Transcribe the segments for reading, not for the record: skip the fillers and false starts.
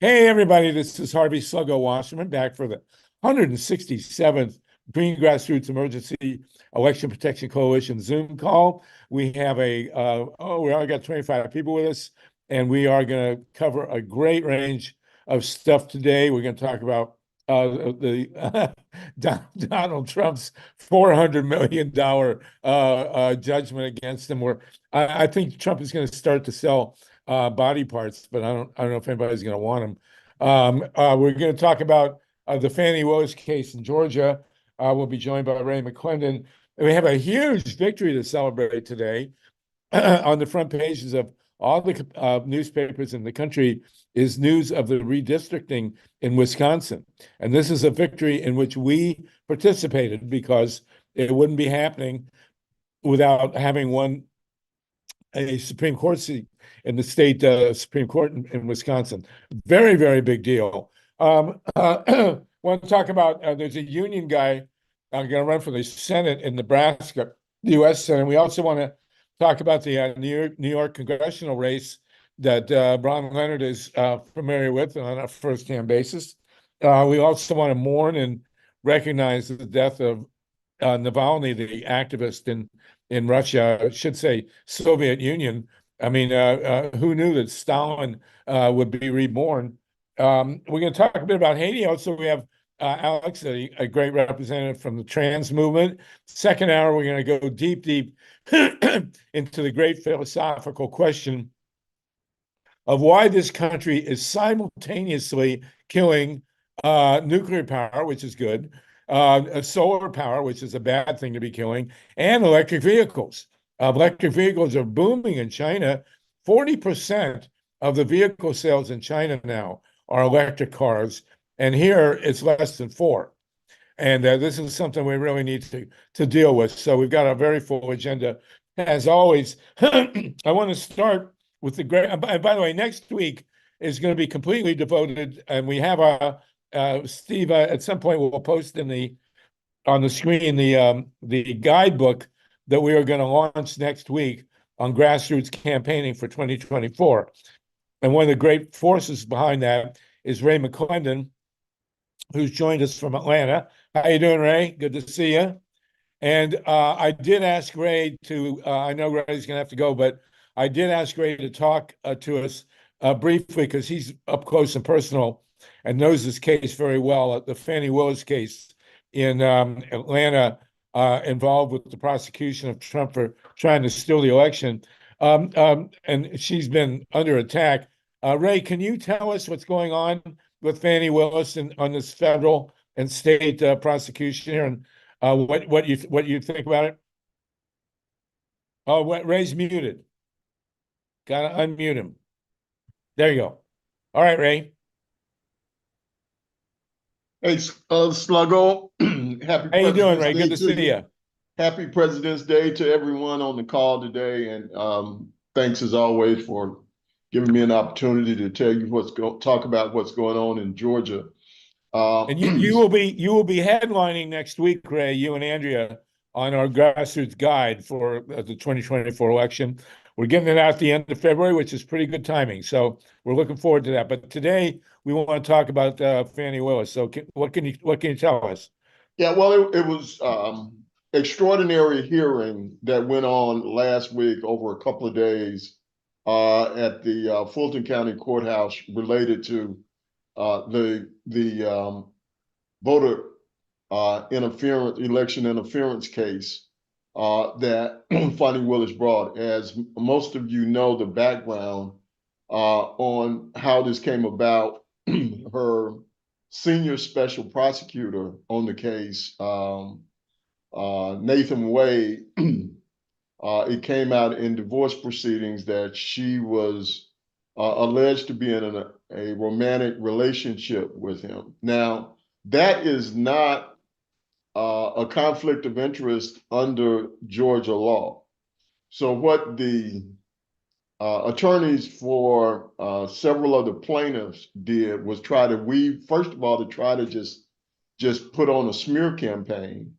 Hey, everybody, this is Harvey Sluggo Wasserman back for the 167th Green Grassroots Emergency Election Protection Coalition Zoom call. We have we only got 25 people with us, and we are going to cover a great range of stuff today. We're going to talk about the Donald Trump's $400 million judgment against him. I think Trump is going to start to sell body parts, but I don't know if anybody's going to want them. We're going to talk about the Fannie Willis case in Georgia. We'll be joined by Ray McClendon. We have a huge victory to celebrate today. On the front pages of all the newspapers in the country is news of the redistricting in Wisconsin. And this is a victory in which we participated because it wouldn't be happening without having won a Supreme Court seat in the state Supreme Court in Wisconsin. Very, very big deal. Want to talk about there's a union guy going to run for the Senate in Nebraska, the U.S. Senate. We also want to talk about the New York congressional race that Brian Leonard is familiar with on a first-hand basis. We also want to mourn and recognize the death of Navalny, the activist in Russia, I should say Soviet Union. I mean, who knew that Stalin would be reborn? We're going to talk a bit about Haiti. Also, we have Alex, a great representative from the trans movement. Second hour, we're going to go deep into the great philosophical question of why this country is simultaneously killing nuclear power, which is good, solar power, which is a bad thing to be killing, and electric vehicles. Electric vehicles are booming in China. 40% of the vehicle sales in China now are electric cars, and here it's less than 4%. And this is something we really need to deal with. So we've got a very full agenda. As always, I want to start with the great. By the way, next week is going to be completely devoted, and we have Steve, at some point we'll post on the screen the guidebook that we are going to launch next week on grassroots campaigning for 2024. And one of the great forces behind that is Ray McClendon, who's joined us from Atlanta. How you doing, Ray? Good to see you. And I did ask Ray I know Ray's going to have to go, but I did ask Ray to talk to us briefly because he's up close and personal and knows this case very well, the Fannie Willis case in Atlanta, involved with the prosecution of Trump for trying to steal the election. And she's been under attack. Ray, can you tell us what's going on with Fannie Willis on this federal and state prosecution here, and what you think about it? Oh, Ray's muted. Gotta unmute him. There you go. All right, Ray. Hey, Sluggo, happy How you doing, President's Ray? Day Good to see you. you. Happy President's Day to everyone on the call today, and thanks as always for giving me an opportunity to tell you talk about what's going on in Georgia. And you will be headlining next week, Ray, you and Andrea, on our grassroots guide for the 2024 election. We're getting it out at the end of February, which is pretty good timing. So we're looking forward to that. But today we want to talk about Fannie Willis. So what can you tell us? Yeah, well, it was extraordinary hearing that went on last week over a couple of days at the Fulton County Courthouse related to the voter election interference case that Fannie Willis brought. As most of you know, the background on how this came about, her senior special prosecutor on the case, Nathan Wade, it came out in divorce proceedings that she was alleged to be in a romantic relationship with him. Now, that is not a conflict of interest under Georgia law. So what the attorneys for several of the plaintiffs did was first of all, to try to just put on a smear campaign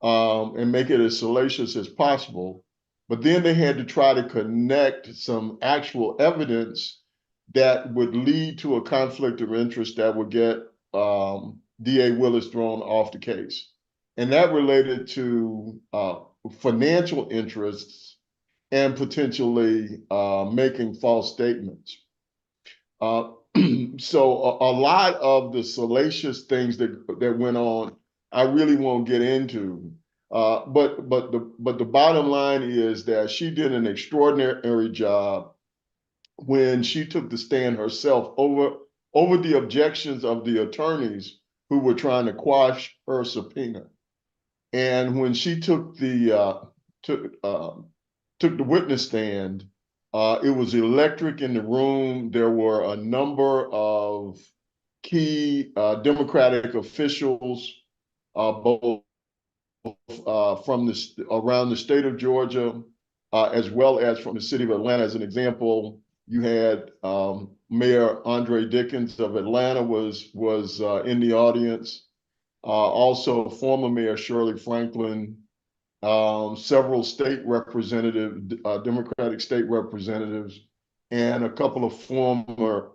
and make it as salacious as possible. But then they had to try to connect some actual evidence that would lead to a conflict of interest that would get DA Willis thrown off the case. And that related to financial interests and potentially making false statements. So a lot of the salacious things that went on, I really won't get into. But the bottom line is that she did an extraordinary job when she took the stand herself over the objections of the attorneys who were trying to quash her subpoena. And when she took the witness stand, it was electric in the room. There were a number of key Democratic officials, both from around the state of Georgia, as well as from the city of Atlanta. As an example, you had Mayor Andre Dickens of Atlanta was in the audience. Also, former Mayor Shirley Franklin, several state representatives, Democratic state representatives, and a couple of former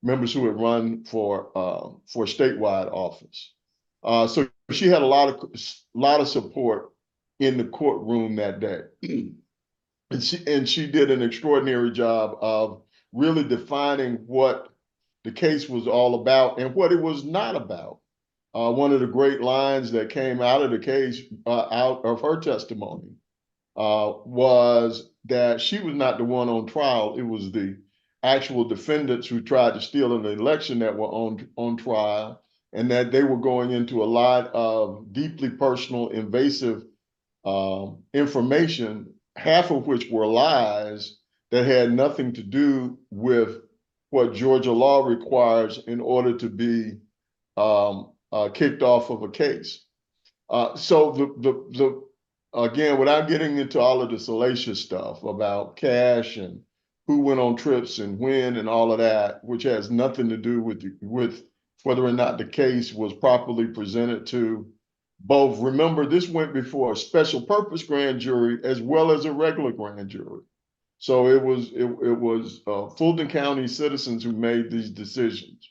members who had run for statewide office. So she had a lot of support in the courtroom that day, and she did an extraordinary job of really defining what the case was all about and what it was not about. One of the great lines that came out of the case, out of her testimony, was that she was not the one on trial. It was the actual defendants who tried to steal an election that were on trial, and that they were going into a lot of deeply personal, invasive information, half of which were lies that had nothing to do with what Georgia law requires in order to be kicked off of a case. So again, without getting into all of the salacious stuff about cash and who went on trips and when and all of that, which has nothing to do with whether or not the case was properly presented to both. Remember, this went before a special purpose grand jury as well as a regular grand jury. So it was Fulton County citizens who made these decisions.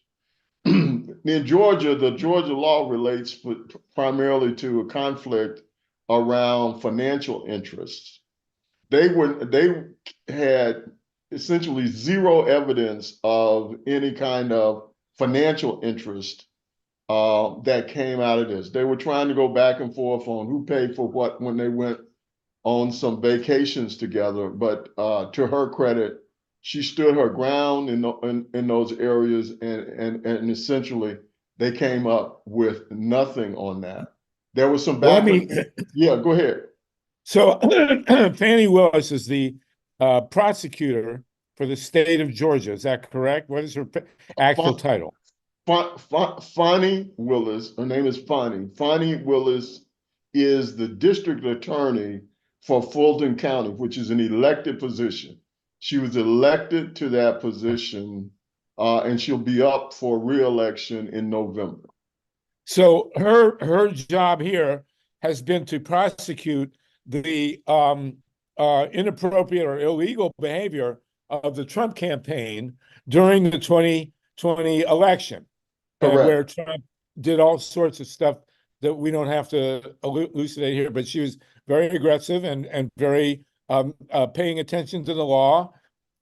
In Georgia, the Georgia law relates primarily to a conflict around financial interests. They had essentially zero evidence of any kind of financial interest that came out of this. They were trying to go back and forth on who paid for what when they went on some vacations together, but to her credit, she stood her ground in those areas, and essentially they came up with nothing on that. There was some back. Yeah, go ahead. So Fannie Willis is the prosecutor for the state of Georgia. Is that correct? What is her actual title? Fannie Willis. Her name is Fannie. Fannie Willis is the district attorney for Fulton County, which is an elected position. She was elected to that position, and she'll be up for re-election in November. So her job here has been to prosecute the inappropriate or illegal behavior of the Trump campaign during the 2020 election, where Trump did all sorts of stuff that we don't have to elucidate here, but she was very aggressive and very paying attention to the law,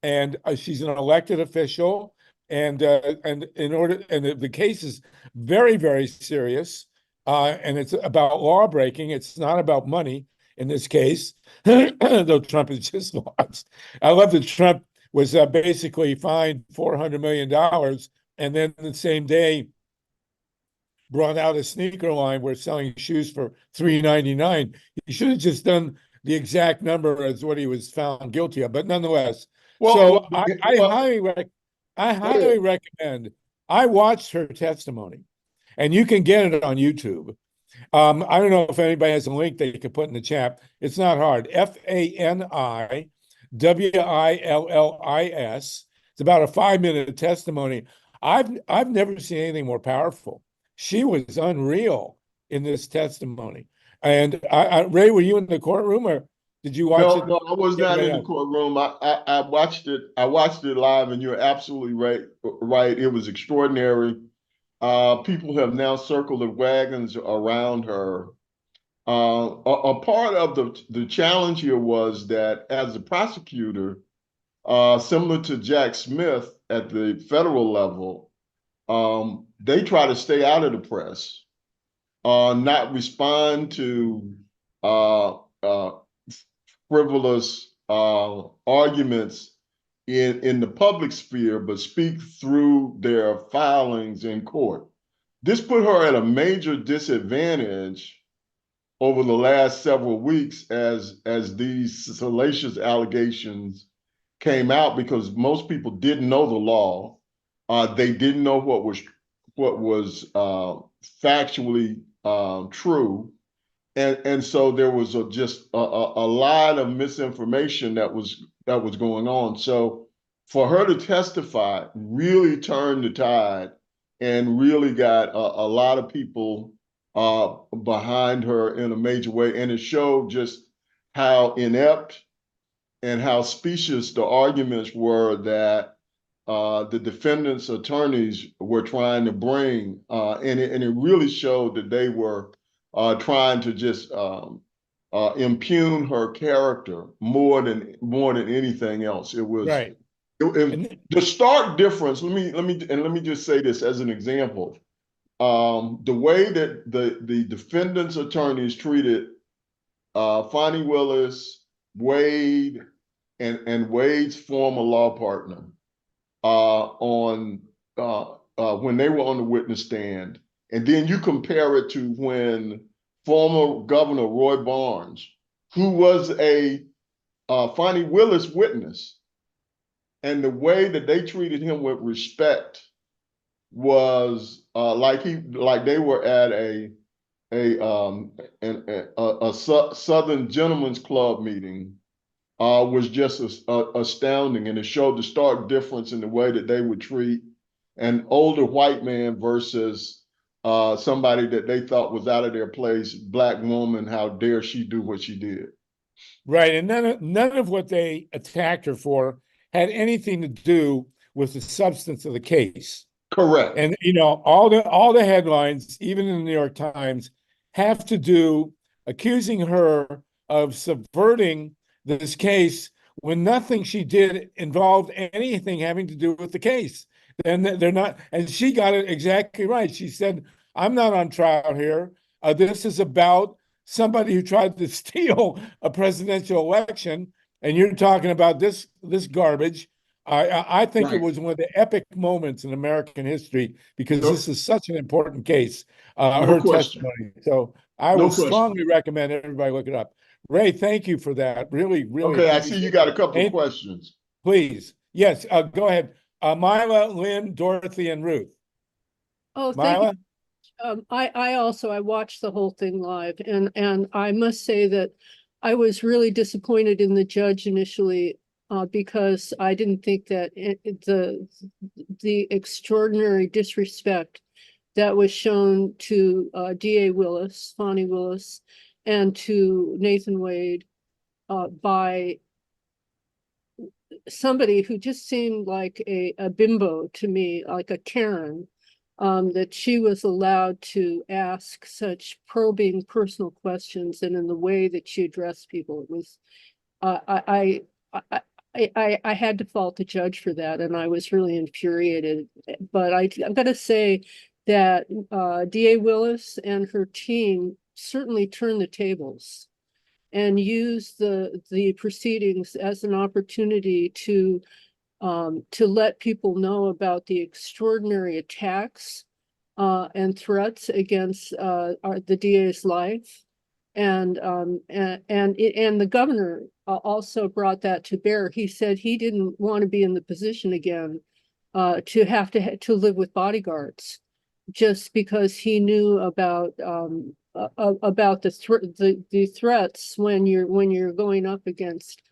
and she's an elected official, and the case is very, very serious, and it's about law breaking. It's not about money in this case, though Trump has just lost. I love that Trump was basically fined $400 million, and then the same day brought out a sneaker line where selling shoes for $3.99. He should have just done the exact number as what he was found guilty of, but nonetheless. Well, so I highly recommend. I watched her testimony, and you can get it on YouTube. I don't know if anybody has a link that you could put in the chat. It's not hard. FANIWILLIS. It's about a 5-minute testimony. I've never seen anything more powerful. She was unreal in this testimony. And Ray, were you in the courtroom or Did you watch No, it? no, I was not Anybody in the else? courtroom. I watched it. I watched it live, and you're absolutely right. Right, it was extraordinary. People have now circled the wagons around her. A part of the challenge here was that as a prosecutor, similar to Jack Smith at the federal level, they try to stay out of the press, not respond to uh, uh, frivolous arguments in the public sphere, but speak through their filings in court. This put her at a major disadvantage over the last several weeks as these salacious allegations came out because most people didn't know the law. They didn't know what was factually true, and so there was just a lot of misinformation that was going on. So for her to testify really turned the tide and really got a lot of people behind her in a major way, and it showed just how inept and how specious the arguments were that the defendant's attorneys were trying to bring, and it really showed that they were trying to just impugn her character more than anything else. It was Right. the stark difference. Let me just say this as an example. The way that the defendant's attorneys treated Fonnie Willis, Wade, and Wade's former law partner on when they were on the witness stand, and then you compare it to when former Governor Roy Barnes, who was a Fonnie Willis witness, and the way that they treated him with respect was like they were at a Southern Gentlemen's Club meeting, was just astounding, and it showed the stark difference in the way that they would treat an older white man versus somebody that they thought was out of their place, black woman. How dare she do what she did? Right. And none of what they attacked her for had anything to do with the substance of the case. Correct. And all the headlines, even in the New York Times, have to do accusing her of subverting this case when nothing she did involved anything having to do with the case. And they're not, and she got it exactly right. She said, I'm not on trial here. This is about somebody who tried to steal a presidential election, and you're talking about this garbage. I think it Right. was one of the epic moments in American history because No, this is such an important case, no her question. testimony. So I No would question. strongly recommend everybody look it up. Ray, thank you for that. Really, really Okay, I see you appreciate got a it. couple of And questions. please, yes, go ahead. Mila, Lynn, Dorothy, and Ruth. Oh, thank you. Mila? I watched the whole thing live, and I must say that I was really disappointed in the judge initially, because I didn't think that the extraordinary disrespect that was shown to DA Willis, Fonnie Willis, and to Nathan Wade by somebody who just seemed like a bimbo to me, like a Karen, that she was allowed to ask such probing personal questions, and in the way that she addressed people. It was, I had to fault the judge for that, and I was really infuriated. But I'm going to say that DA Willis and her team certainly turned the tables and use the proceedings as an opportunity to let people know about the extraordinary attacks and threats against the DA's life. And the governor also brought that to bear. He said he didn't want to be in the position again to have to live with bodyguards, just because he knew about the threats when you're going up against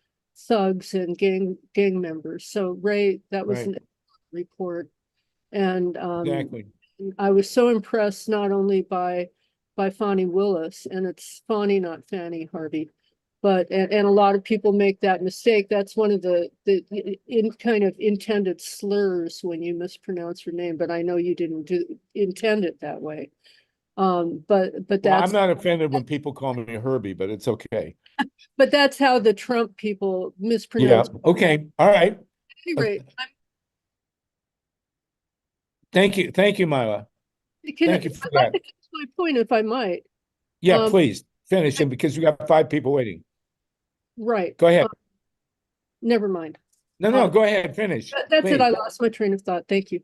thugs and gang members. So Ray, that was Right. an report, and Exactly. I was so impressed not only by Fonnie Willis, and it's Fonnie, not Fannie Harvey, and a lot of people make that mistake. That's one of the kind of intended slurs when you mispronounce your name, but I know you didn't intend it that way. But Well, that's I'm not offended when people call me Herbie, but it's okay. but that's how the Trump people Yeah, mispronounce. okay, all right. At any rate, Thank you, Myla. Thank you for I'd like that. to get to my point if I might. Yeah, Um, please finish it because we got 5 people waiting. right. Go ahead. Never mind. No, go ahead, finish. That's it. Please. I lost my train of thought. Thank you.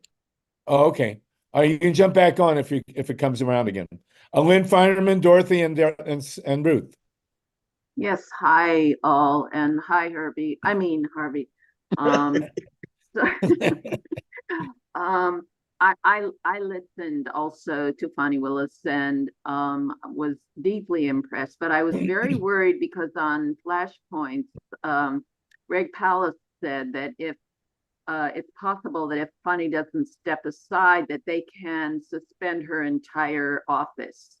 Oh, okay. You can jump back on if it comes around again. Lynn Finerman, Dorothy, and Ruth. Yes, hi all, and hi Herbie. I mean Harvey. So, um, I listened also to Fonnie Willis and was deeply impressed, but I was very worried because on Flashpoints, Greg Palast said that if it's possible that if Fonnie doesn't step aside, that they can suspend her entire office.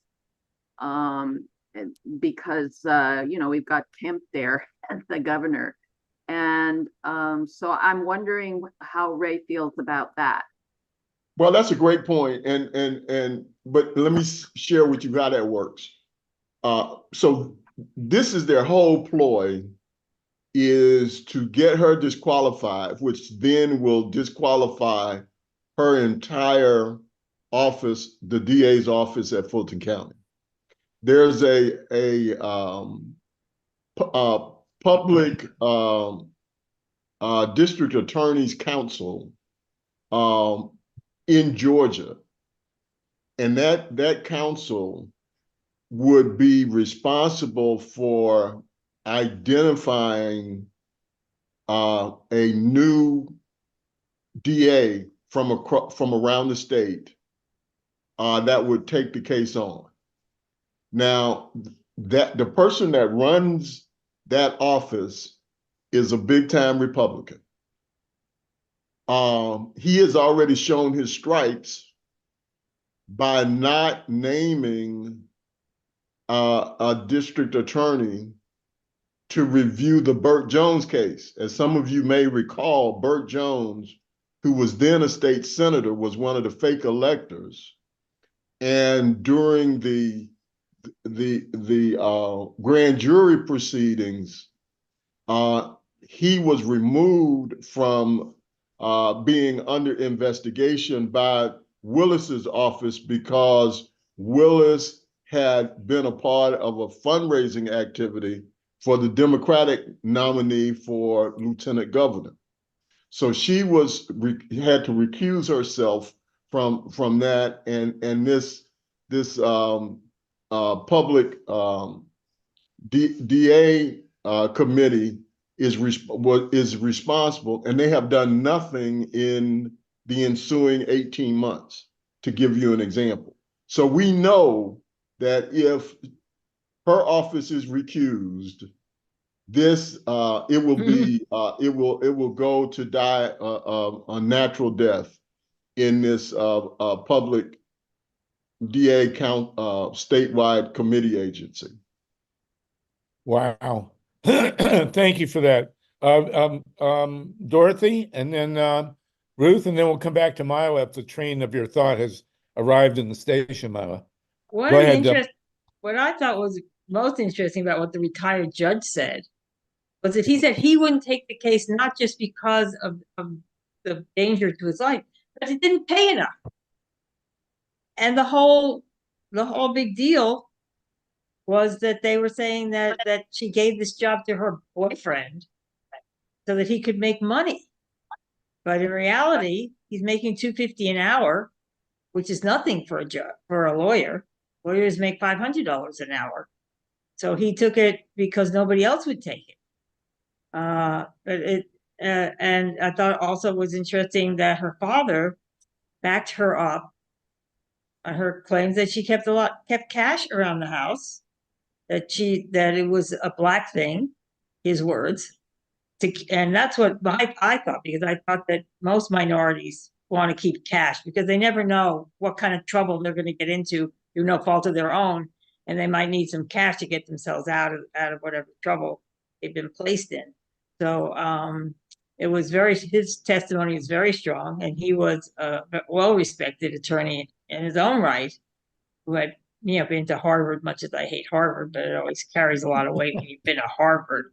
Because we've got Kemp there as the governor, and so I'm wondering how Ray feels about that. Well, that's a great point, but let me share with you how that works. So this is their whole ploy, is to get her disqualified, which then will disqualify her entire office, the DA's office at Fulton County. There's a public district attorney's council in Georgia, and that council would be responsible for identifying a new DA from around the state that would take the case on. Now, that the person that runs that office is a big-time Republican. He has already shown his stripes by not naming a district attorney to review the Burt Jones case. As some of you may recall, Burt Jones, who was then a state senator, was one of the fake electors. And during the grand jury proceedings, he was removed from being under investigation by Willis's office because Willis had been a part of a fundraising activity for the Democratic nominee for lieutenant governor. So she had to recuse herself from that, and this public DA committee is responsible, and they have done nothing in the ensuing 18 months, to give you an example. So we know that if her office is recused, it will go to die a natural death in this public DA statewide committee agency. Wow. Thank you for that. Dorothy, and then Ruth, and then we'll come back to Myla if the train of your thought has arrived in the station, Myla. What I thought was most interesting about what the retired judge said was that he said he wouldn't take the case not just because of the danger to his life, but it didn't pay enough. And the whole big deal was that they were saying that she gave this job to her boyfriend so that he could make money. But in reality, he's making $250 an hour, which is nothing for a lawyer. Lawyers make $500 an hour. So he took it because nobody else would take it. And I thought also it was interesting that her father backed her up on her claims that she kept cash around the house, that it was a black thing, his words. And that's what I thought, because I thought that most minorities want to keep cash because they never know what kind of trouble they're going to get into through no fault of their own. and they might need some cash to get themselves out of whatever trouble they've been placed in. So his testimony is very strong, and he was a well-respected attorney in his own right, who had been to Harvard. Much as I hate Harvard, but it always carries a lot of weight when you've been to Harvard.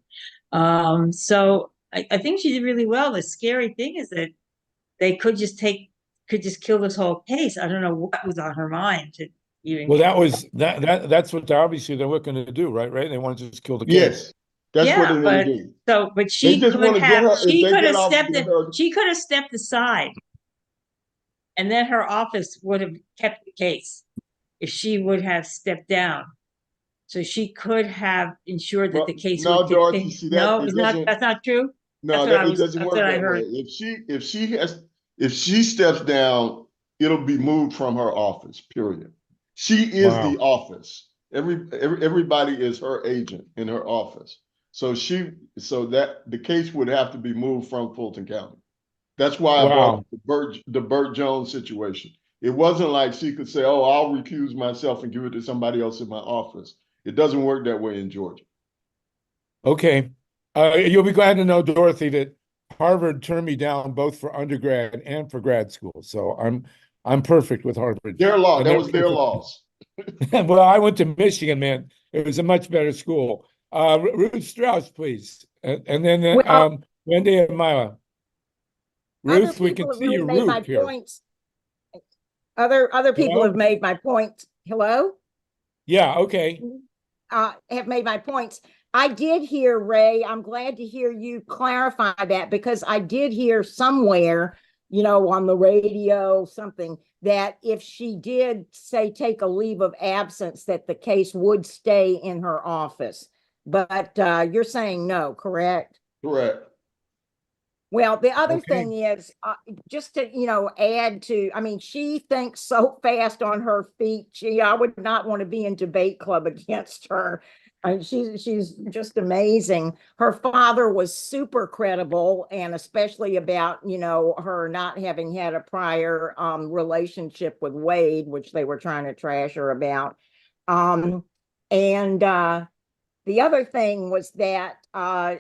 So I think she did really well. The scary thing is that they could just kill this whole case. I don't know what was on her mind to even. Well, that's what obviously they're looking to do, right? They want to just kill the case. Yes, that's what they but do. but she just could wanna get have her- if she they could get have off, stepped get in, her- she could have stepped aside, and then her office would have kept the case if she would have stepped down. So she could have ensured that Well, the case no, would Dorothy, continue. see, No, it it's not. doesn't- That's not true. No, it doesn't That's work what I that way. heard. If she steps down, it'll be moved from her office, period. She is Wow. the office. Everybody is her agent in her office. So that the case would have to be moved from Fulton County. That's why I brought up the Burt Jones situation. It wasn't like she could say, "Oh, I'll recuse myself and give it to somebody else in my office." It doesn't work that way in Georgia. Okay. You'll be glad to know, Dorothy, that Harvard turned me down both for undergrad and for grad school. So I'm perfect with Harvard. Their law, And that they're was their perfect. laws. Well, I went to Michigan, man. It was a much better school. Ruth Strauss, please. And then Well- Wendy and Mila. Other Ruth, we people can have see your made my roof here. points. Other people Hello? have made my point. Hello? Yeah, okay. Have made my points. I did hear, Ray, I'm glad to hear you clarify that, because I did hear somewhere, on the radio, something, that if she did say take a leave of absence, that the case would stay in her office. But you're saying no, correct? Correct. Well, the other Okay. thing is, just to, add to, she thinks so fast on her feet. I would not want to be in debate club against her. She's just amazing. Her father was super credible, and especially about, her not having had a prior relationship with Wade, which they were trying to trash her about. The other thing was that the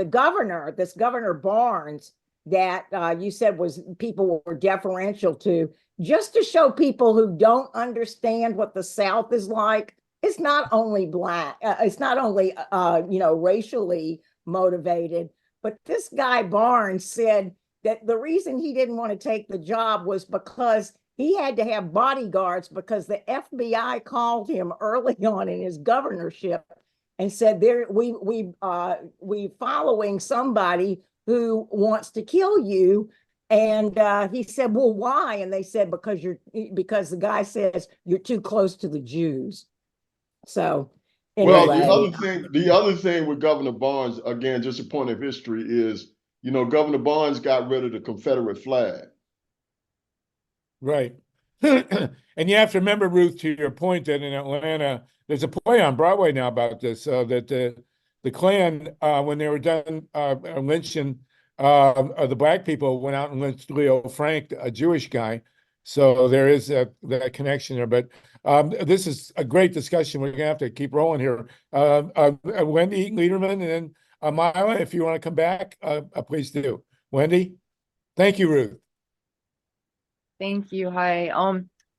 governor, this Governor Barnes, that you said people were deferential to, just to show people who don't understand what the South is like. It's not only black, it's not only racially motivated, but this guy Barnes said that the reason he didn't want to take the job was because he had to have bodyguards, because the FBI called him early on in his governorship and said, we following somebody who wants to kill you. And he said, well, why? And they said, because the guy says you're too close to the Jews. So Well, anyway. the other thing with Governor Barnes, again, just a point of history, is, Governor Barnes got rid of the Confederate flag. Right. And you have to remember, Ruth, to your point, that in Atlanta, there's a play on Broadway now about this, that the Klan, when they were done lynching the black people, went out and lynched Leo Frank, a Jewish guy. So there is that connection there. But this is a great discussion. We're going to have to keep rolling here. Wendy Liederman, and then Mila, if you want to come back, please do. Wendy? Thank you, Ruth. Thank you. Hi.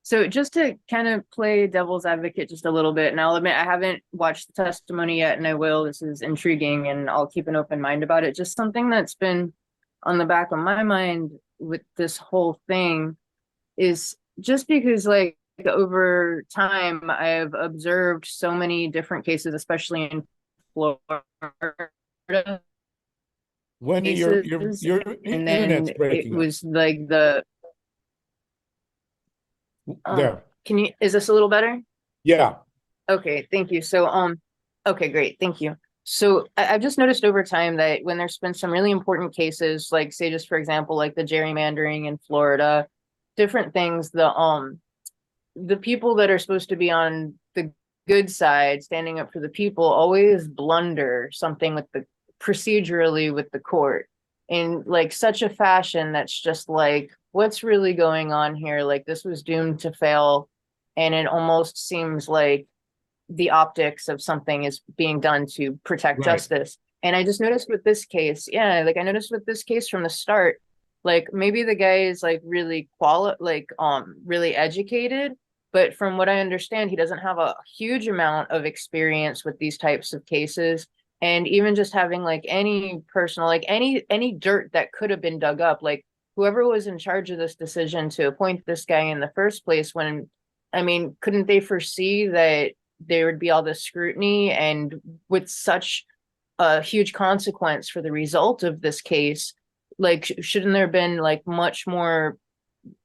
So just to kind of play devil's advocate just a little bit, and I'll admit I haven't watched the testimony yet, and I will. This is intriguing, and I'll keep an open mind about it. Just something that's been on the back of my mind with this whole thing is just because, like, over time, I've observed so many different cases, especially in Florida. Wendy, your And internet's then breaking it up. was like There. is this a little better? Yeah. Okay, thank you. So, okay, great, thank you. So I've just noticed over time that when there's been some really important cases, like say just for example, like the gerrymandering in Florida, different things, the people that are supposed to be on the good side, standing up for the people, always blunder something with the procedurally with the court in like such a fashion that's just like, what's really going on here? Like this was doomed to fail and it almost seems like the optics of something is being done to protect Right. justice. And I just noticed with this case, yeah, like I noticed with this case from the start, like maybe the guy is like really really educated, but from what I understand, he doesn't have a huge amount of experience with these types of cases. And even just having like any personal, like any dirt that could have been dug up, like whoever was in charge of this decision to appoint this guy in the first place, when, I mean, couldn't they foresee that there would be all this scrutiny and with such a huge consequence for the result of this case? Like, shouldn't there have been like much more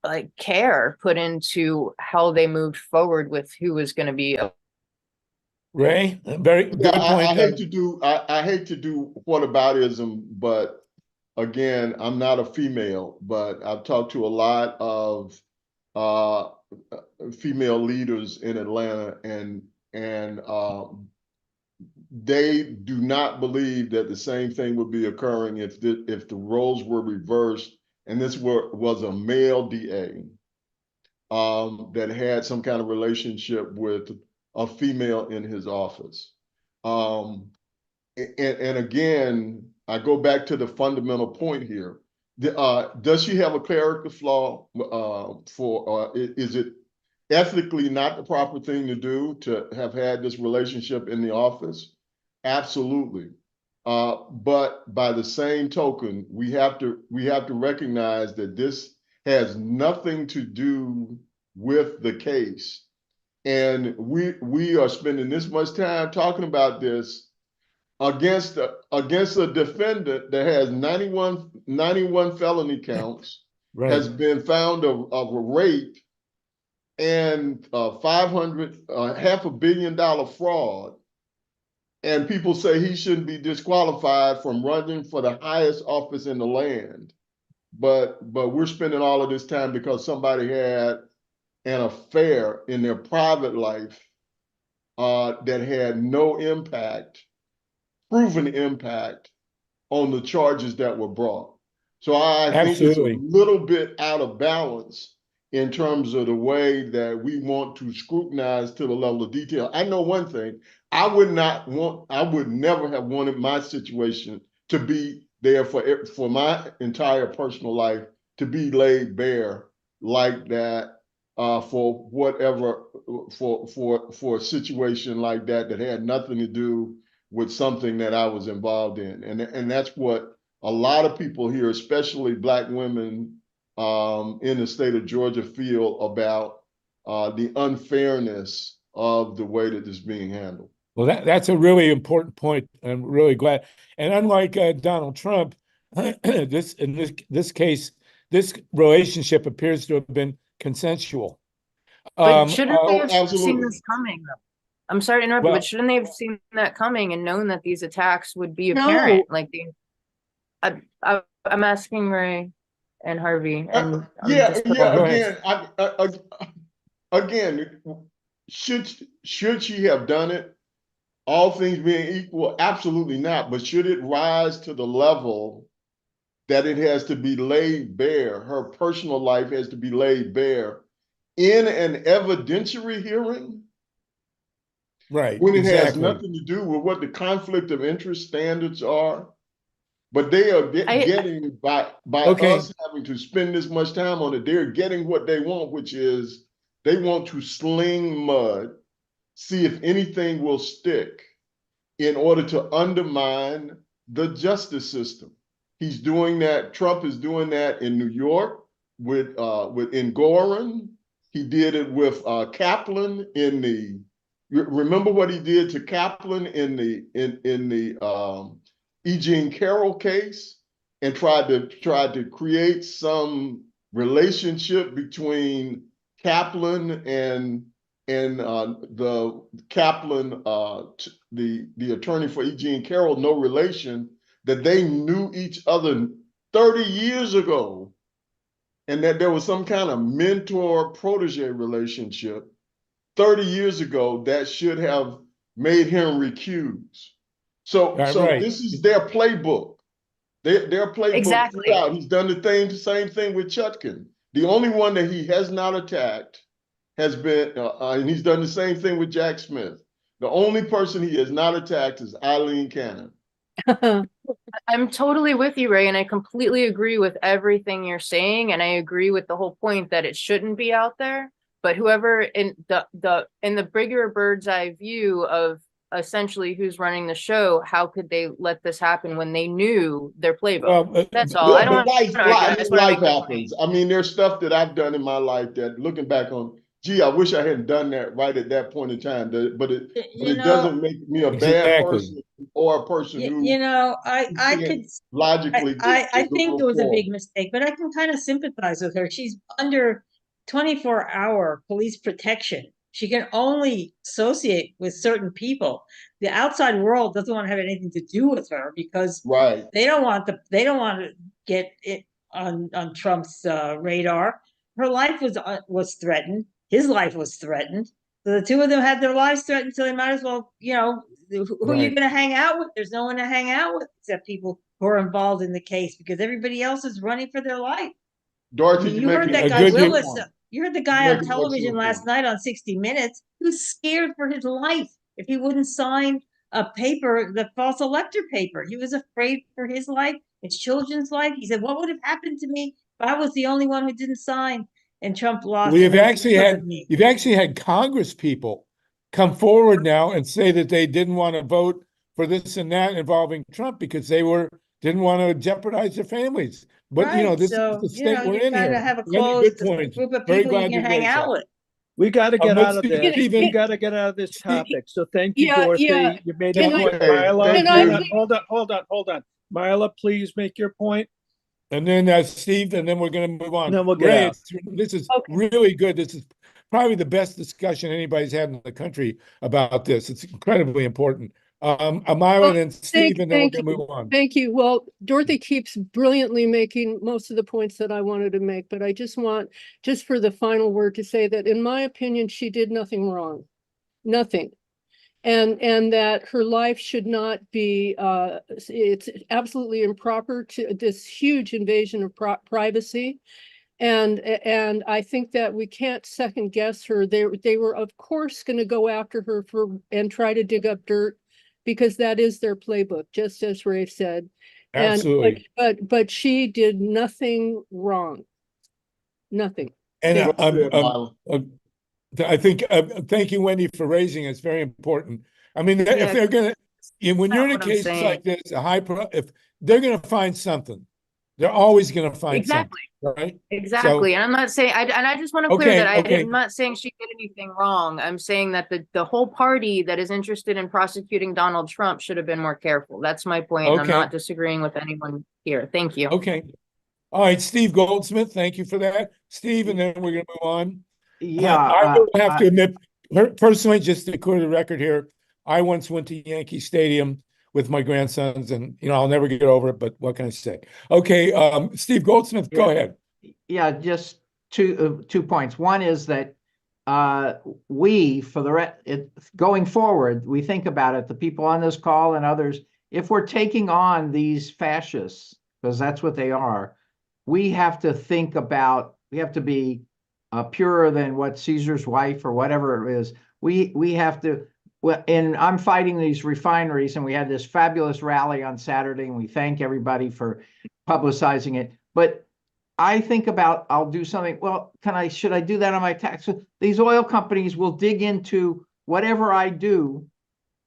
like care put into how they moved forward with who was going to be Ray, very good Yeah, point. I hate to do I hate to do whataboutism, but again, I'm not a female, but I've talked to a lot of uh, female leaders in Atlanta, and they do not believe that the same thing would be occurring if the roles were reversed and this was a male DA that had some kind of relationship with a female in his office. And again, I go back to the fundamental point here. Does she have a character flaw? Is it ethically not the proper thing to do to have had this relationship in the office? Absolutely. But by the same token, we have to recognize that this has nothing to do with the case. And we are spending this much time talking about this against a defendant that has 91 felony counts, Right. has been found of a rape and $500 billion fraud, and people say he shouldn't be disqualified from running for the highest office in the land. But we're spending all of this time because somebody had an affair in their private life that had no impact, proven impact, on the charges that were brought. So I think it's a Absolutely. little bit out of balance in terms of the way that we want to scrutinize to the level of detail. I know one thing, I would never have wanted my situation to be there for my entire personal life to be laid bare like that for whatever, for a situation like that had nothing to do with something that I was involved in. And that's what a lot of people here, especially Black women in the state of Georgia, feel about the unfairness of the way that this is being handled. Well, that's a really important point. I'm really glad. And unlike Donald Trump, this case, this relationship appears to have been consensual. But shouldn't they Oh, have seen absolutely. this coming? I'm sorry to interrupt, Well- but shouldn't they have seen that coming and known that these attacks would be No. apparent? Like I'm asking Ray and Harvey, and Yeah. Go ahead. Again, should she have done it? All things being equal, absolutely not. But should it rise to the level that it has to be laid bare? Her personal life has to be laid bare in an evidentiary hearing, Right. when it has Exactly. nothing to do with what the conflict of interest standards are. But they are getting by Okay. us having to spend this much time on it, they're getting what they want, which is they want to sling mud, see if anything will stick in order to undermine the justice system. He's doing that. Trump is doing that in New York with Engoron. He did it with Kaplan in the. Remember what he did to Kaplan in the E. Jean Carroll case, and tried to create some relationship between Kaplan and the Kaplan, the attorney for E. Jean Carroll, no relation, that they knew each other 30 years ago, and that there was some kind of mentor-protege relationship 30 years ago that should have made him recuse. So Right. this is their playbook. Their playbook Exactly. throughout. He's done the same thing with Chutkan. The only one that he has not attacked has been, and he's done the same thing with Jack Smith. The only person he has not attacked is Eileen Cannon. I'm totally with you, Ray, and I completely agree with everything you're saying, and I agree with the whole point that it shouldn't be out there. But whoever in the bigger bird's eye view of essentially who's running the show, how could they let this happen when they knew their playbook? Well, That's all. I don't But life, wanna argue, I just wanna life make the point. happens. I mean, there's stuff that I've done in my life that looking back on, gee, I wish I hadn't done that right at that point in time. But it doesn't make me a bad Exactly. person or a person who I could logically. I think it was a big forward. mistake, but I can kind of sympathize with her. She's under 24-hour police protection. She can only associate with certain people. The outside world doesn't want to have anything to do with her because Right. they don't want to get it on Trump's radar. Her life was threatened. His life was threatened. So the two of them had their lives threatened. So they might as well, who are you Right. going to hang out with? There's no one to hang out with except people who are involved in the case because everybody else is running for their life. Dorothy, You heard that a guy good Willis. point. You heard the guy You on make an television excellent last point. night on 60 Minutes. He was scared for his life if he wouldn't sign a paper, the false elector paper. He was afraid for his life, his children's life. He said, "What would have happened to me if I was the only one who didn't sign?" And Trump lost. We've and it was actually because had of me. you've actually had Congress people come forward now and say that they didn't want to vote for this and that involving Trump because they didn't want to jeopardize their families. But Right. this So, is the state we're you in gotta here. have a Many closed good points. group of Very people you glad can you hang raised out that. with. We got to get let's out of see, this. Stephen. We got to get out of this topic. So thank you, Yeah, Dorothy. yeah. You made Can your I- point. Okay, Myla, thank Can I you. hold on. Myla, please make your point. And then Steve, and then we're going to move on. And then we'll get Ray, out. this is Okay. really good. This is probably the best discussion anybody's had in the country about this. It's incredibly important. Amila and then Steve, and then we're thank going to you. move on. Thank you. Well, Dorothy keeps brilliantly making most of the points that I wanted to make, but I just want, just for the final word, to say that in my opinion, she did nothing wrong. Nothing. And that her life should not be, it's absolutely improper to this huge invasion of privacy. And I think that we can't second guess her. They were of course going to go after her and try to dig up dirt because that is their playbook, just as Rafe said. Absolutely. But she did nothing wrong. Nothing. And Go ahead, Myla. I think, thank you, Wendy, for raising it. It's very important. I mean, if Yeah. they're going to, when you're in a What I'm case saying. like this, if they're going to find something, they're always going to find Exactly. something, right? Exactly. And I'm not saying, and I just want to clear Okay, that okay. I'm not saying she did anything wrong. I'm saying that the whole party that is interested in prosecuting Donald Trump should have been more careful. That's my point. I'm Okay. not disagreeing with anyone here. Thank you. Okay. All right, Steve Goldsmith, thank you for that. Steve, and then we're going to move on. Yeah, I will have to admit, personally, just to clear the record here, I once went to Yankee Stadium with my grandsons, and I'll never get over it. But what can I say? Okay, Steve Goldsmith, go ahead. yeah, just two points. One is that we, for the going forward, we think about it, the people on this call and others, if we're taking on these fascists, because that's what they are, we have to think about, we have to be purer than what Caesar's wife or whatever it is. We have to, well, and I'm fighting these refineries, and we had this fabulous rally on Saturday, and we thank everybody for publicizing it. But I think about, I'll do something, well, should I do that on my tax? These oil companies will dig into whatever I do,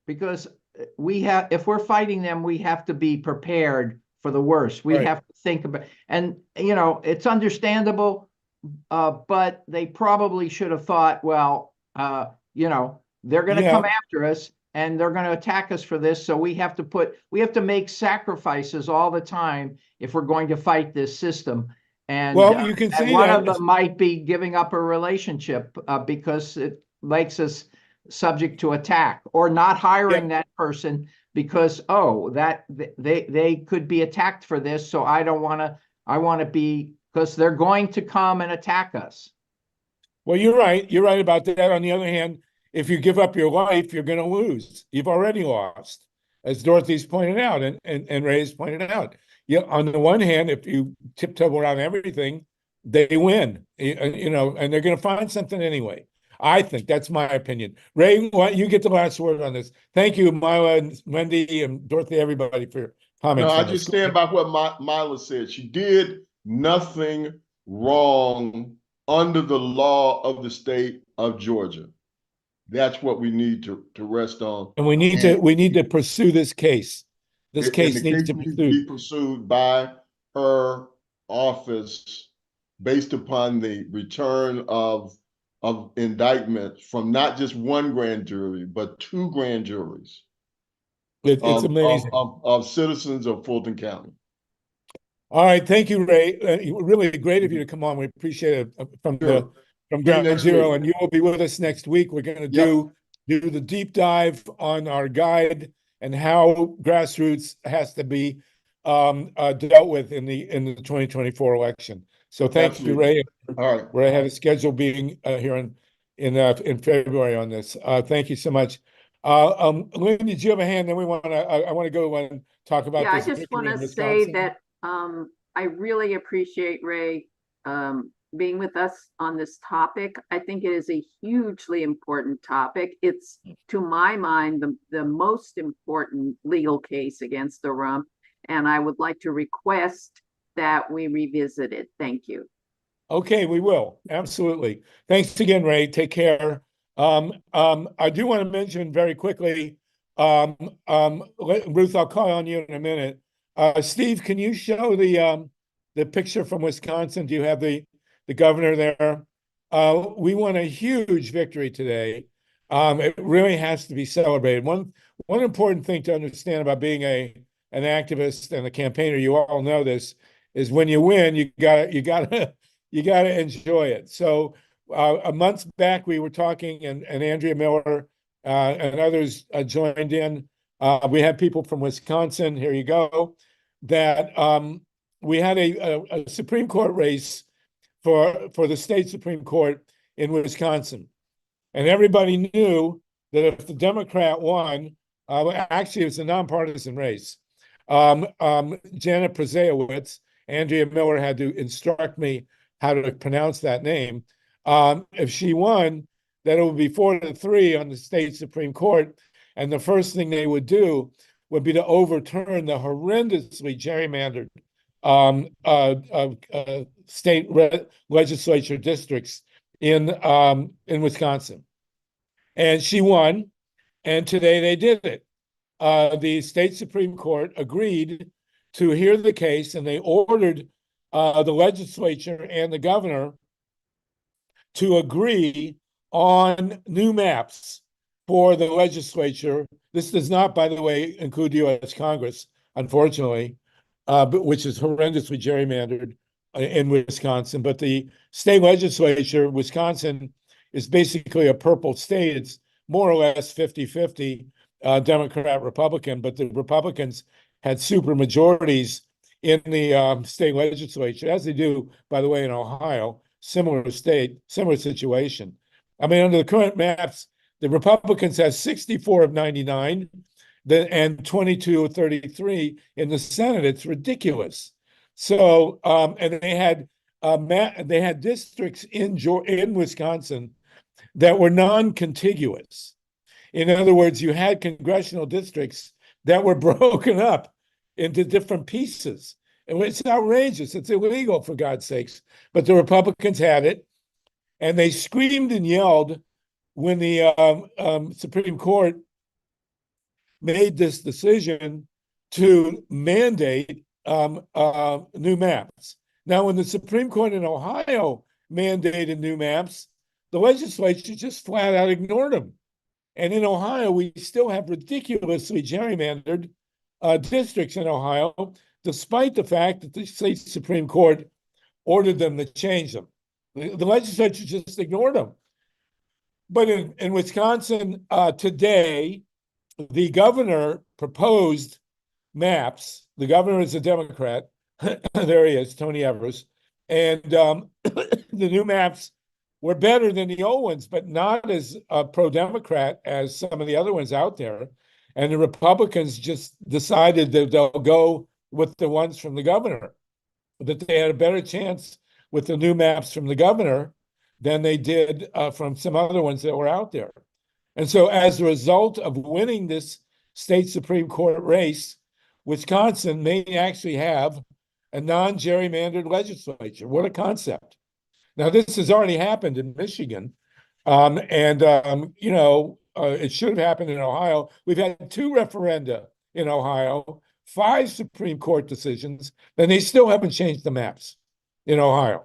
because if we're fighting them, we have to be prepared for the worst. We Right. have to think about, and it's understandable, but they probably should have thought, well, they're going to come after us and they're going to attack us for this. So we have to make sacrifices all the time if we're going to fight this system. And Well, you can and see one that of them might be giving up a relationship because it makes us subject to attack, or not hiring that person because, that they could be attacked for this. So I want to be, because they're going to come and attack us. Well, you're right. You're right about that. On the other hand, if you give up your life, you're going to lose. You've already lost, as Dorothy's pointed out and Ray's pointed out. On the one hand, if you tiptoe around everything, they win, and they're going to find something anyway. I think that's my opinion. Ray, you get the last word on this. Thank you, Myla and Wendy and Dorothy, everybody for your comments. No, I on this. just stand by what Mila said. She did nothing wrong under the law of the state of Georgia. That's what we need to rest on. And we need to pursue this case. This case the needs case to needs be to be pursued by her office based upon the return of indictments from not just one grand jury, but two grand juries It's amazing. of citizens of Fulton County. All right, thank you, Ray. Really great of you to come on. We appreciate it from Sure. Ground next Zero, week. and you will be with us next week. We're going to do the deep dive on our guide and how grassroots has to be dealt with in the 2024 election. So thank you, Ray. All right. We're ahead of schedule being here in February on this. Thank you so much. Lindy, do you have a hand? Then I want to go and talk about Yeah, I this just want victory to in say Wisconsin. that I really appreciate Ray being with us on this topic. I think it is a hugely important topic. It's, to my mind, the most important legal case against the rump, and I would like to request that we revisit it. Thank you. Okay, we will. Absolutely. Thanks again, Ray. Take care. I do want to mention very quickly, Ruth, I'll call on you in a minute. Steve, can you show the picture from Wisconsin? Do you have the governor there? We won a huge victory today. It really has to be celebrated. One important thing to understand about being an activist and a campaigner, you all know this, is when you win, you gotta enjoy it. So a month back, we were talking, and Andrea Miller and others joined in. We had people from Wisconsin. Here you go. That we had a Supreme Court race for the state Supreme Court in Wisconsin, and everybody knew that if the Democrat won, actually it was a nonpartisan race. Janet Przejewicz, Andrea Miller had to instruct me how to pronounce that name. If she won, that it would be 4-3 on the state Supreme Court. And the first thing they would do would be to overturn the horrendously gerrymandered state legislature districts in Wisconsin. And she won, and today they did it. The state Supreme Court agreed to hear the case, and they ordered the legislature and the governor to agree on new maps for the legislature. This does not, by the way, include the U.S. Congress, unfortunately, but which is horrendously gerrymandered in Wisconsin. But the state legislature, Wisconsin, is basically a purple state. It's more or less 50-50 Democrat, Republican, but the Republicans had super majorities in the state legislature, as they do, by the way, in Ohio. Similar state, similar situation. I mean, under the current maps, the Republicans have 64 of 99 and 22 of 33 in the Senate. It's ridiculous. So, and they had districts in Wisconsin that were non-contiguous. In other words, you had congressional districts that were broken up into different pieces. And it's outrageous. It's illegal, for God's sakes. But the Republicans had it, and they screamed and yelled when the Supreme Court made this decision to mandate new maps. Now, when the Supreme Court in Ohio mandated new maps, the legislature just flat out ignored them. And in Ohio, we still have ridiculously gerrymandered districts in Ohio, despite the fact that the state Supreme Court ordered them to change them. The legislature just ignored them. But in Wisconsin today, the governor proposed maps. The governor is a Democrat. There he is, Tony Evers. And the new maps were better than the old ones, but not as pro-Democrat as some of the other ones out there. And the Republicans just decided that they'll go with the ones from the governor, that they had a better chance with the new maps from the governor than they did from some other ones that were out there. And so as a result of winning this state Supreme Court race, Wisconsin may actually have a non-gerrymandered legislature. What a concept. Now, this has already happened in Michigan. It should have happened in Ohio. We've had 2 referenda in Ohio, 5 Supreme Court decisions, and they still haven't changed the maps in Ohio.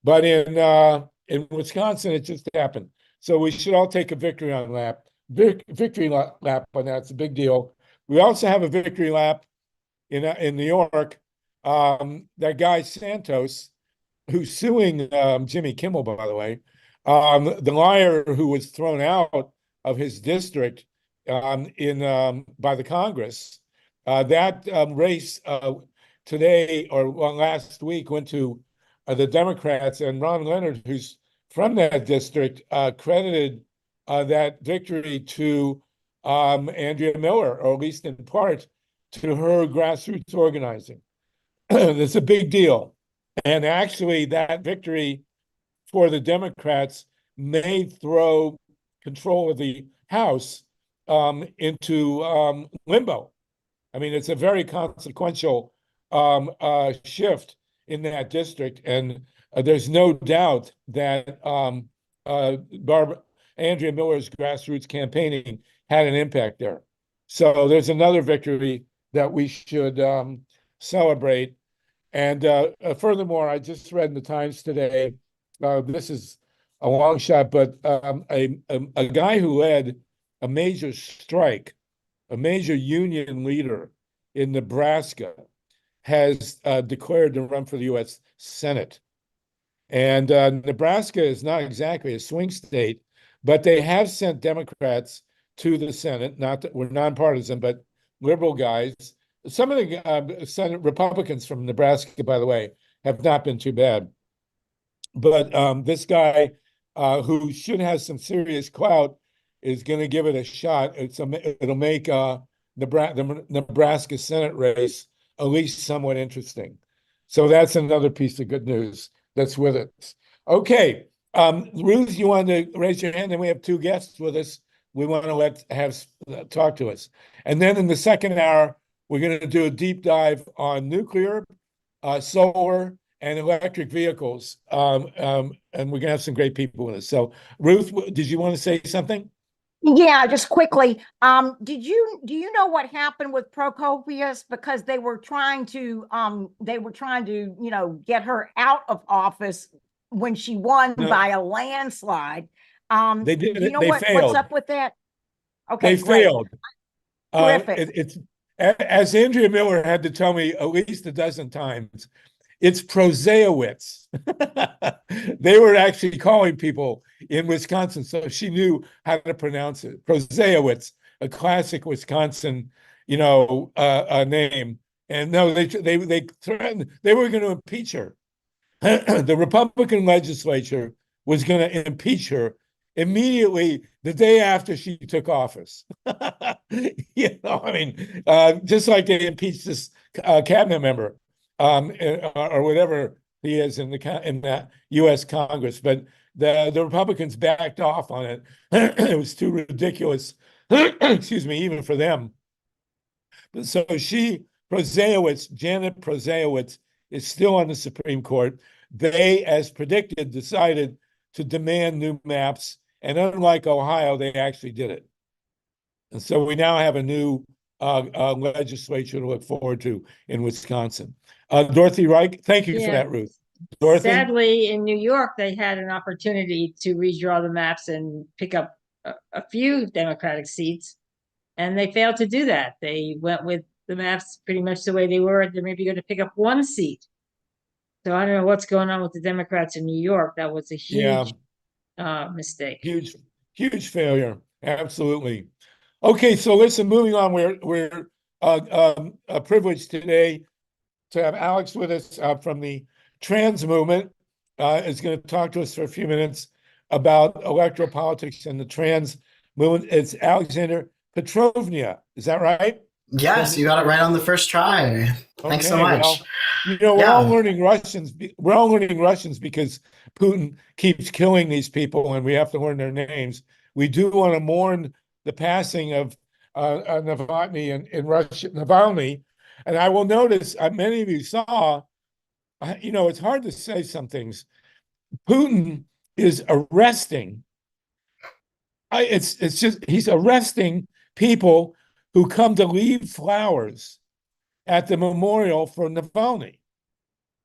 But in Wisconsin, it just happened. So we should all take a victory lap on that. It's a big deal. We also have a victory lap in New York. That guy Santos, who's suing Jimmy Kimmel, by the way, the liar who was thrown out of his district by the Congress. That race today or last week went to the Democrats, and Ron Leonard, who's from that district, credited that victory to Andrea Miller, or at least in part to her grassroots organizing. It's a big deal. And actually, that victory for the Democrats may throw control of the House into limbo. I mean, it's a very consequential shift in that district, and there's no doubt that Andrea Miller's grassroots campaigning had an impact there. So there's another victory that we should celebrate. And furthermore, I just read in the Times today, this is a long shot, but a guy who led a major strike, a major union leader in Nebraska, has declared to run for the U.S. Senate. And Nebraska is not exactly a swing state, but they have sent Democrats to the Senate. Not that we're nonpartisan, but liberal guys. Some of the Senate Republicans from Nebraska, by the way, have not been too bad. But this guy, who should have some serious clout, is going to give it a shot. It'll make the Nebraska Senate race at least somewhat interesting. So that's another piece of good news that's with us. Okay, Ruth, you want to raise your hand? And we have 2 guests with us. We want to talk to us. And then in the second hour, we're going to do a deep dive on nuclear, solar, and electric vehicles. And we're going to have some great people with us. So, Ruth, did you want to say something? Yeah, just quickly. Do you know what happened with Prokofius? Because they were trying to get her out of office when she won by a landslide. They did. Do you know they what's failed. up with that? Okay, they great. failed. Terrific. It's as Andrea Miller had to tell me at least a dozen times, it's Proseowitz. They were actually calling people in Wisconsin, so she knew how to pronounce it. Proseowitz, a classic Wisconsin, name. And no, they threatened they were going to impeach her. The Republican legislature was going to impeach her immediately the day after she took office. Just like they impeached this cabinet member or whatever he is in the U.S. Congress. But the Republicans backed off on it. It was too ridiculous, excuse me, even for them. So Janet Proseowitz, is still on the Supreme Court. They, as predicted, decided to demand new maps. And unlike Ohio, they actually did it. And so we now have a new legislature to look forward to in Wisconsin. Dorothy Reich, thank you for that, Ruth. Dorothy? Sadly, in New York, they had an opportunity to redraw the maps and pick up a few Democratic seats, and they failed to do that. They went with the maps pretty much the way they were. They're maybe going to pick up 1 seat. So I don't know what's going on with the Democrats in New York. That was a huge mistake. Huge failure. Absolutely. Okay, so listen, moving on, we're privileged today to have Alex with us from the trans movement. Is going to talk to us for a few minutes about electoral politics and the trans movement. It's Alexander Petrovnia. Is that right? Yes, you got it right on the first try. Thanks so much. We're all Yeah. learning Russians. We're all learning Russians because Putin keeps killing these people, and we have to learn their names. We do want to mourn the passing of Navalny in Russia, Navalny, and I will notice many of you saw. It's hard to say some things. Putin is arresting. It's just he's arresting people who come to leave flowers at the memorial for Navalny.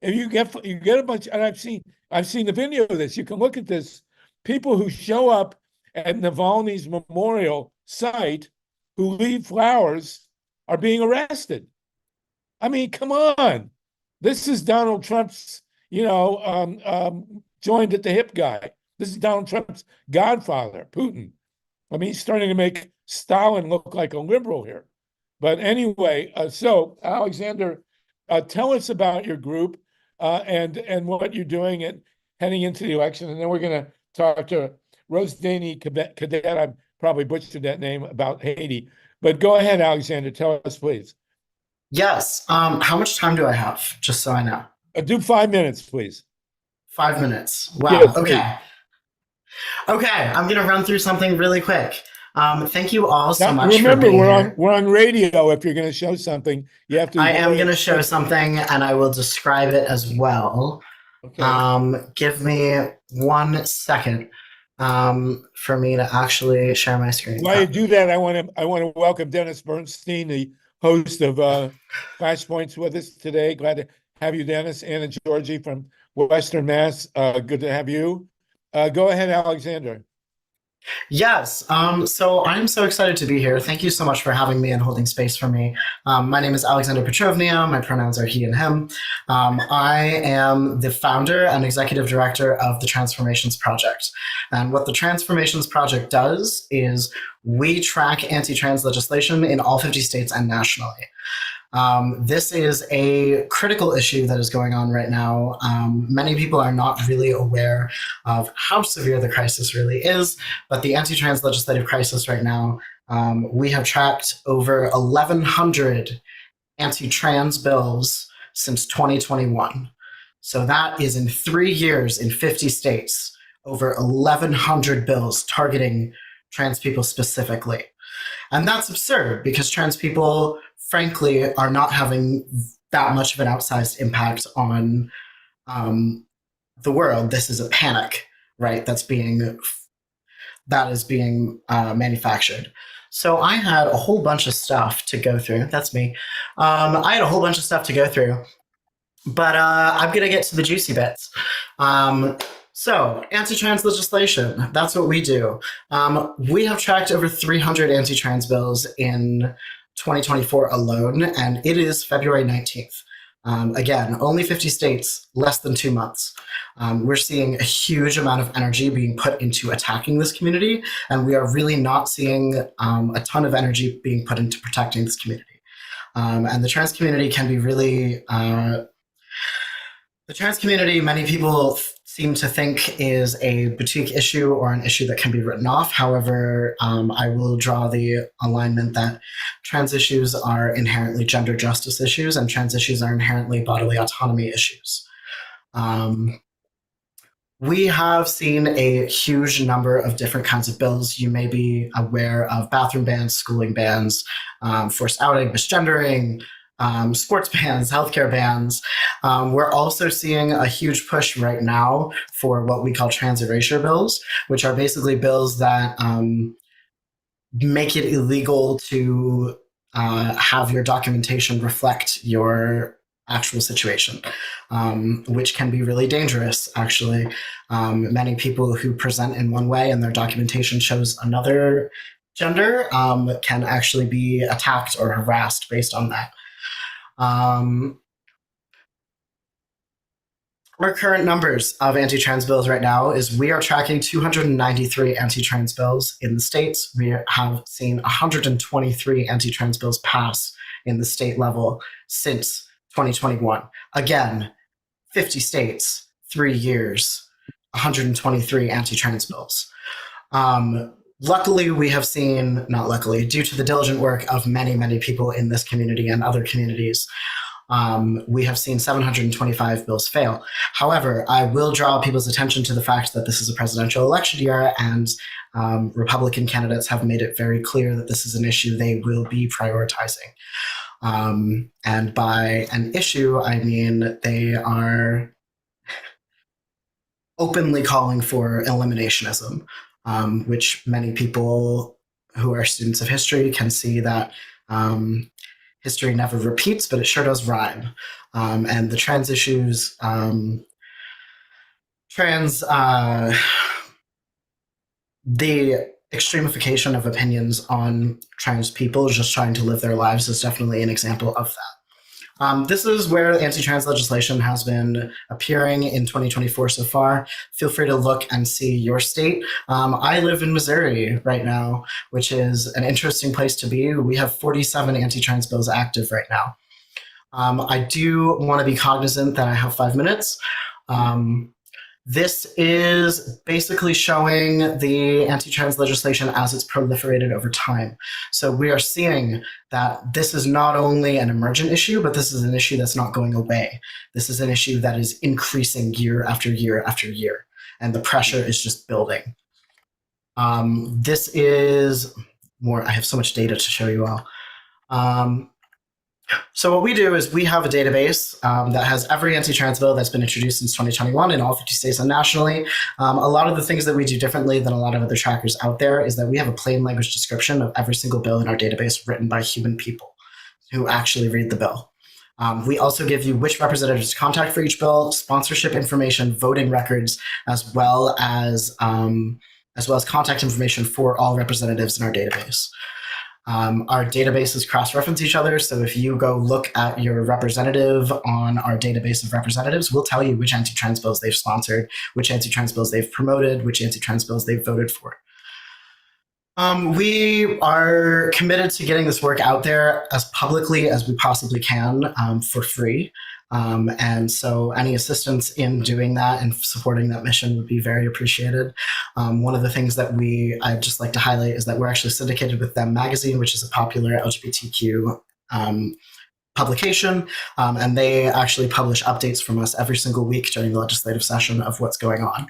If you get a bunch, and I've seen the video of this. You can look at this. People who show up at Navalny's memorial site who leave flowers are being arrested. I mean, come on. This is Donald Trump's, joined at the hip guy. This is Donald Trump's godfather, Putin. I mean, he's starting to make Stalin look like a liberal here. But anyway, so Alexander, tell us about your group and what you're doing and heading into the election. And then we're going to talk to Rosedany Cadet. I probably butchered that name, about Haiti. But go ahead, Alexander. Tell us, please. Yes. How much time do I have? Just so I know. Do 5 minutes, please. 5 minutes. Wow. Yes, okay. Okay. I'm going to run through something really quick. Thank you all so much. Remember, for being we're here. we're on radio. If you're going to show something, you have to. I am going to show something, and I will describe it as well. Okay. Give me 1 second for me to actually share my screen. While you do that, I want to welcome Dennis Bernstein, the host of Flashpoints, with us today. Glad to have you, Dennis. Anna Georgie from Western Mass. Good to have you. Go ahead, Alexander. Yes. So I'm so excited to be here. Thank you so much for having me and holding space for me. My name is Alexander Petrovnia. My pronouns are he and him. I am the founder and executive director of the Transformations Project. And what the Transformations Project does is we track anti-trans legislation in all 50 states and nationally. This is a critical issue that is going on right now. Many people are not really aware of how severe the crisis really is, but the anti-trans legislative crisis right now, we have tracked over 1,100 anti-trans bills since 2021. So that is in 3 years in 50 states, over 1,100 bills targeting trans people specifically. And that's absurd because trans people, frankly, are not having that much of an outsized impact on the world. This is a panic, right? That is being manufactured. So I had a whole bunch of stuff to go through. That's me. I had a whole bunch of stuff to go through, but I'm going to get to the juicy bits. So, anti-trans legislation, that's what we do. We have tracked over 300 anti-trans bills in 2024 alone, and it is February 19th. Again, only 50 states, less than 2 months. We're seeing a huge amount of energy being put into attacking this community, and we are really not seeing a ton of energy being put into protecting this community. And the trans community can be really... the trans community, many people seem to think is a boutique issue or an issue that can be written off. However, I will draw the alignment that trans issues are inherently gender justice issues and trans issues are inherently bodily autonomy issues. We have seen a huge number of different kinds of bills. You may be aware of bathroom bans, schooling bans, forced outing, misgendering, sports bans, healthcare bans. We're also seeing a huge push right now for what we call trans erasure bills, which are basically bills that make it illegal to have your documentation reflect your actual situation, which can be really dangerous, actually. Many people who present in one way and their documentation shows another gender can actually be attacked or harassed based on that. Our current numbers of anti-trans bills right now is we are tracking 293 anti-trans bills in the states. We have seen 123 anti-trans bills pass in the state level since 2021. Again, 50 states, 3 years, 123 anti-trans bills. Luckily, we have seen, not luckily, due to the diligent work of many, many people in this community and other communities, we have seen 725 bills fail. However, I will draw people's attention to the fact that this is a presidential election year, and Republican candidates have made it very clear that this is an issue they will be prioritizing. And by an issue, I mean they are openly calling for eliminationism, which many people who are students of history can see that history never repeats, but it sure does rhyme. And the trans issues, the extremification of opinions on trans people just trying to live their lives is definitely an example of that. This is where anti-trans legislation has been appearing in 2024 so far. Feel free to look and see your state. I live in Missouri right now, which is an interesting place to be. We have 47 anti-trans bills active right now. I do want to be cognizant that I have 5 minutes. This is basically showing the anti-trans legislation as it's proliferated over time. So we are seeing that this is not only an emergent issue, but this is an issue that's not going away. This is an issue that is increasing year after year after year, and the pressure is just building. This is more, I have so much data to show you all. So what we do is we have a database that has every anti-trans bill that's been introduced since 2021 in all 50 states and nationally. A lot of the things that we do differently than a lot of other trackers out there is that we have a plain language description of every single bill in our database written by human people who actually read the bill. We also give you which representatives to contact for each bill, sponsorship information, voting records, as well as contact information for all representatives in our database. Our databases cross-reference each other, so if you go look at your representative on our database of representatives, we'll tell you which anti-trans bills they've sponsored, which anti-trans bills they've promoted, which anti-trans bills they've voted for. We are committed to getting this work out there as publicly as we possibly can for free. And so any assistance in doing that and supporting that mission would be very appreciated. One of the things that I'd just like to highlight is that we're actually syndicated with Them Magazine, which is a popular LGBTQ publication. And they actually publish updates from us every single week during the legislative session of what's going on.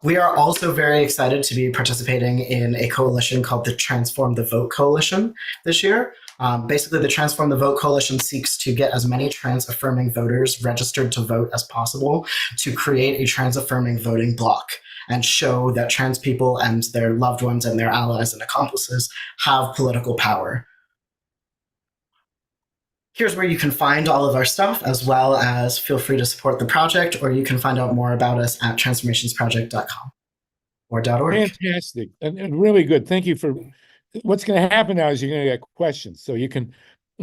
We are also very excited to be participating in a coalition called the Transform the Vote Coalition this year. Basically, the Transform the Vote Coalition seeks to get as many trans-affirming voters registered to vote as possible to create a trans-affirming voting bloc and show that trans people and their loved ones and their allies and accomplices have political power. Here's where you can find all of our stuff, as well as feel free to support the project, or you can find out more about us at transformationsproject.com or .org. Fantastic and really good. Thank you for. What's going to happen now is you're going to get questions, so you can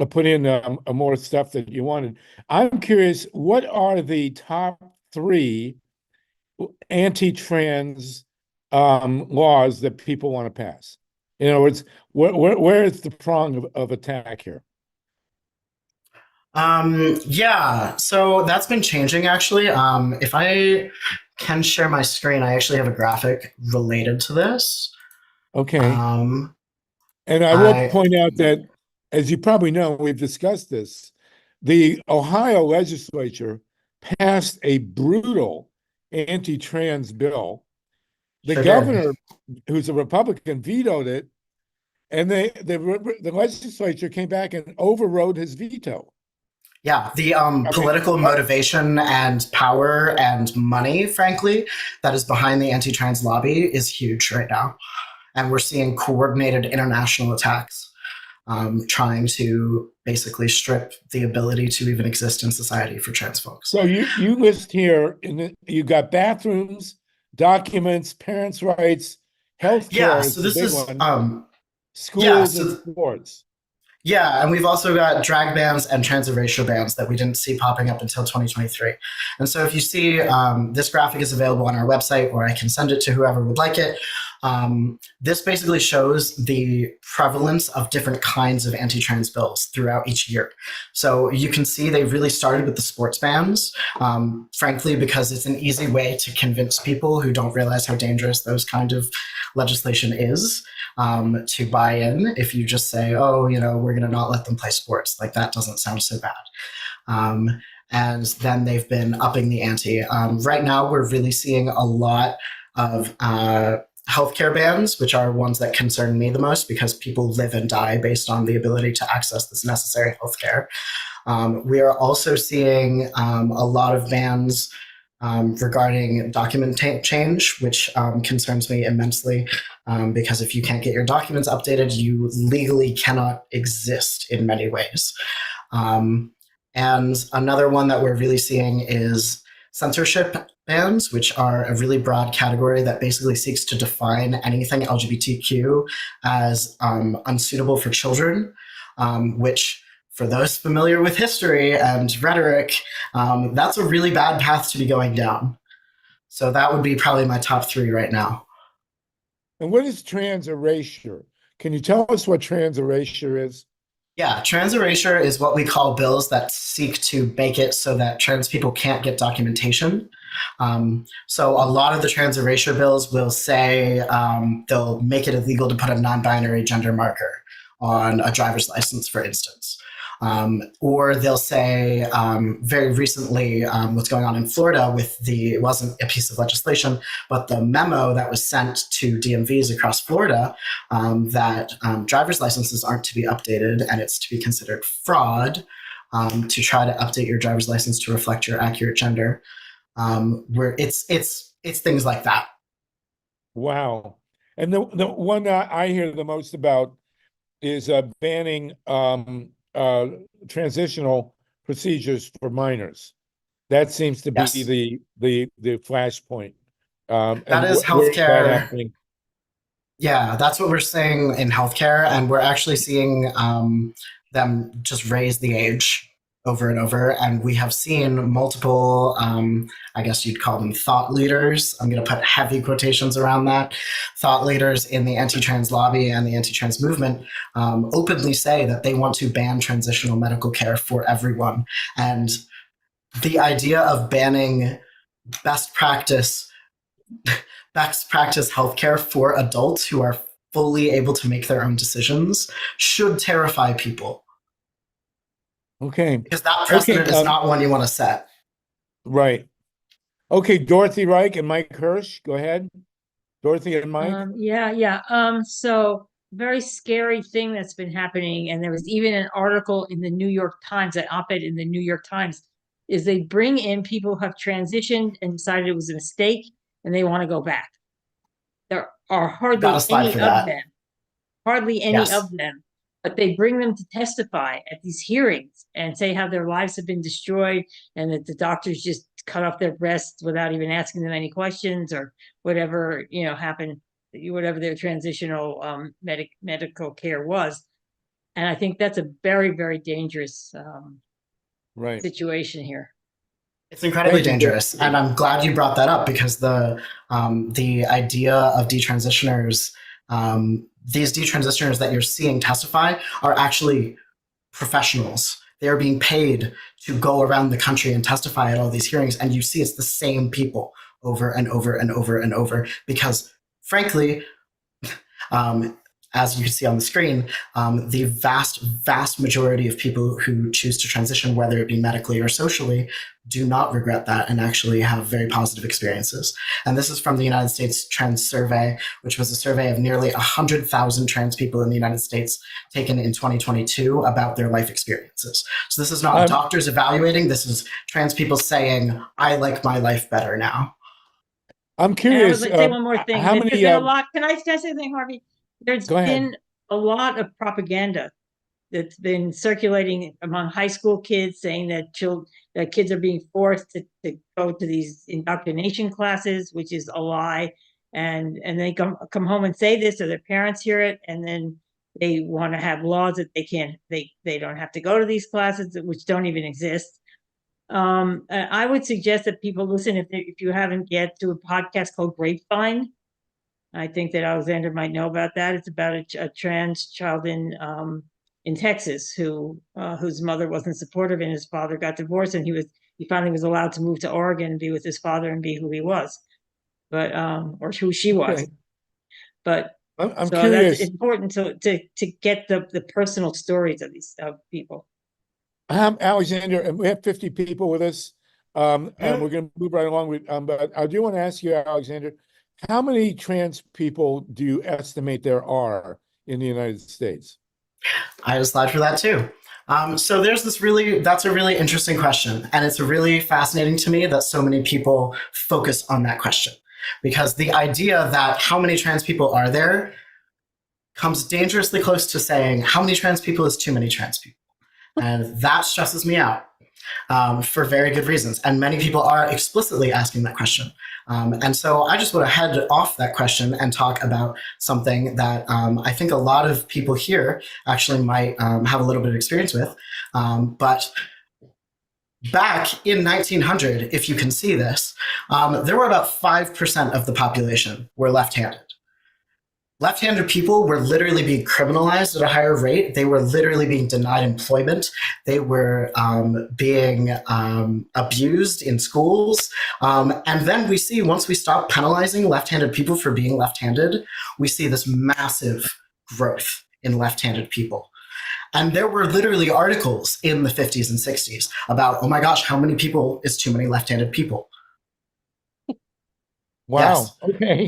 put in more stuff that you wanted. I'm curious, what are the top 3 anti-trans laws that people want to pass? In other words, where is the prong of attack here? Yeah, so that's been changing actually. If I can share my screen, I actually have a graphic related to this. Okay. And I will point out that, as you probably know, we've discussed this, the Ohio legislature passed a brutal anti-trans bill. The governor, who's a Republican, vetoed it, and the legislature came back and overrode his veto. Yeah, the political motivation and power and money, frankly, that is behind the anti-trans lobby is huge right now. And we're seeing coordinated international attacks trying to basically strip the ability to even exist in society for trans folks. So you list here, you got bathrooms, documents, parents' rights, healthcare. Yeah, so this is schools and sports. Yeah, and we've also got drag bans and trans erasure bans that we didn't see popping up until 2023. And so if you see this graphic is available on our website, or I can send it to whoever would like it. This basically shows the prevalence of different kinds of anti-trans bills throughout each year. So you can see they really started with the sports bans, frankly, because it's an easy way to convince people who don't realize how dangerous those kind of legislation is to buy in. If you just say, oh, we're going to not let them play sports, like that doesn't sound so bad. And then they've been upping the ante. Right now, we're really seeing a lot of healthcare bans, which are ones that concern me the most because people live and die based on the ability to access this necessary healthcare. We are also seeing a lot of bans regarding document change, which concerns me immensely because if you can't get your documents updated, you legally cannot exist in many ways. And another one that we're really seeing is censorship bans, which are a really broad category that basically seeks to define anything LGBTQ as unsuitable for children, which for those familiar with history and rhetoric, that's a really bad path to be going down. So that would be probably my top three right now. And what is trans erasure? Can you tell us what trans erasure is? Yeah, trans erasure is what we call bills that seek to make it so that trans people can't get documentation. So a lot of the trans erasure bills will say they'll make it illegal to put a non-binary gender marker on a driver's license, for instance. Or they'll say very recently what's going on in Florida with it wasn't a piece of legislation, but the memo that was sent to DMVs across Florida that driver's licenses aren't to be updated and it's to be considered fraud to try to update your driver's license to reflect your accurate gender. Where it's things like that. Wow. And the one I hear the most about is banning transitional procedures for minors. That seems to be Yes. the flashpoint. That is healthcare. Yeah, that's what we're seeing in healthcare, and we're actually seeing them just raise the age over and over. And we have seen multiple, I guess you'd call them thought leaders. I'm going to put heavy quotations around that. Thought leaders in the anti-trans lobby and the anti-trans movement openly say that they want to ban transitional medical care for everyone. And the idea of banning best practice healthcare for adults who are fully able to make their own decisions should terrify people. Okay. Because that precedent is not one you want to set. Right. Okay, Dorothy Reich and Mike Hirsch, go ahead. Dorothy and Mike. So very scary thing that's been happening, and there was even an article in the New York Times, an op-ed in the New York Times, is they bring in people who have transitioned and decided it was a mistake, and they want to go back. There are hardly any of them. Hardly any of them. But they bring them to testify at these hearings and say how their lives have been destroyed and that the doctors just cut off their breasts without even asking them any questions or whatever, happened, whatever their transitional medical care was. And I think that's a very, very dangerous situation here. It's incredibly dangerous. And I'm glad you brought that up because the idea of detransitioners, these detransitioners that you're seeing testify are actually professionals. They are being paid to go around the country and testify at all these hearings. And you see it's the same people over and over and over and over because, frankly, as you can see on the screen, the vast majority of people who choose to transition, whether it be medically or socially, do not regret that and actually have very positive experiences. And this is from the United States Trans Survey, which was a survey of nearly 100,000 trans people in the United States taken in 2022 about their life experiences. So this is not doctors evaluating, this is trans people saying, I like my life better now. I'm curious. And I would say one more thing. How many? A lot. Can I say something, Harvey? There's been a lot of propaganda that's been circulating among high school kids saying that kids are being forced to go to these indoctrination classes, which is a lie. And they come home and say this, or their parents hear it, and then they want to have laws that they don't have to go to these classes, which don't even exist. I would suggest that people listen, if you haven't yet, to a podcast called Grapevine. I think that Alexander might know about that. It's about a trans child in Texas whose mother wasn't supportive and his father got divorced, and he finally was allowed to move to Oregon and be with his father and be who he was, but or who she was. But I'm curious. That's important to get the personal stories of these people. Alexander, and we have 50 people with us. And we're going to move right along with, but I do want to ask you, Alexander, how many trans people do you estimate there are in the United States? I had a slide for that too. So that's a really interesting question. And it's really fascinating to me that so many people focus on that question, because the idea that how many trans people are there comes dangerously close to saying how many trans people is too many trans people. And that stresses me out for very good reasons. And many people are explicitly asking that question. And so I just want to head off that question and talk about something that I think a lot of people here actually might have a little bit of experience with. But back in 1900, if you can see this, there were about 5% of the population were left-handed. Left-handed people were literally being criminalized at a higher rate. They were literally being denied employment. They were being abused in schools. And then we see, once we stop penalizing left-handed people for being left-handed, we see this massive growth in left-handed people. And there were literally articles in the 50s and 60s about, oh my gosh, how many people is too many left-handed people? Wow. Yes.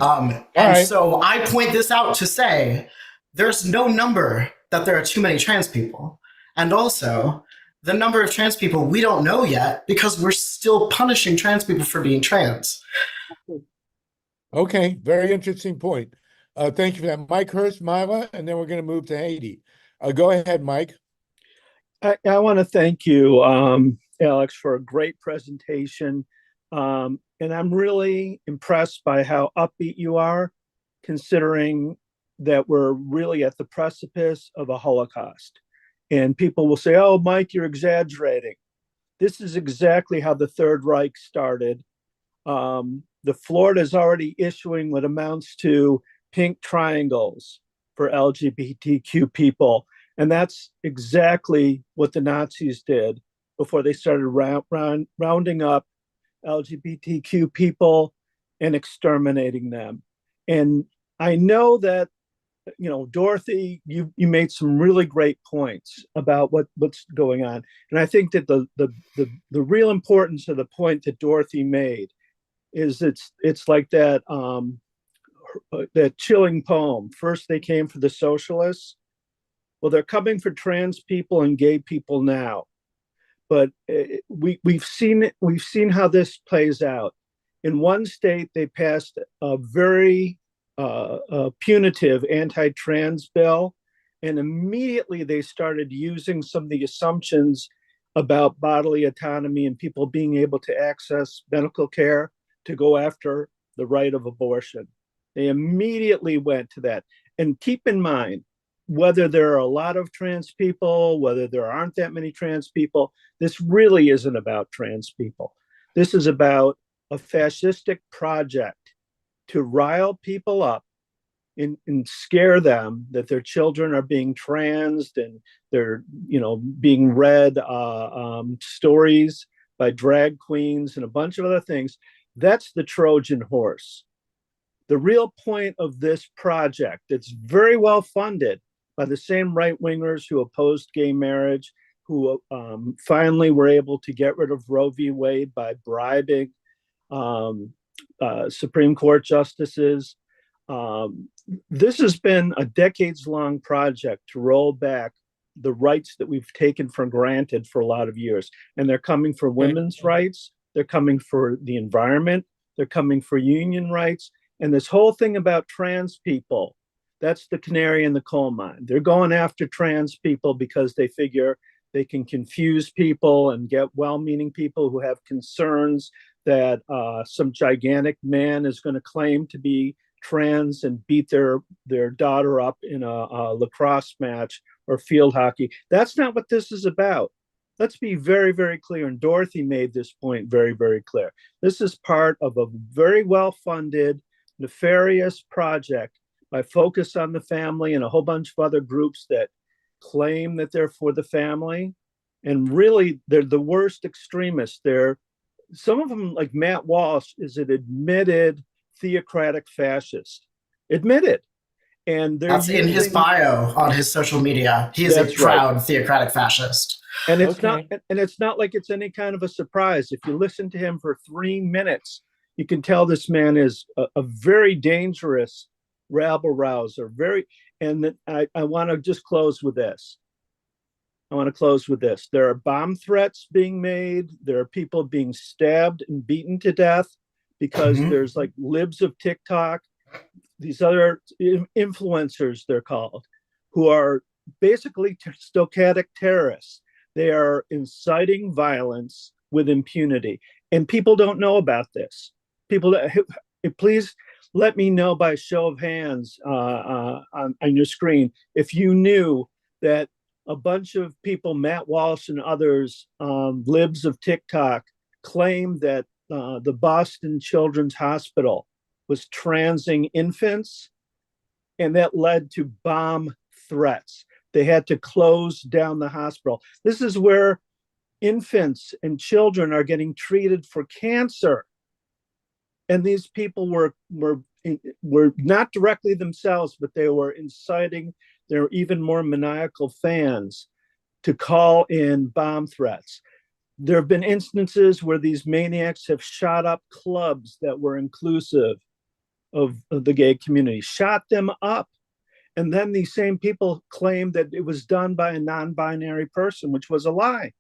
Okay. So I point this out to say there's no number that there are too many trans people. And also, the number of trans people we don't know yet because we're still punishing trans people for being trans. Okay. Very interesting point. Thank you for that. Mike Hurst, Mila, and then we're going to move to Haiti. Go ahead, Mike. I want to thank you, Alex, for a great presentation. And I'm really impressed by how upbeat you are, considering that we're really at the precipice of a Holocaust. And people will say, oh, Mike, you're exaggerating. This is exactly how the Third Reich started. The Florida is already issuing what amounts to pink triangles for LGBTQ people. And that's exactly what the Nazis did before they started rounding up LGBTQ people and exterminating them. And I know that, you know, Dorothy, you made some really great points about what's going on. And I think that the real importance of the point that Dorothy made is it's like that that chilling poem. First they came for the socialists. Well, they're coming for trans people and gay people now. But we've seen how this plays out. In one state, they passed a very punitive anti-trans bill, and immediately they started using some of the assumptions about bodily autonomy and people being able to access medical care to go after the right of abortion. They immediately went to that. And keep in mind, whether there are a lot of trans people, whether there aren't that many trans people, this really isn't about trans people. This is about a fascistic project to rile people up and scare them that their children are being transed and they're, you know, being read stories by drag queens and a bunch of other things. That's the Trojan horse. The real point of this project, it's very well funded by the same right-wingers who opposed gay marriage, who finally were able to get rid of Roe v. Wade by bribing Supreme Court justices. This has been a decades-long project to roll back the rights that we've taken for granted for a lot of years. And they're coming for women's rights. They're coming for the environment. They're coming for union rights. And this whole thing about trans people, that's the canary in the coal mine. They're going after trans people because they figure they can confuse people and get well-meaning people who have concerns that some gigantic man is going to claim to be trans and beat their daughter up in a lacrosse match or field hockey. That's not what this is about. Let's be very, very clear. And Dorothy made this point very, very clear. This is part of a very well-funded, nefarious project by Focus on the Family and a whole bunch of other groups that claim that they're for the family. And really, they're the worst extremists. Some of them, like Matt Walsh, is an admitted theocratic fascist. Admitted. And that's in his bio on his social media. He is a proud theocratic fascist. And it's Okay. not, and it's not like it's any kind of a surprise. If you listen to him for 3 minutes, you can tell this man is a very dangerous rabble rouser. And I want to just close with this. There are bomb threats being made. There are people being stabbed and beaten to death because there's like libs of TikTok, these other influencers, they're called, who are basically stochastic terrorists. They are inciting violence with impunity. And people don't know about this. Please let me know by show of hands on your screen if you knew that a bunch of people, Matt Walsh and others, libs of TikTok, claimed that the Boston Children's Hospital was transing infants, and that led to bomb threats. They had to close down the hospital. This is where infants and children are getting treated for cancer. And these people were not directly themselves, but they were inciting their even more maniacal fans to call in bomb threats. There have been instances where these maniacs have shot up clubs that were inclusive of the gay community, shot them up. And then these same people claim that it was done by a non-binary person, which was a lie.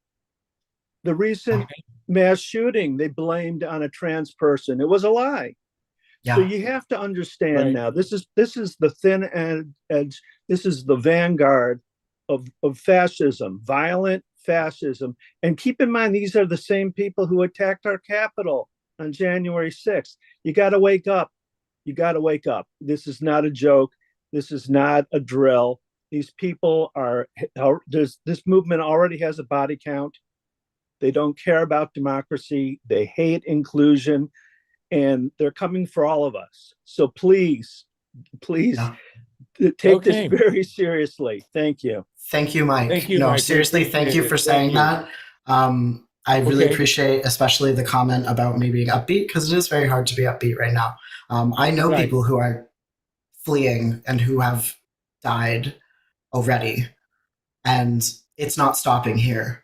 The recent mass shooting, they blamed on a trans person. It was a lie. Yeah. So you have to understand now, this is the thin edge, this is the vanguard of fascism, violent fascism. And keep in mind, these are the same people who attacked our Capitol on January 6th. You got to wake up. You got to wake up. This is not a joke. This is not a drill. These people this movement already has a body count. They don't care about democracy. They hate inclusion, and they're coming for all of us. So please take this very seriously. Thank you. Thank you, Mike. Thank you, no, Mike. seriously, thank you for saying that. I really appreciate especially the comment about me being upbeat, because it is very hard to be upbeat right now. I know people who are fleeing and who have died already, and it's not stopping here.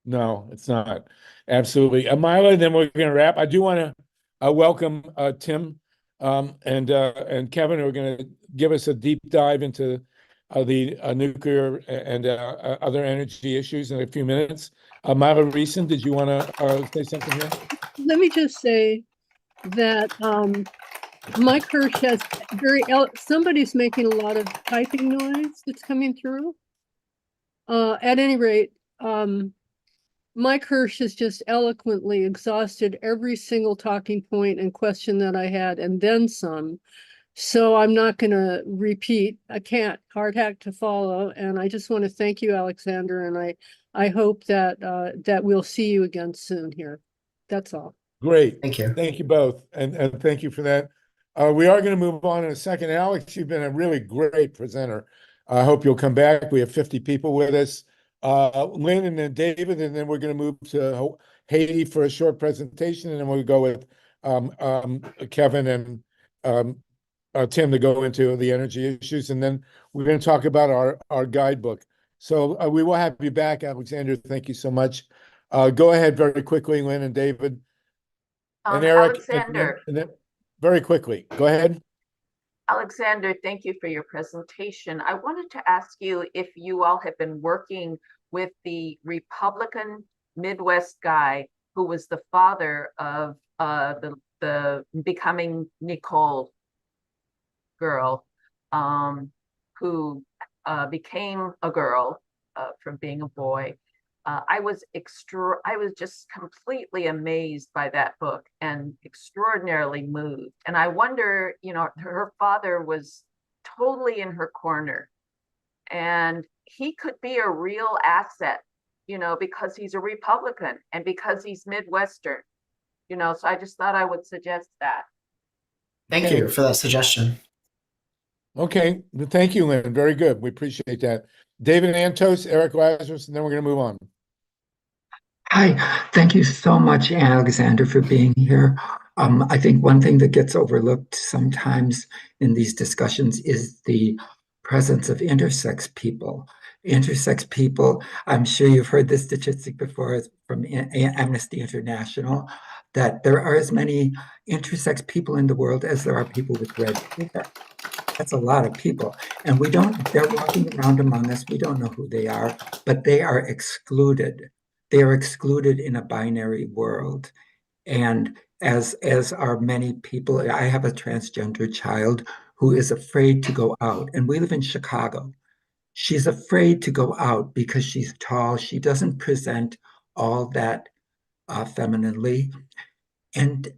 No, it's not. Absolutely. Myla, then we're going to wrap. I do want to welcome Tim and Kevin, who are going to give us a deep dive into the nuclear and other energy issues in a few minutes. Myla Reeson, did you want to say something here? Let me just say that Mike Hirsch has somebody's making a lot of typing noise that's coming through. At any rate, Mike Hirsch has just eloquently exhausted every single talking point and question that I had, and then some. So I'm not going to repeat. I can't. Hard hack to follow. And I just want to thank you, Alexander. And I hope that that we'll see you again soon here. That's all. Great. Thank you. Thank you both. And thank you for that. We are going to move on in a second. Alex, you've been a really great presenter. I hope you'll come back. We have 50 people with us. Lynn and then David, and then we're going to move to Haiti for a short presentation, and then we'll go with Kevin and Tim to go into the energy issues, and then we're going to talk about our guidebook. So we will have you back, Alexander. Thank you so much. Go ahead very quickly, Lynn and David. And Eric. Alexander. And then very quickly. Go ahead. Alexander, thank you for your presentation. I wanted to ask you if you all have been working with the Republican Midwest guy who was the father of the Becoming Nicole girl, who became a girl from being a boy. I was just completely amazed by that book and extraordinarily moved. And I wonder, her father was totally in her corner, and he could be a real asset, because he's a Republican and because he's Midwestern, so I just thought I would suggest that. Thank you for that suggestion. Okay. Thank you, Lynn. Very good. We appreciate that. David Antos, Eric Lazarus, and then we're going to move on. Hi, thank you so much, Alexander, for being here. I think one thing that gets overlooked sometimes in these discussions is the presence of intersex people. intersex people. I'm sure you've heard this statistic before from Amnesty International, that there are as many intersex people in the world as there are people with red hair. That's a lot of people. And they're walking around among us. We don't know who they are, but they are excluded. They are excluded in a binary world. And as are many people, I have a transgender child who is afraid to go out. And we live in Chicago. She's afraid to go out because she's tall. She doesn't present all that femininely. And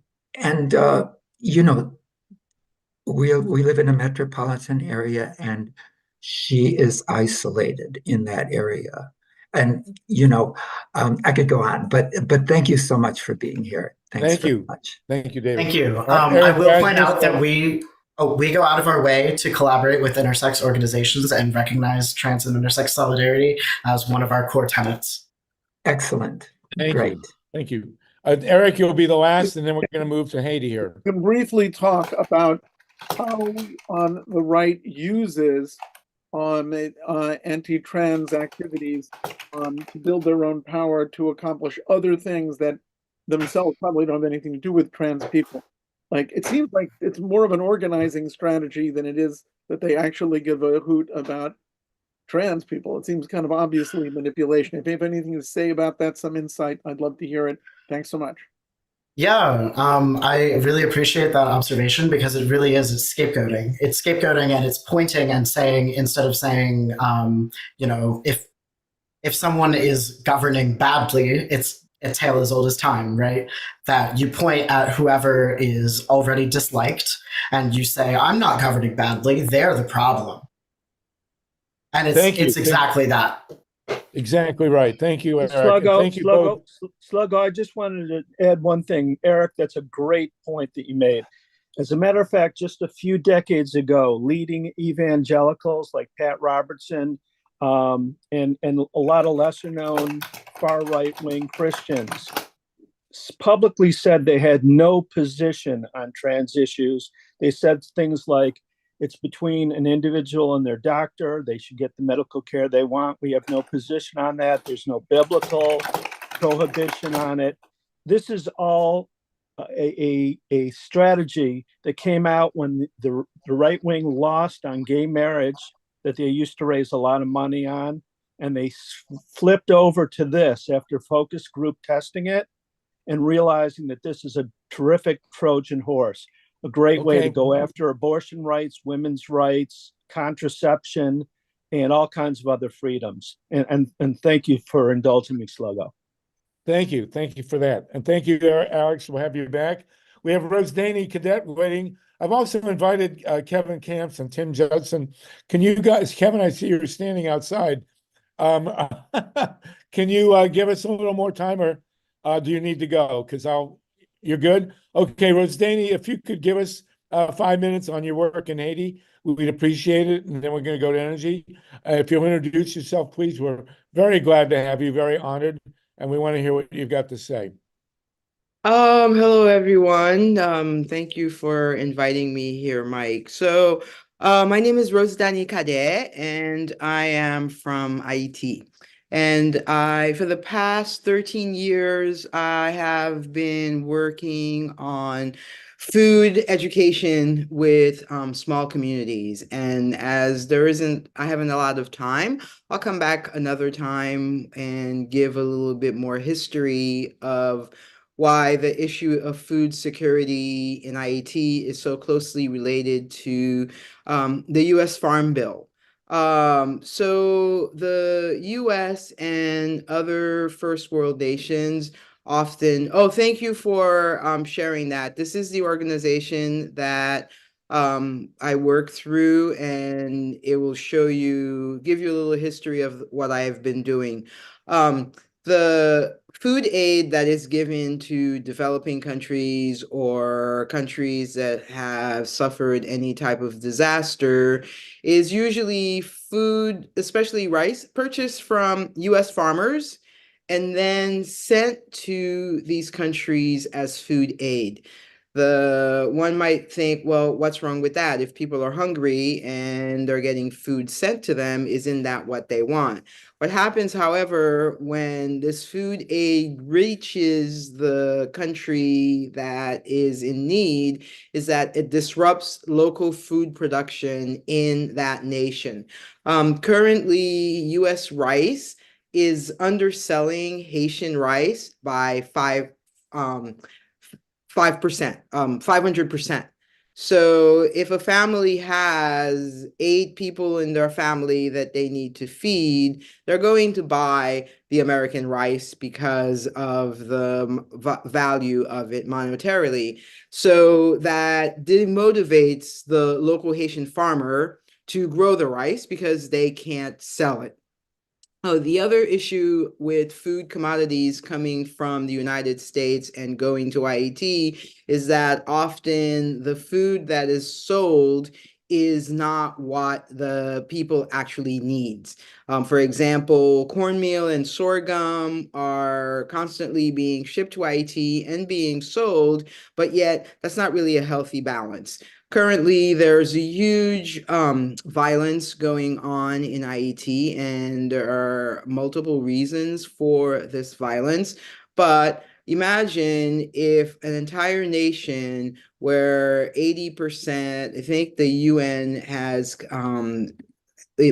you know, we live in a metropolitan area, and she is isolated in that area. And I could go on, but thank you so much for being here. Thanks Thank very you. much. Thank you, David. Thank you. All right, I Eric will point Rasmus, out that we go out of our way to collaborate with intersex organizations and recognize trans and intersex solidarity as one of our core tenets. Excellent. Thank Great. you. Thank you. Eric, you'll be the last, and then we're going to move to Haiti here. Can briefly talk about how the right uses anti-trans activities to build their own power to accomplish other things that themselves probably don't have anything to do with trans people. Like, it seems like it's more of an organizing strategy than it is that they actually give a hoot about trans people. It seems kind of obviously manipulation. If you have anything to say about that, some insight, I'd love to hear it. Thanks so much. Yeah, I really appreciate that observation because it really is scapegoating. It's scapegoating and it's pointing and saying, instead of saying, if someone is governing badly, it's a tale as old as time, right? That you point at whoever is already disliked and you say, I'm not governing badly, they're the problem. And it's exactly that. Exactly right. Thank you, Eric. Thank you Sluggo, I just wanted to add one thing. Eric, that's a great point that you made. As a matter of fact, just a few decades ago, leading evangelicals like Pat Robertson and a lot of lesser known far right-wing Christians publicly said they had no position on trans issues. They said things like, it's between an individual and their doctor. They should get the medical care they want. We have no position on that. There's no biblical prohibition on it. This is all a strategy that came out when the right wing lost on gay marriage that they used to raise a lot of money on. And they flipped over to this after focus group testing it and realizing that this is a terrific Trojan horse. A great way to go after abortion rights, women's rights, contraception, and all kinds of other freedoms. And thank you for indulging me, Sluggo. Thank you. Thank you for that. And thank you, Alex. We'll have you back. We have Rose Daney, cadet, waiting. I've also invited Kevin Camps and Tim Judson. Can you guys, Kevin, I see you're standing outside. Can you give us a little more time, or do you need to go? Because you're good? Okay, Rose Daney, if you could give us 5 minutes on your work in Haiti, we'd appreciate it. And then we're going to go to energy. If you'll introduce yourself, please. We're very glad to have you, very honored. And we want to hear what you've got to say. Hello everyone. Thank you for inviting me here, Mike. So, my name is Rose Dani Cadet, and I am from Haiti. And for the past 13 years, I have been working on food education with small communities. And as I haven't a lot of time, I'll come back another time and give a little bit more history of why the issue of food security in Haiti is so closely related to the U.S. Farm Bill. So the U.S. and other first world nations often, thank you for sharing that. This is the organization that I work through, and it will give you a little history of what I have been doing. The food aid that is given to developing countries or countries that have suffered any type of disaster is usually food, especially rice, purchased from U.S. farmers and then sent to these countries as food aid. The one might think, well, what's wrong with that? If people are hungry and they're getting food sent to them, isn't that what they want? What happens, however, when this food aid reaches the country that is in need is that it disrupts local food production in that nation. Currently, US rice is underselling Haitian rice by 5%, 500%. So if a family has 8 people in their family that they need to feed, they're going to buy the American rice because of the value of it monetarily. So that demotivates the local Haitian farmer to grow the rice because they can't sell it. Oh, the other issue with food commodities coming from the United States and going to IET is that often the food that is sold is not what the people actually needs. For example, cornmeal and sorghum are constantly being shipped to IET and being sold, but yet that's not really a healthy balance. Currently, there's a huge violence going on in IET, and there are multiple reasons for this violence. But imagine if an entire nation where 80%, I think the UN has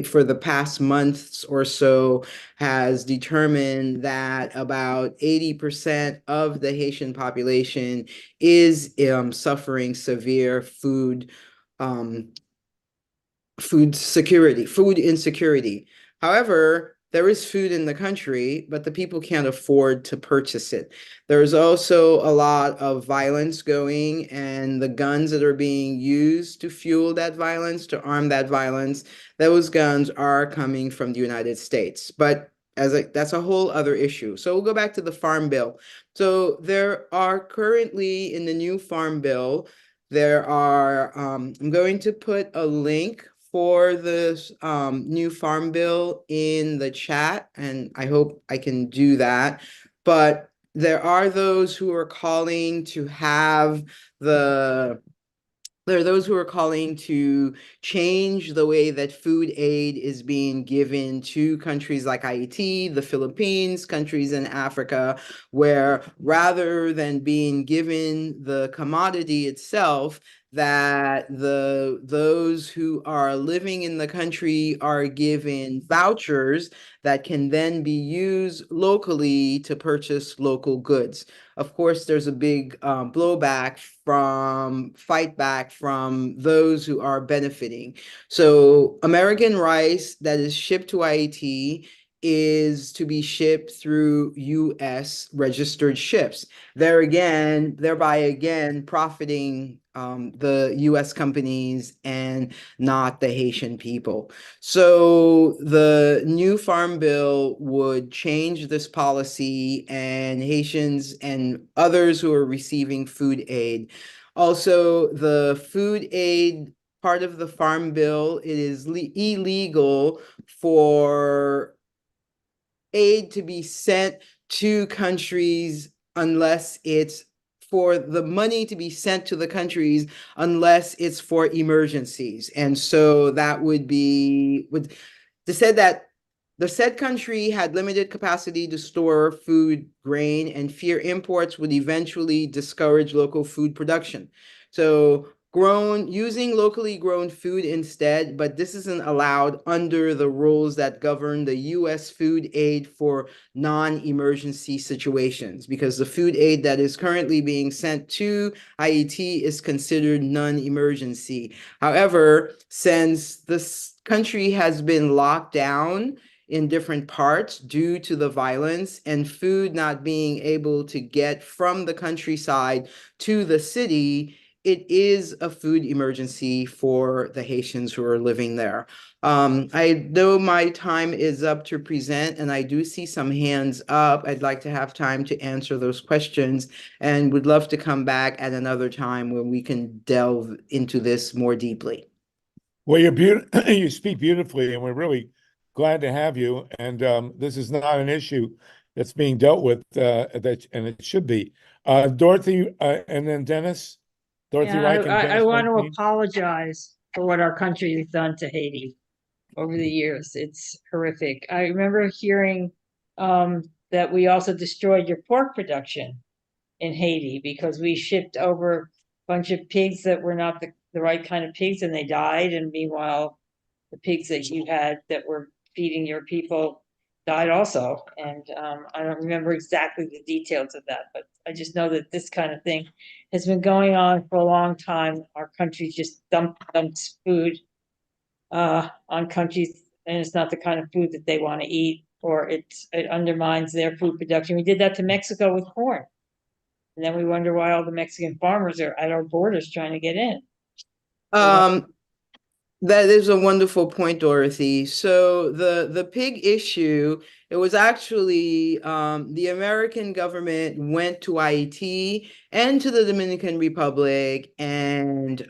for the past months or so has determined that about 80% of the Haitian population is suffering severe food insecurity. However, there is food in the country, but the people can't afford to purchase it. There's also a lot of violence going, and the guns that are being used to fuel that violence, to arm that violence, those guns are coming from the United States. But that's a whole other issue. So we'll go back to the Farm Bill. So there are currently in the new Farm Bill, there are, I'm going to put a link for this new Farm Bill in the chat, and I hope I can do that. But there are those who are calling to have there are those who are calling to change the way that food aid is being given to countries like Haiti, the Philippines, countries in Africa, where rather than being given the commodity itself, that those who are living in the country are given vouchers that can then be used locally to purchase local goods. Of course, there's a big fight back from those who are benefiting. So American rice that is shipped to IET is to be shipped through US registered ships. Thereby again profiting the US companies and not the Haitian people. So the new Farm Bill would change this policy, and Haitians and others who are receiving food aid. Also, the food aid part of the Farm Bill, it is illegal for aid to be sent to countries unless it's for the money to be sent to the countries unless it's for emergencies. And so that would be said that the said country had limited capacity to store food, grain, and fear imports would eventually discourage local food production. So using locally grown food instead, but this isn't allowed under the rules that govern the US food aid for non-emergency situations, because the food aid that is currently being sent to IET is considered non-emergency. However, since this country has been locked down in different parts due to the violence and food not being able to get from the countryside to the city, it is a food emergency for the Haitians who are living there. I know my time is up to present, and I do see some hands up. I'd like to have time to answer those questions and would love to come back at another time when we can delve into this more deeply. Well, you speak beautifully, and we're really glad to have you. And this is not an issue that's being dealt with, and it should be. Dorothy, and then Dennis. Dorothy Yeah, Reich and I Dennis want to Bernstein. apologize for what our country has done to Haiti over the years. It's horrific. I remember hearing that we also destroyed your pork production in Haiti because we shipped over a bunch of pigs that were not the right kind of pigs and they died. And meanwhile, the pigs that you had that were feeding your people died also. And I don't remember exactly the details of that, but I just know that this kind of thing has been going on for a long time. Our country just dumps food on countries, and it's not the kind of food that they want to eat, or it undermines their food production. We did that to Mexico with corn. And then we wonder why all the Mexican farmers are at our borders trying to get in. Um, that is a wonderful point, Dorothy. So the pig issue, it was actually the American government went to Haiti and to the Dominican Republic and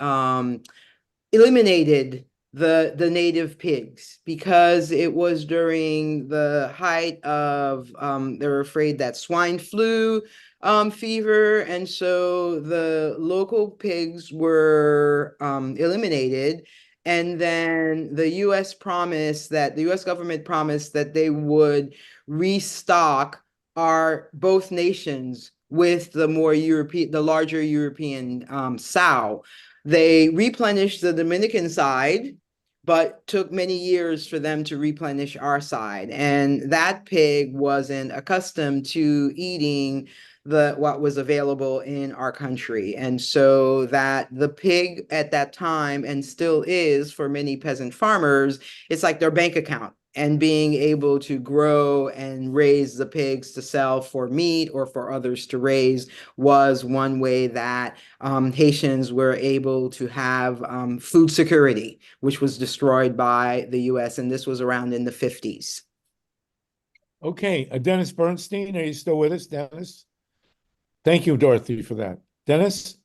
eliminated the native pigs because it was during the height of they were afraid that swine flu fever, and so the local pigs were eliminated. And then the US government promised that they would restock both nations with the larger European sow. They replenished the Dominican side, but took many years for them to replenish our side. And that pig wasn't accustomed to eating what was available in our country. And so that the pig at that time, and still is for many peasant farmers, it's like their bank account. And being able to grow and raise the pigs to sell for meat or for others to raise was one way that Haitians were able to have food security, which was destroyed by the US. And this was around in the 50s. Okay, Dennis Bernstein, are you still with us, Dennis? Thank you, Dorothy, for that. Dennis,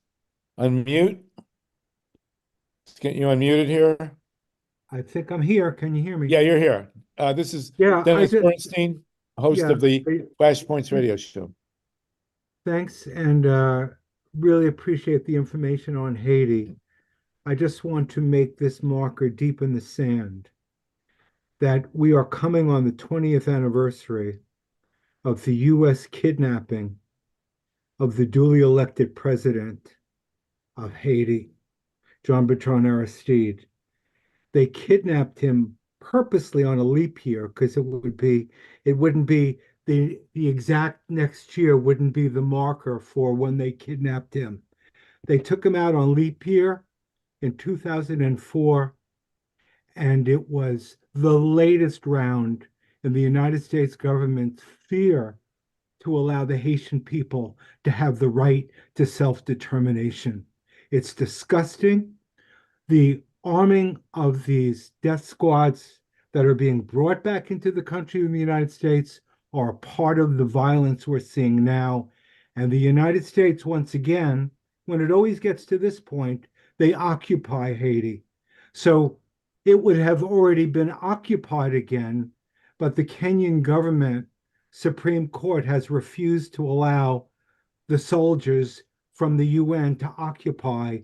unmute. Let's get you unmuted here. I think I'm here. Can you hear me? Yeah, you're here. This is Dennis Bernstein, host of the Flashpoints radio show. Thanks, and really appreciate the information on Haiti. I just want to make this marker deep in the sand that we are coming on the 20th anniversary of the U.S. kidnapping of the duly elected president of Haiti, Jean-Bertrand Aristide. They kidnapped him purposely on a leap year because it wouldn't be the exact next year wouldn't be the marker for when they kidnapped him. They took him out on leap year in 2004, and it was the latest round in the United States government's fear to allow the Haitian people to have the right to self-determination. It's disgusting. The arming of these death squads that are being brought back into the country in the United States are a part of the violence we're seeing now. And the United States, once again, when it always gets to this point, they occupy Haiti. So it would have already been occupied again, but the Kenyan government Supreme Court has refused to allow the soldiers from the UN to occupy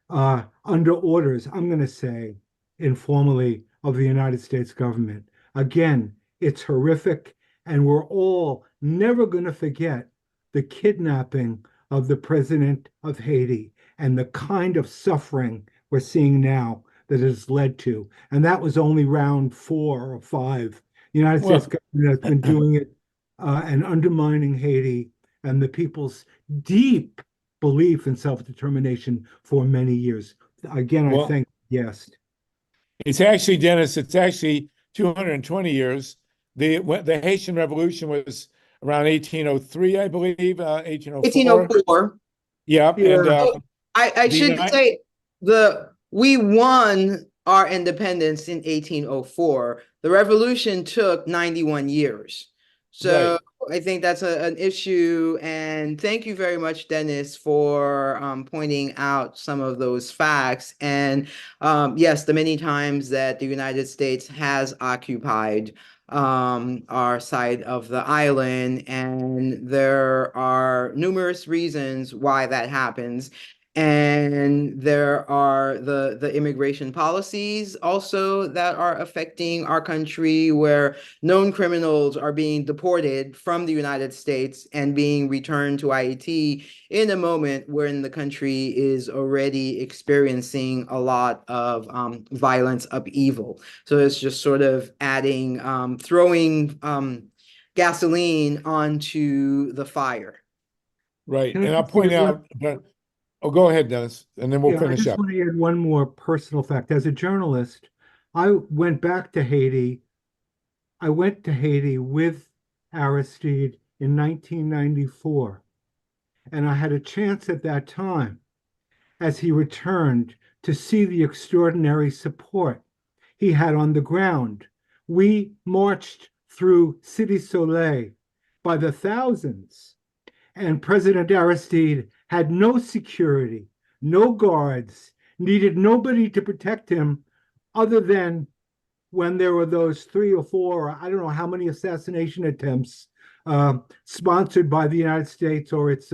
under orders, I'm going to say, informally, of the United States government. Again, it's horrific, and we're all never going to forget the kidnapping of the president of Haiti and the kind of suffering we're seeing now that it has led to. And that was only round 4 or 5. The United States government has been doing it and undermining Haiti and the people's deep belief in self-determination for many years. Again, I thank the guest. It's actually, Dennis, it's actually 220 years. The Haitian Revolution was around 1803, I believe, 1804. 1804. Yeah, yeah. And I should say we won our independence in 1804. The revolution took 91 years. So right. I think that's an issue. And thank you very much, Dennis, for pointing out some of those facts. And yes, the many times that the United States has occupied our side of the island. And there are numerous reasons why that happens. And there are the immigration policies also that are affecting our country, where known criminals are being deported from the United States and being returned to Haiti in a moment when the country is already experiencing a lot of violence, upheaval. So it's just sort of adding, throwing gasoline onto the fire. Right. Can I And I'll just point add one- out that, oh, go ahead, Dennis, and then we'll Yeah, I finish just up. want to add one more personal fact. As a journalist, I went back to Haiti. I went to Haiti with Aristide in 1994, and I had a chance at that time, as he returned, to see the extraordinary support he had on the ground. We marched through Cité Soleil by the thousands, and President Aristide had no security, no guards, needed nobody to protect him other than when there were those 3 or 4, or I don't know how many assassination attempts sponsored by the United States or its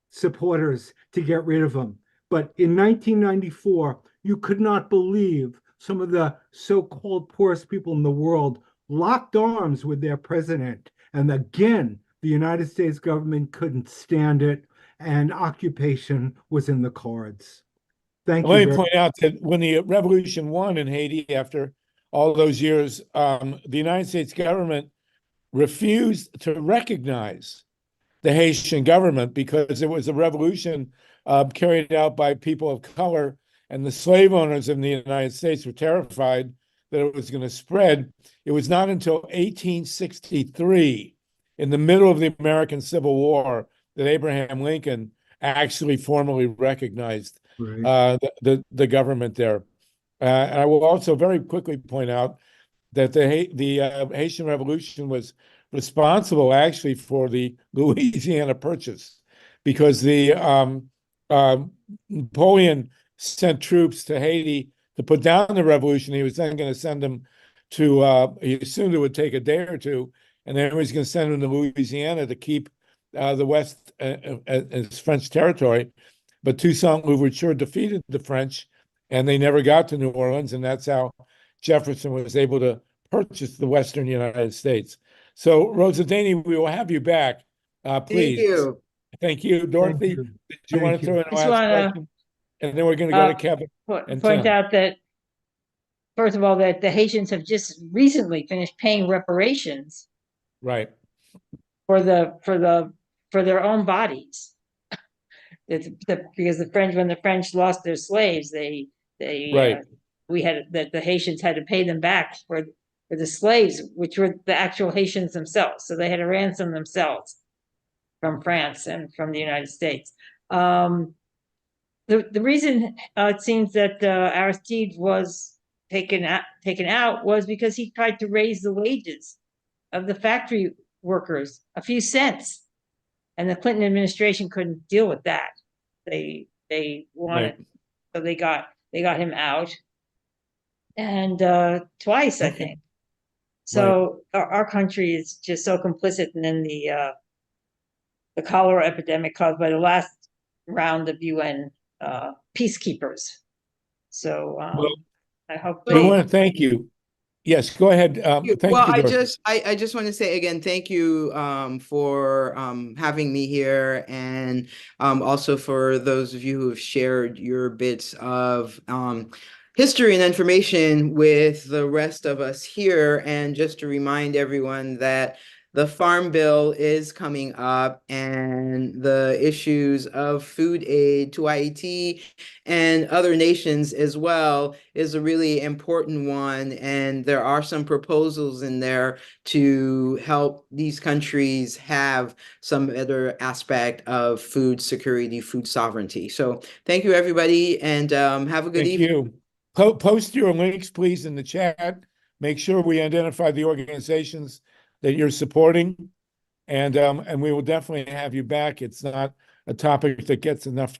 supporters to get rid of him. But in 1994, you could not believe some of the so-called poorest people in the world locked arms with their president. And again, the United States government couldn't stand it, and occupation was in the cards. Thank you. Let me very point out that when the revolution won in Haiti after all those years, the United States government refused to recognize the Haitian government because it was a revolution carried out by people of color, and the slave owners in the United States were terrified that it was going to spread. It was not until 1863, in the middle of the American Civil War, that Abraham Lincoln actually formally recognized Right. the government there. And I will also very quickly point out that the Haitian Revolution was responsible actually for the Louisiana Purchase, because the Napoleon sent troops to Haiti to put down the revolution. He was then going to send them to, he assumed it would take a day or two, and then he was going to send them to Louisiana to keep the West as French territory. But Toussaint Louverture defeated the French, and they never got to New Orleans, and that's how Jefferson was able to purchase the Western United States. So, Rosadani, we will have you back, please. Thank you. Thank you. Dorothy, you. did you want Thank to throw in a Just last wanna, question? And then we're going to go to Uh, Kevin and point Tim. out that, first of all, that the Haitians have just recently finished paying reparations Right. for their own bodies. Because when the French lost their slaves, Right. the Haitians had to pay them back for the slaves, which were the actual Haitians themselves. So they had to ransom themselves from France and from the United States. The reason it seems that Aristide was taken out was because he tried to raise the wages of the factory workers a few cents, and the Clinton administration couldn't deal with that. They wanted, Right. so they got him out, and twice, I think. So our country is just so complicit in the cholera epidemic caused by the last round of UN peacekeepers. So Well, I hope we want to thank you. Yes, go ahead. Thank Well, you, Dorothy. I just want to say again, thank you for having me here, and also for those of you who have shared your bits of history and information with the rest of us here. And just to remind everyone that the Farm Bill is coming up, and the issues of food aid to Haiti and other nations as well is a really important one. And there are some proposals in there to help these countries have some other aspect of food security, food sovereignty. So thank you, everybody, and have a good Thank evening. you. Post your links, please, in the chat. Make sure we identify the organizations that you're supporting, and we will definitely have you back. It's not a topic that gets enough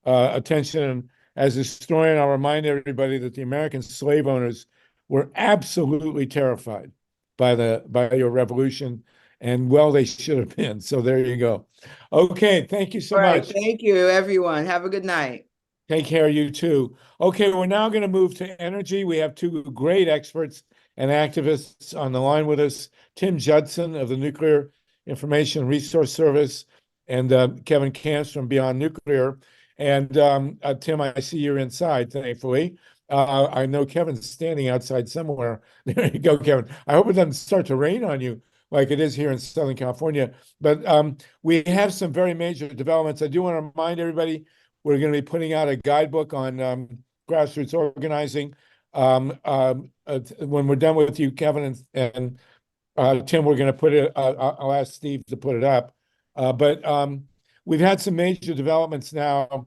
attention. And as a historian, I'll remind everybody that the American slave owners were absolutely terrified by your revolution, and well, they should have been. So there you go. Okay, thank you so All right, much. thank you, everyone. Have a good night. Take care, you too. Okay, we're now going to move to energy. We have two great experts and activists on the line with us, Tim Judson of the Nuclear Information Resource Service and Kevin Camps from Beyond Nuclear. And Tim, I see you're inside, thankfully. I know Kevin's standing outside somewhere. There you go, Kevin. I hope it doesn't start to rain on you like it is here in Southern California. But we have some very major developments. I do want to remind everybody we're going to be putting out a guidebook on grassroots organizing. When we're done with you, Kevin and Tim, we're going to put it. I'll ask Steve to put it up. But we've had some major developments now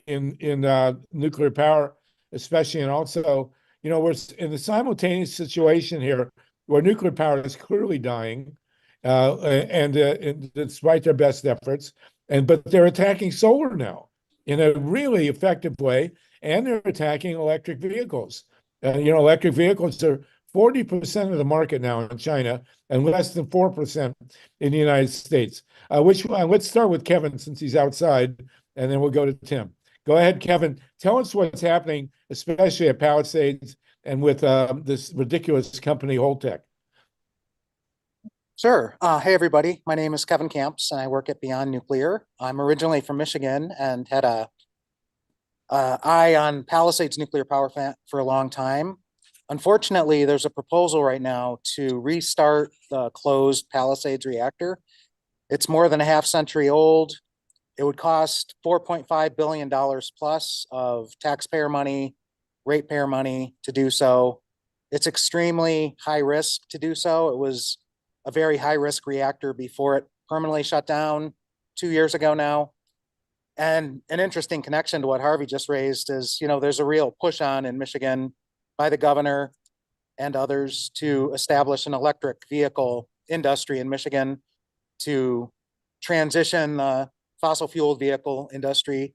in nuclear power, especially, and also, we're in the simultaneous situation here where nuclear power is clearly dying, and despite their best efforts, but they're attacking solar now in a really effective way, and they're attacking electric vehicles. Electric vehicles are 40% of the market now in China and less than 4% in the United States. Let's start with Kevin since he's outside, and then we'll go to Tim. Go ahead, Kevin. Tell us what's happening, especially at Palisades and with this ridiculous company, Holtec. Sure. Hey, everybody. My name is Kevin Camps, and I work at Beyond Nuclear. I'm originally from Michigan and had a eye on Palisades nuclear power plant for a long time. Unfortunately, there's a proposal right now to restart the closed Palisades reactor. It's more than a half century old. It would cost $4.5 billion plus of taxpayer money, ratepayer money to do so. It's extremely high risk to do so. It was a very high risk reactor before it permanently shut down 2 years ago now. And an interesting connection to what Harvey just raised is, there's a real push on in Michigan by the governor and others to establish an electric vehicle industry in Michigan to transition the fossil fuel vehicle industry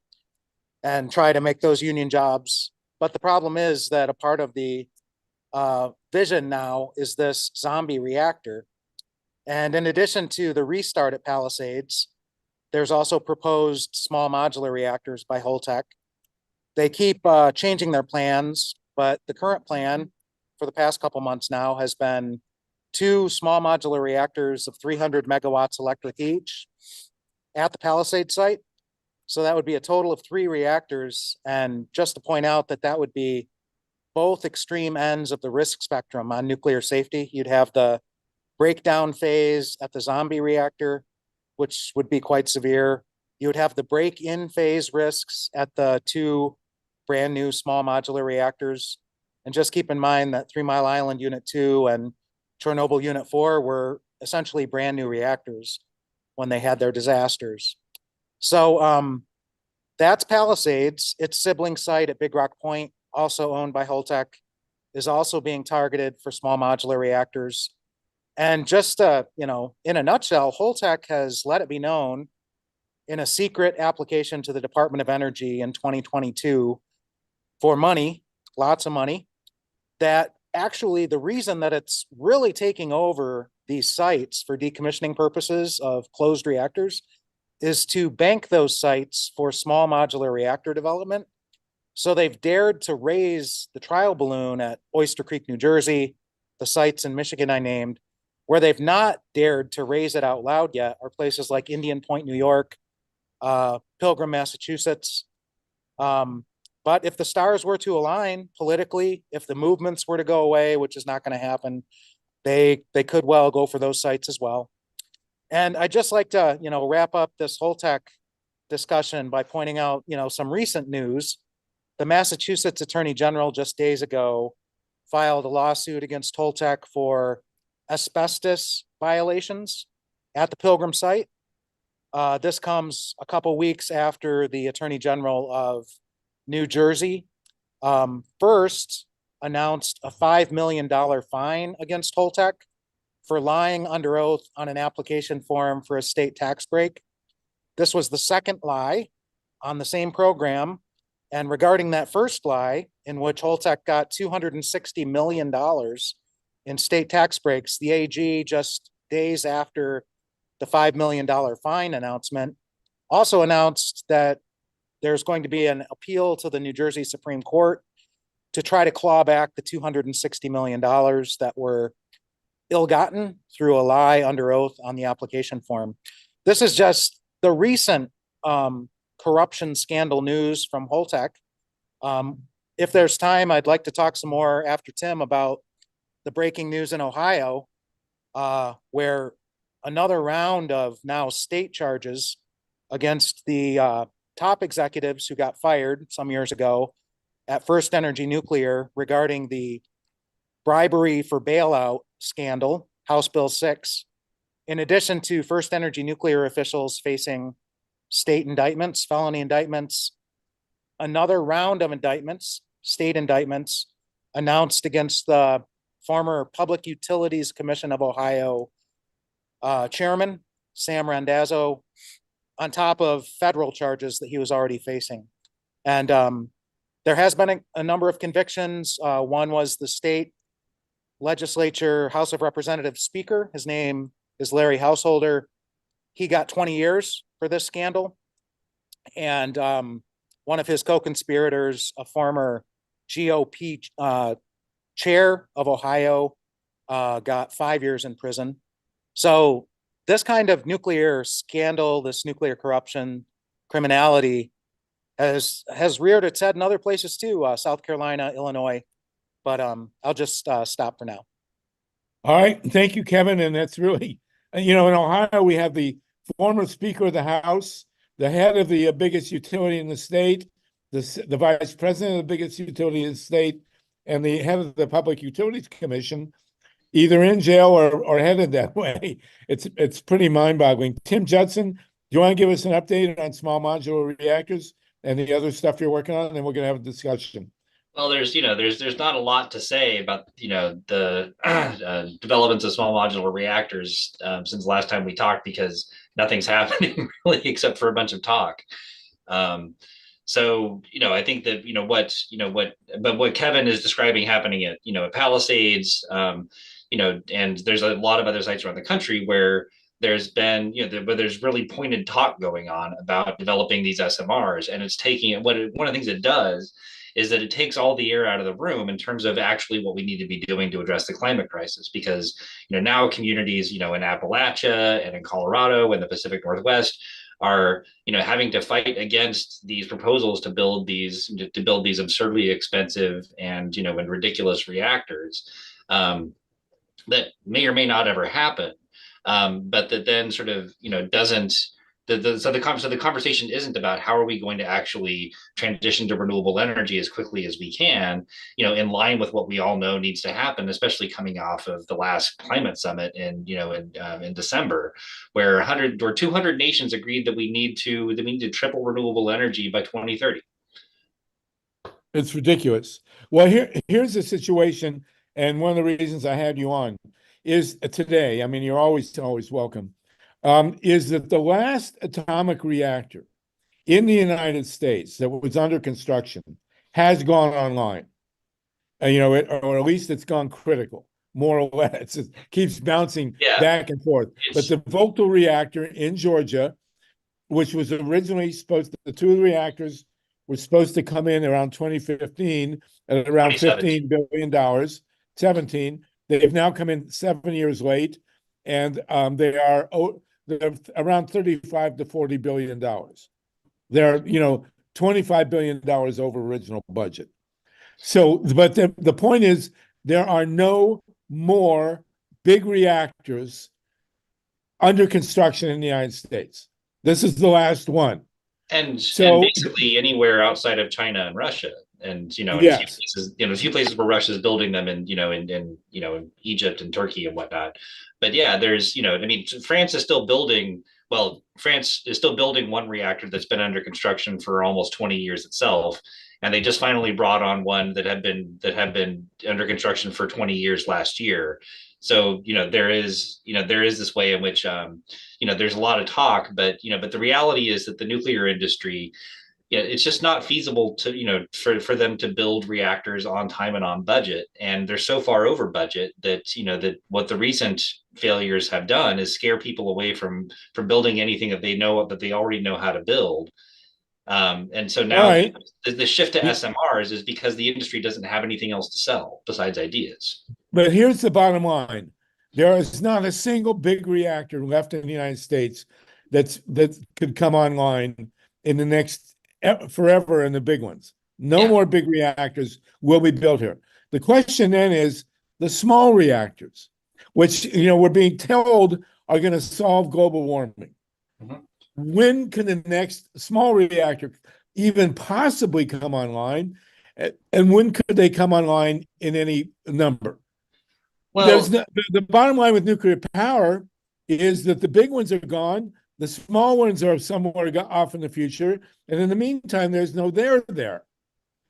and try to make those union jobs. But the problem is that a part of the vision now is this zombie reactor. And in addition to the restart at Palisades, there's also proposed small modular reactors by Holtec. They keep changing their plans, but the current plan for the past couple months now has been 2 small modular reactors of 300 megawatts electric each at the Palisades site. So that would be a total of 3 reactors. And just to point out that would be both extreme ends of the risk spectrum on nuclear safety. You'd have the breakdown phase at the zombie reactor, which would be quite severe. You would have the break-in phase risks at the 2 brand new small modular reactors. And just keep in mind that 3 Mile Island Unit 2 and Chernobyl Unit 4 were essentially brand new reactors when they had their disasters. So that's Palisades. Its sibling site at Big Rock Point, also owned by Holtec, is also being targeted for small modular reactors. And just, in a nutshell, Holtec has let it be known in a secret application to the Department of Energy in 2022 for money, lots of money, that actually the reason that it's really taking over these sites for decommissioning purposes of closed reactors is to bank those sites for small modular reactor development. So they've dared to raise the trial balloon at Oyster Creek, New Jersey, the sites in Michigan I named. Where they've not dared to raise it out loud yet are places like Indian Point, New York, Pilgrim, Massachusetts. But if the stars were to align politically, if the movements were to go away, which is not going to happen, they could well go for those sites as well. And I'd just like to, wrap up this Holtec discussion by pointing out, some recent news. The Massachusetts Attorney General just days ago filed a lawsuit against Holtec for asbestos violations at the Pilgrim site. This comes a couple weeks after the Attorney General of New Jersey first announced a $5 million fine against Holtec for lying under oath on an application form for a state tax break. This was the second lie on the same program. And regarding that first lie, in which Holtec got $260 million in state tax breaks, the AG just days after the $5 million fine announcement, also announced that there's going to be an appeal to the New Jersey Supreme Court to try to claw back the $260 million that were ill-gotten through a lie under oath on the application form. This is just the recent corruption scandal news from Holtec. If there's time, I'd like to talk some more after Tim about the breaking news in Ohio, where another round of now state charges against the top executives who got fired some years ago at First Energy Nuclear regarding the bribery for bailout scandal, House Bill 6. In addition to First Energy Nuclear officials facing state indictments, felony indictments, another round of indictments, state indictments, announced against the former Public Utilities Commission of Ohio chairman, Sam Randazzo, on top of federal charges that he was already facing. And there has been a number of convictions. One was the state legislature House of Representatives speaker. His name is Larry Householder. He got 20 years for this scandal. And one of his co-conspirators, a former GOP chair of Ohio, got 5 years in prison. So this kind of nuclear scandal, this nuclear corruption, criminality has reared its head in other places too, South Carolina, Illinois. But I'll just stop for now. All right, thank you, Kevin. And that's really, in Ohio, we have the former Speaker of the House, the head of the biggest utility in the state, the vice president of the biggest utility in the state, and the head of the Public Utilities Commission, either in jail or headed that way. It's pretty mind-boggling. Tim Judson, do you want to give us an update on small modular reactors and the other stuff you're working on? And then we're going to have a discussion. Well, there's not a lot to say about, the developments of small modular reactors since the last time we talked, because nothing's happening really except for a bunch of talk. So, I think that, what Kevin is describing happening at, at Palisades, and there's a lot of other sites around the country where there's been, where there's really pointed talk going on about developing these SMRs, and it's taking one of the things it does is that it takes all the air out of the room in terms of actually what we need to be doing to address the climate crisis. Because, now communities, in Appalachia and in Colorado and the Pacific Northwest are, having to fight against these proposals to build these absurdly expensive and, and ridiculous reactors that may or may not ever happen. But that then sort of, doesn't, so the conversation isn't about how are we going to actually transition to renewable energy as quickly as we can, in line with what we all know needs to happen, especially coming off of the last climate summit in December, where 100 or 200 nations agreed that we need to triple renewable energy by 2030. It's ridiculous. Well, here's the situation, and one of the reasons I had you on is today. I mean, you're always welcome. Is that the last atomic reactor in the United States that was under construction has gone online. Or at least it's gone critical, more or less. It keeps bouncing back and forth. But the Vogtle reactor in Georgia, which was originally the two reactors were supposed to come in around 2015 at around $15 billion, 17. They've now come in 7 years late, and they're around $35 to $40 billion. They're, $25 billion over original budget. So, but the point is, there are no more big reactors under construction in the United States. This is the last one. And basically anywhere outside of China and Russia. And a few places where Russia is building them in Egypt and Turkey and whatnot. But yeah, there's France is still building. Well, France is still building one reactor that's been under construction for almost 20 years itself, and they just finally brought on one that had been under construction for 20 years last year. So there is this way in which there's a lot of talk, but the reality is that the nuclear industry yeah, it's just not feasible to, for them to build reactors on time and on budget. And they're so far over budget that, that what the recent failures have done is scare people away from building anything that they already know how to build. And so now Right. the shift to SMRs is because the industry doesn't have anything else to sell besides ideas. But here's the bottom line. There is not a single big reactor left in the United States that could come online in the next forever in the big ones. No more big reactors will be built here. The question then is the small reactors, which we're being told are going to solve global warming. Mhm. When can the next small reactor even possibly come online? And when could they come online in any number? Well, The bottom line with nuclear power is that the big ones are gone. The small ones are somewhere off in the future. And in the meantime, there's no there.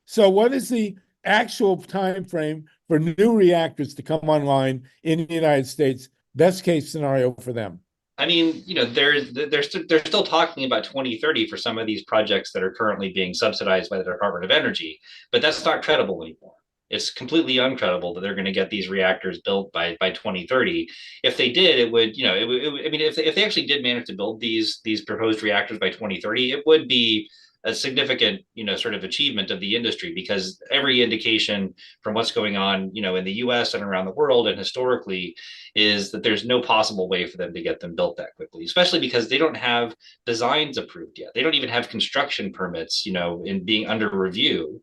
So what is the actual time frame for new reactors to come online in the United States? Best case scenario for them. I mean, they're still talking about 2030 for some of these projects that are currently being subsidized by the Department of Energy, but that's not credible anymore. It's completely uncredible that they're going to get these reactors built by 2030. If they did, it would, I mean, if they actually did manage to build these proposed reactors by 2030, it would be a significant, sort of achievement of the industry, because every indication from what's going on, in the US and around the world and historically is that there's no possible way for them to get them built that quickly, especially because they don't have designs approved yet. They don't even have construction permits, in being under review.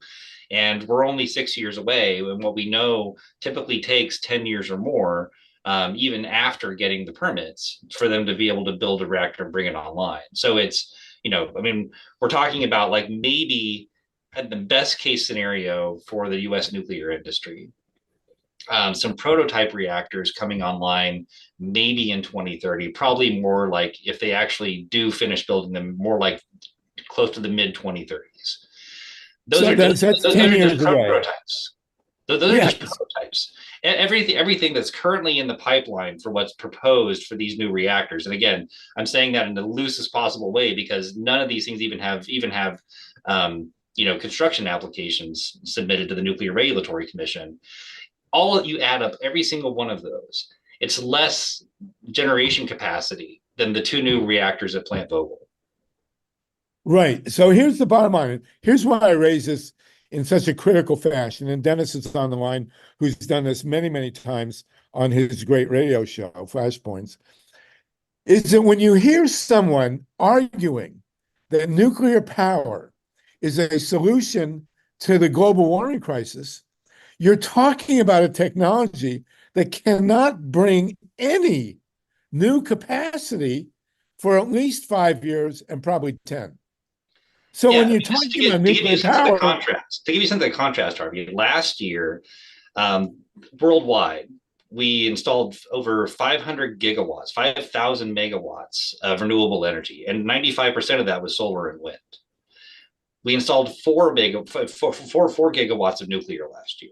And we're only 6 years away. And what we know typically takes 10 years or more, even after getting the permits, for them to be able to build a reactor and bring it online. So it's, I mean, we're talking about like maybe at the best case scenario for the US nuclear industry, some prototype reactors coming online maybe in 2030, probably more like, if they actually do finish building them, more like close to the mid 2030s. Those So are that's just 10 years away. prototypes. Those are just prototypes. Everything that's currently in the pipeline for what's proposed for these new reactors. And again, I'm saying that in the loosest possible way, because none of these things even have construction applications submitted to the Nuclear Regulatory Commission. All you add up every single one of those, it's less generation capacity than the two new reactors at Plant Vogtle. Right. So here's the bottom line. Here's why I raise this in such a critical fashion. And Dennis is on the line, who's done this many, many times on his great radio show, Flashpoints, is that when you hear someone arguing that nuclear power is a solution to the global warming crisis, you're talking about a technology that cannot bring any new capacity for at least 5 years and probably 10. So when you're talking about nuclear power, to give you something to contrast, Harvey, last year, worldwide, we installed over 500 gigawatts, 5,000 megawatts of renewable energy, and 95% of that was solar and wind. We installed 4 gigawatts of nuclear last year.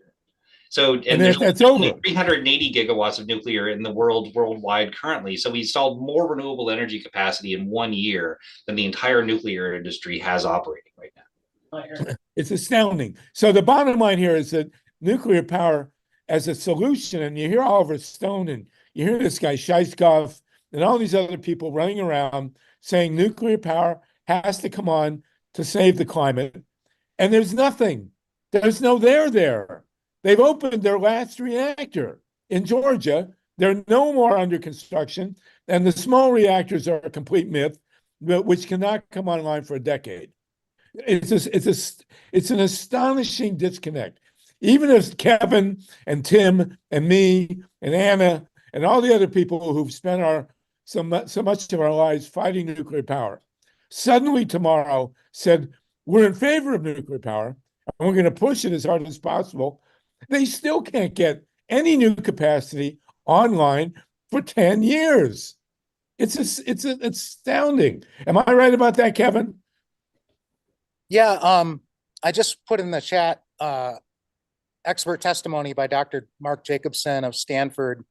So, and there's only 380 gigawatts of nuclear in the worldwide currently. So we installed more renewable energy capacity in 1 year than the entire nuclear industry has operating right now. It's astounding. So the bottom line here is that nuclear power as a solution, and you hear Oliver Stone and you hear this guy Scheistkopf and all these other people running around saying nuclear power has to come on to save the climate. And there's nothing. There's no there. They've opened their last reactor in Georgia. They're no more under construction. And the small reactors are a complete myth, which cannot come online for a decade. It's an astonishing disconnect. Even if Kevin and Tim and me and Anna and all the other people who've spent so much of our lives fighting nuclear power, suddenly tomorrow said, we're in favor of nuclear power, and we're going to push it as hard as possible, they still can't get any new capacity online for 10 years. It's astounding. Am I right about that, Kevin? Yeah, I just put in the chat expert testimony by Dr. Mark Jacobson of Stanford,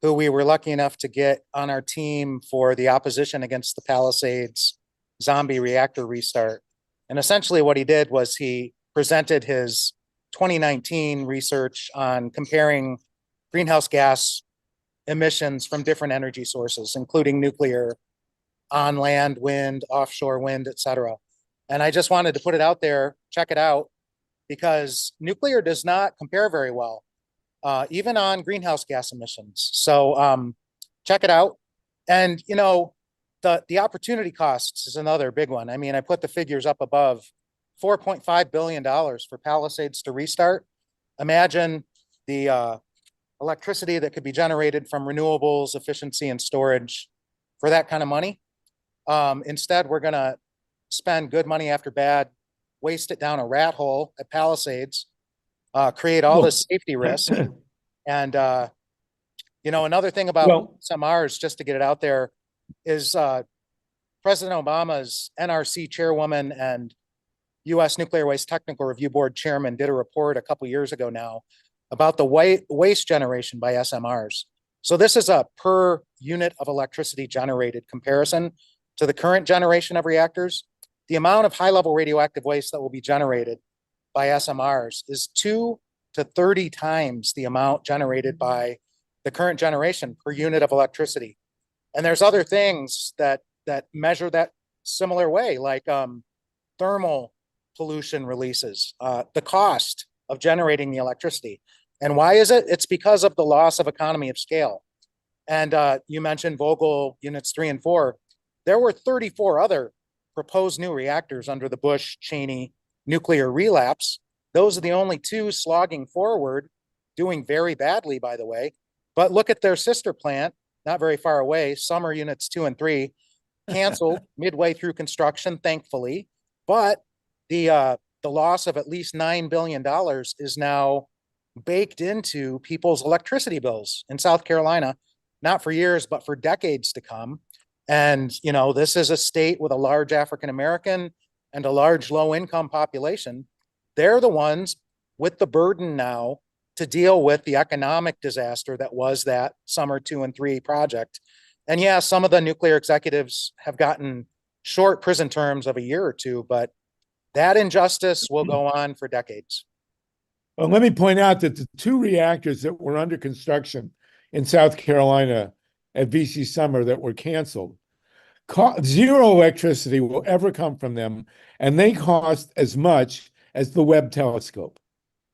who we were lucky enough to get on our team for the opposition against the Palisades zombie reactor restart. And essentially what he did was he presented his 2019 research on comparing greenhouse gas emissions from different energy sources, including nuclear, on land, wind, offshore wind, et cetera. And I just wanted to put it out there, check it out, because nuclear does not compare very well, even on greenhouse gas emissions. So check it out. And, you know, the opportunity costs is another big one. I mean, I put the figures up above. $4.5 billion for Palisades to restart. Imagine the electricity that could be generated from renewables, efficiency, and storage for that kind of money. Instead, we're going to spend good money after bad, waste it down a rat hole at Palisades, create all this safety risk. And, you know, another thing about SMRs, just to get it out there, is President Obama's NRC chairwoman and U.S. Nuclear Waste Technical Review Board chairman did a report a couple years ago now about the waste generation by SMRs. So this is a per unit of electricity generated comparison to the current generation of reactors. The amount of high-level radioactive waste that will be generated by SMRs is 2 to 30 times the amount generated by the current generation per unit of electricity. And there's other things that measure that similar way, like thermal pollution releases, the cost of generating the electricity. And why is it? It's because of the loss of economy of scale. And you mentioned Vogtle units 3 and 4. There were 34 other proposed new reactors under the Bush-Cheney nuclear relapse. Those are the only 2 slogging forward, doing very badly, by the way. But look at their sister plant, not very far away, Summer units 2 and 3, canceled midway through construction, thankfully. But the loss of at least $9 billion is now baked into people's electricity bills in South Carolina, not for years, but for decades to come. And, you know, this is a state with a large African-American and a large low-income population. They're the ones with the burden now to deal with the economic disaster that was that Summer 2 and 3 project. And yeah, some of the nuclear executives have gotten short prison terms of a year or 2, but that injustice will go on for decades. Well, let me point out that the 2 reactors that were under construction in South Carolina at VC Summer that were canceled, zero electricity will ever come from them, and they cost as much as the Webb telescope.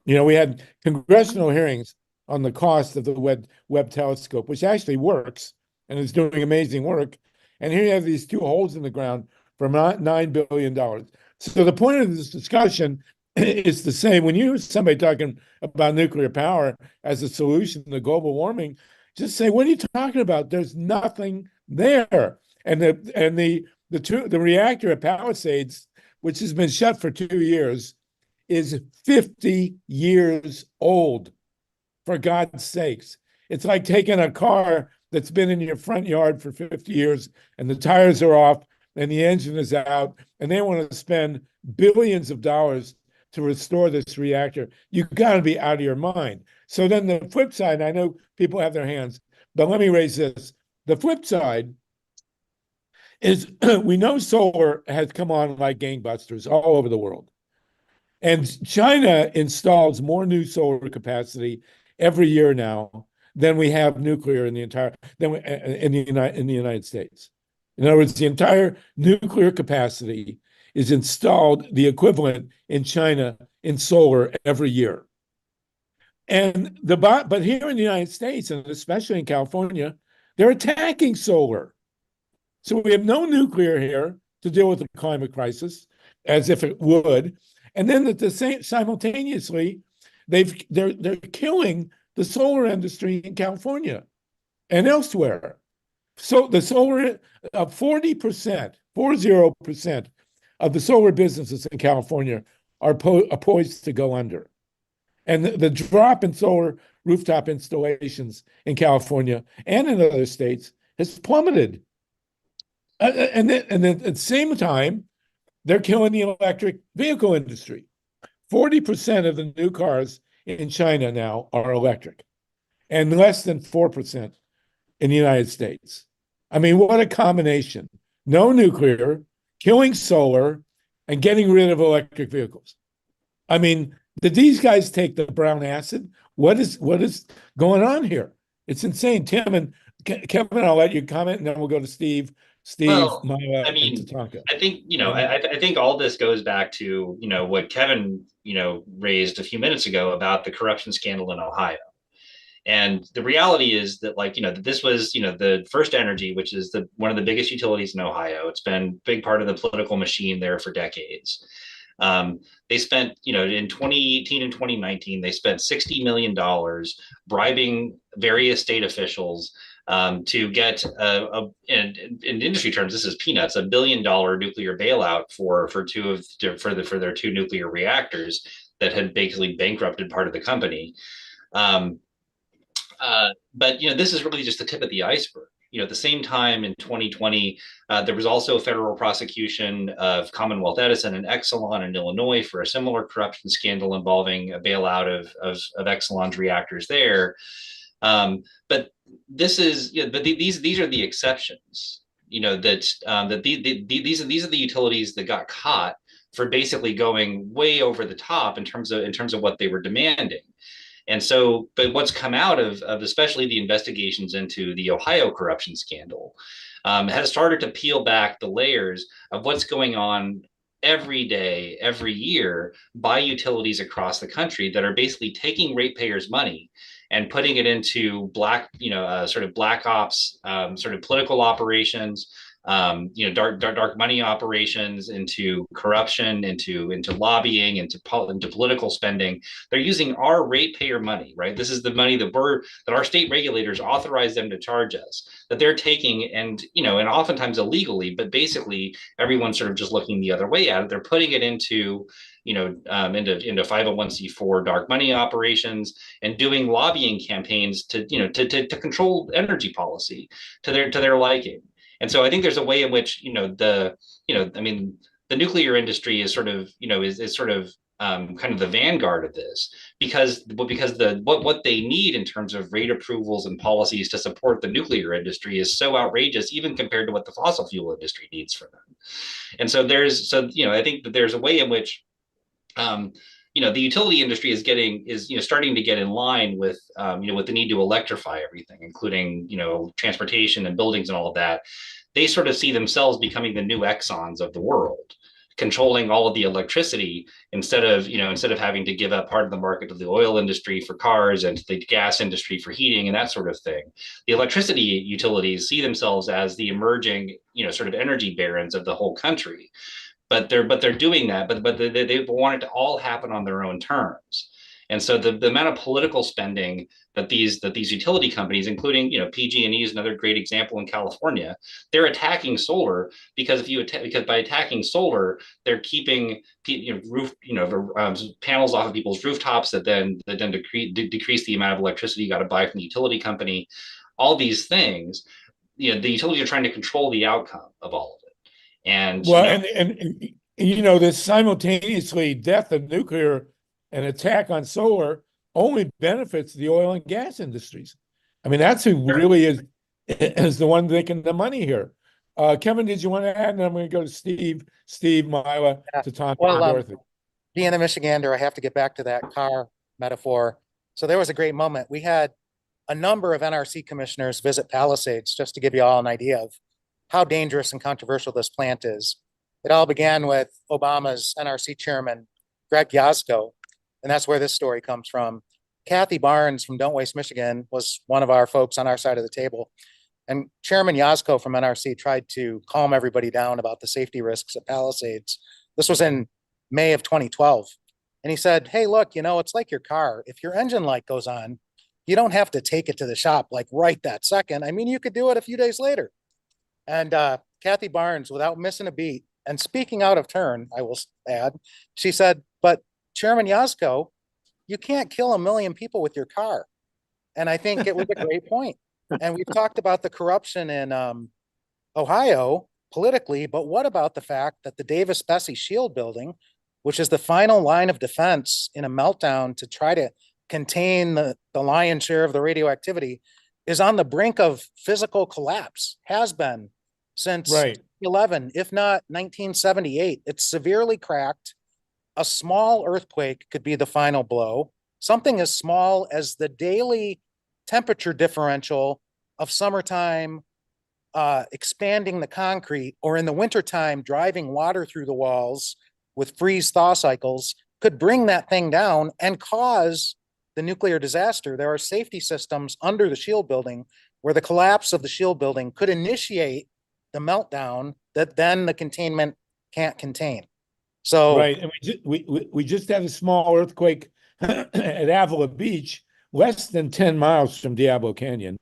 You know, we had congressional hearings on the cost of the Webb telescope, which actually works and is doing amazing work. And here you have these 2 holes in the ground for $9 billion. So the point of this discussion is the same. When you hear somebody talking about nuclear power as a solution to global warming, just say, what are you talking about? There's nothing there. And the reactor at Palisades, which has been shut for 2 years, is 50 years old, for God's sakes. It's like taking a car that's been in your front yard for 50 years and the tires are off and the engine is out, and they want to spend billions of dollars to restore this reactor. You've got to be out of your mind. So then the flip side, I know people have their hands, but let me raise this. The flip side is we know solar has come on like gangbusters all over the world. And China installs more new solar capacity every year now than we have nuclear in the entire in the United States. In other words, the entire nuclear capacity is installed the equivalent in China in solar every year. And but here in the United States, and especially in California, they're attacking solar. So we have no nuclear here to deal with the climate crisis, as if it would. And then at the same simultaneously, they're killing the solar industry in California and elsewhere. So the solar 40% of the solar businesses in California are poised to go under. And the drop in solar rooftop installations in California and in other states has plummeted. And then at the same time, they're killing the electric vehicle industry. 40% of the new cars in China now are electric, and less than 4% in the United States. I mean, what a combination. No nuclear, killing solar, and getting rid of electric vehicles. I mean, did these guys take the brown acid? What is going on here? It's insane. Tim and Kevin, I'll let you comment, and then we'll go to Steve, Well, Maya, I and mean, Tatanka. I think, I think all this goes back to, what Kevin, raised a few minutes ago about the corruption scandal in Ohio. And the reality is that, that this was, the First Energy, which is one of the biggest utilities in Ohio. It's been a big part of the political machine there for decades. They spent, in 2018 and 2019, they spent $60 million bribing various state officials to get in industry terms, this is peanuts, $1 billion nuclear bailout for their two nuclear reactors that had basically bankrupted part of the company. But this is really just the tip of the iceberg. At the same time in 2020, there was also a federal prosecution of Commonwealth Edison and Exelon in Illinois for a similar corruption scandal involving a bailout of Exelon's reactors there. But this is, but these are the exceptions. That these are the utilities that got caught for basically going way over the top in terms of what they were demanding. And so, but what's come out of especially the investigations into the Ohio corruption scandal has started to peel back the layers of what's going on every day, every year by utilities across the country that are basically taking ratepayers' money and putting it into sort of black ops, sort of political operations, dark money operations, into corruption, into lobbying, into political spending. They're using our ratepayer money, right? This is the money that our state regulators authorize them to charge us, that they're taking and oftentimes illegally, but basically everyone's sort of just looking the other way at it. They're putting it into 501c4 dark money operations and doing lobbying campaigns to control energy policy to their liking. And so I think there's a way in which, the nuclear industry is sort of, kind of the vanguard of this because what they need in terms of rate approvals and policies to support the nuclear industry is so outrageous, even compared to what the fossil fuel industry needs for them. And so I think that there's a way in which, the utility industry is starting to get in line with with the need to electrify everything, including transportation and buildings and all of that. They sort of see themselves becoming the new Exxons of the world, controlling all of the electricity instead of having to give up part of the market to the oil industry for cars and to the gas industry for heating and that sort of thing. The electricity utilities see themselves as the emerging sort of energy barons of the whole country. But they're doing that, but they want it to all happen on their own terms. And so the amount of political spending that these utility companies, including PG&E is another great example in California, they're attacking solar because by attacking solar, they're keeping panels off of people's rooftops that then decrease the amount of electricity you got to buy from the utility company. All these things, the utilities are trying to control the outcome of all of it. And this simultaneously death of nuclear and attack on solar only benefits the oil and gas industries. I mean, that's who really is the one making the money here. Kevin, did you want to add? And I'm going to go to Steve, Mila, Tatanka, and Dorothy. Being a Michigander, I have to get back to that car metaphor. So there was a great moment. We had a number of NRC commissioners visit Palisades, just to give you all an idea of how dangerous and controversial this plant is. It all began with Obama's NRC chairman, Greg Yazko, and that's where this story comes from. Kathy Barnes from Don't Waste Michigan was one of our folks on our side of the table. And Chairman Yazko from NRC tried to calm everybody down about the safety risks at Palisades. This was in May of 2012. And he said, hey, look, it's like your car. If your engine light goes on, you don't have to take it to the shop like right that second. I mean, you could do it a few days later. And Kathy Barnes, without missing a beat, and speaking out of turn, I will add, she said, but Chairman Yazko, you can't kill 1 million people with your car. And I think it was a great point. And we've talked about the corruption in Ohio politically, but what about the fact that the Davis-Besse Shield building, which is the final line of defense in a meltdown to try to contain the lion's share of the radioactivity, is on the brink of physical collapse, has been since 1911, if not 1978. It's severely cracked. A small earthquake could be the final blow. Something as small as the daily temperature differential of summertime expanding the concrete, or in the wintertime driving water through the walls with freeze-thaw cycles, could bring that thing down and cause the nuclear disaster. There are safety systems under the shield building where the collapse of the shield building could initiate the meltdown that then the containment can't contain. So right, and we just had a small earthquake at Avila Beach, less than 10 miles from Diablo Canyon.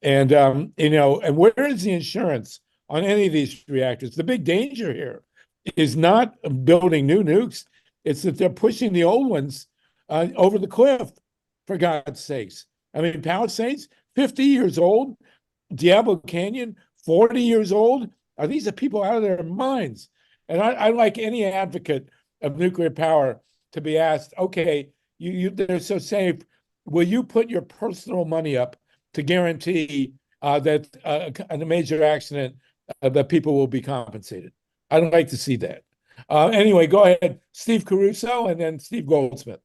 And and where is the insurance on any of these reactors? The big danger here is not building new nukes, it's that they're pushing the old ones over the cliff, for God's sakes. I mean, Palisades, 50 years old, Diablo Canyon, 40 years old. These are people out of their minds. And I like any advocate of nuclear power to be asked, okay, they're so safe, will you put your personal money up to guarantee that in a major accident, that people will be compensated? I'd like to see that. Anyway, go ahead, Steve Caruso, and then Steve Goldsmith.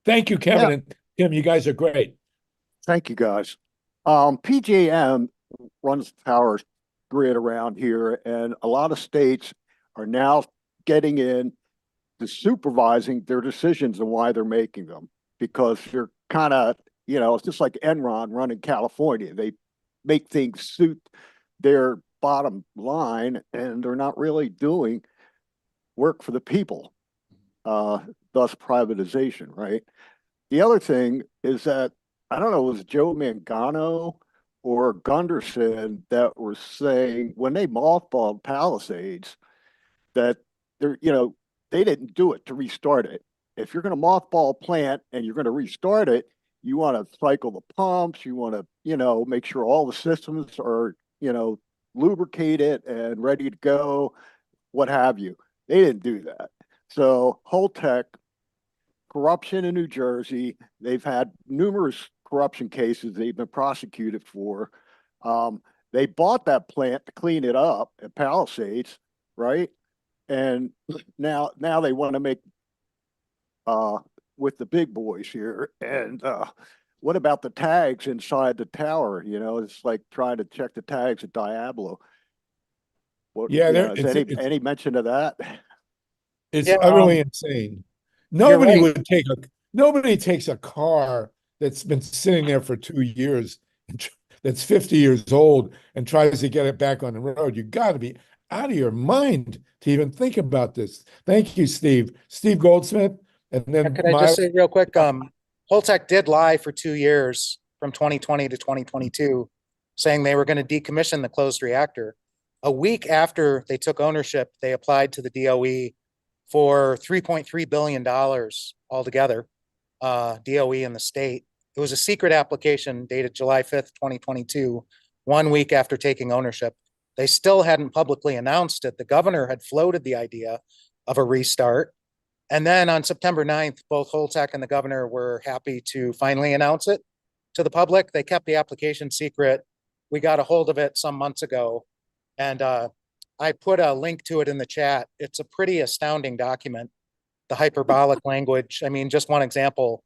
Thank you, Kevin and Tim. You guys are great. Thank you, guys. PJM runs the power grid around here, and a lot of states are now getting in to supervising their decisions and why they're making them, because they're kind of, it's just like Enron running California. They make things suit their bottom line, and they're not really doing work for the people, thus privatization, right? The other thing is that, I don't know, it was Joe Mangano or Gunderson that were saying when they mothballed Palisades that they didn't do it to restart it. If you're going to mothball a plant and you're going to restart it, you want to cycle the pumps, you want to, make sure all the systems are, lubricated and ready to go, what have you. They didn't do that. So Holtec, corruption in New Jersey, they've had numerous corruption cases they've been prosecuted for. They bought that plant to clean it up at Palisades, right? And now they want to make with the big boys here. And what about the tags inside the tower? It's like trying to check the tags at Diablo. Is any mention of that? It's utterly insane. Nobody takes a car that's been sitting there for 2 years, that's 50 years old, and tries to get it back on the road. You got to be out of your mind to even think about this. Thank you, Steve. Steve Goldsmith, and then could I just say real quick, Holtec did lie for 2 years from 2020 to 2022, saying they were going to decommission the closed reactor. A week after they took ownership, they applied to the DOE for $3.3 billion altogether, DOE and the state. It was a secret application dated July 5th, 2022, 1 week after taking ownership. They still hadn't publicly announced it. The governor had floated the idea of a restart. And then on September 9th, both Holtec and the governor were happy to finally announce it to the public. They kept the application secret. We got a hold of it some months ago, and I put a link to it in the chat. It's a pretty astounding document, the hyperbolic language. I mean, just one example,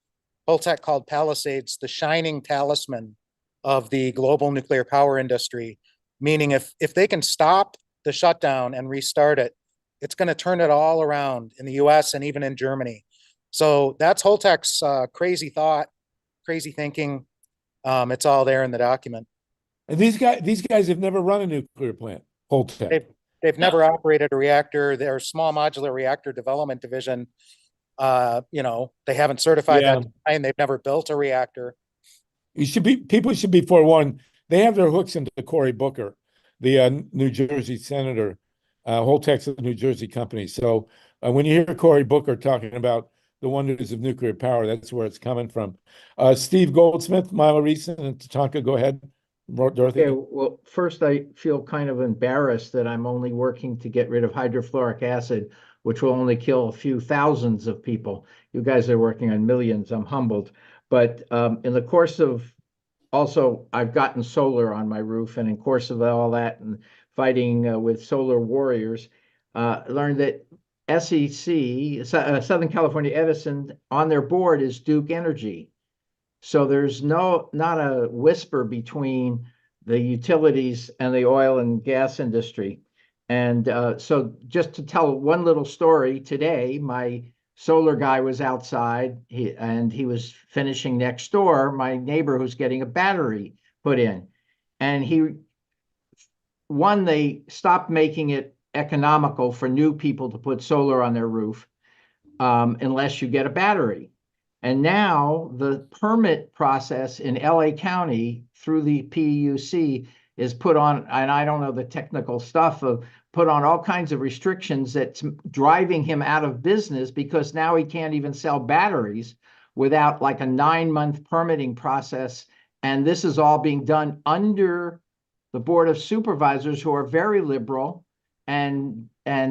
Holtec called Palisades the shining talisman of the global nuclear power industry, meaning if they can stop the shutdown and restart it, it's going to turn it all around in the US and even in Germany. So that's Holtec's crazy thought, crazy thinking. It's all there in the document. And these guys have never run a nuclear plant, Holtec. They've never operated a reactor. They're a small modular reactor development division. They haven't certified that design. They've never built a reactor. People should be forewarned. They have their hooks into Cory Booker, the New Jersey senator. Holtec's a New Jersey company. So when you hear Cory Booker talking about the wonders of nuclear power, that's where it's coming from. Steve Goldsmith, Mila Reeson, and Tatanka, go ahead. Dorothy. Okay, well, first I feel kind of embarrassed that I'm only working to get rid of hydrofluoric acid, which will only kill a few thousands of people. You guys are working on millions. I'm humbled. But in the course of, also, I've gotten solar on my roof, and in course of all that, and fighting with solar warriors, learned that SEC, Southern California Edison, on their board is Duke Energy. So there's not a whisper between the utilities and the oil and gas industry. And so just to tell one little story, today, my solar guy was outside and he was finishing next door, my neighbor who's getting a battery put in. And they stopped making it economical for new people to put solar on their roof unless you get a battery. And now the permit process in LA County through the PUC is put on, and I don't know the technical stuff of put on all kinds of restrictions that's driving him out of business because now he can't even sell batteries without like a 9-month permitting process. And this is all being done under the Board of Supervisors, who are very liberal and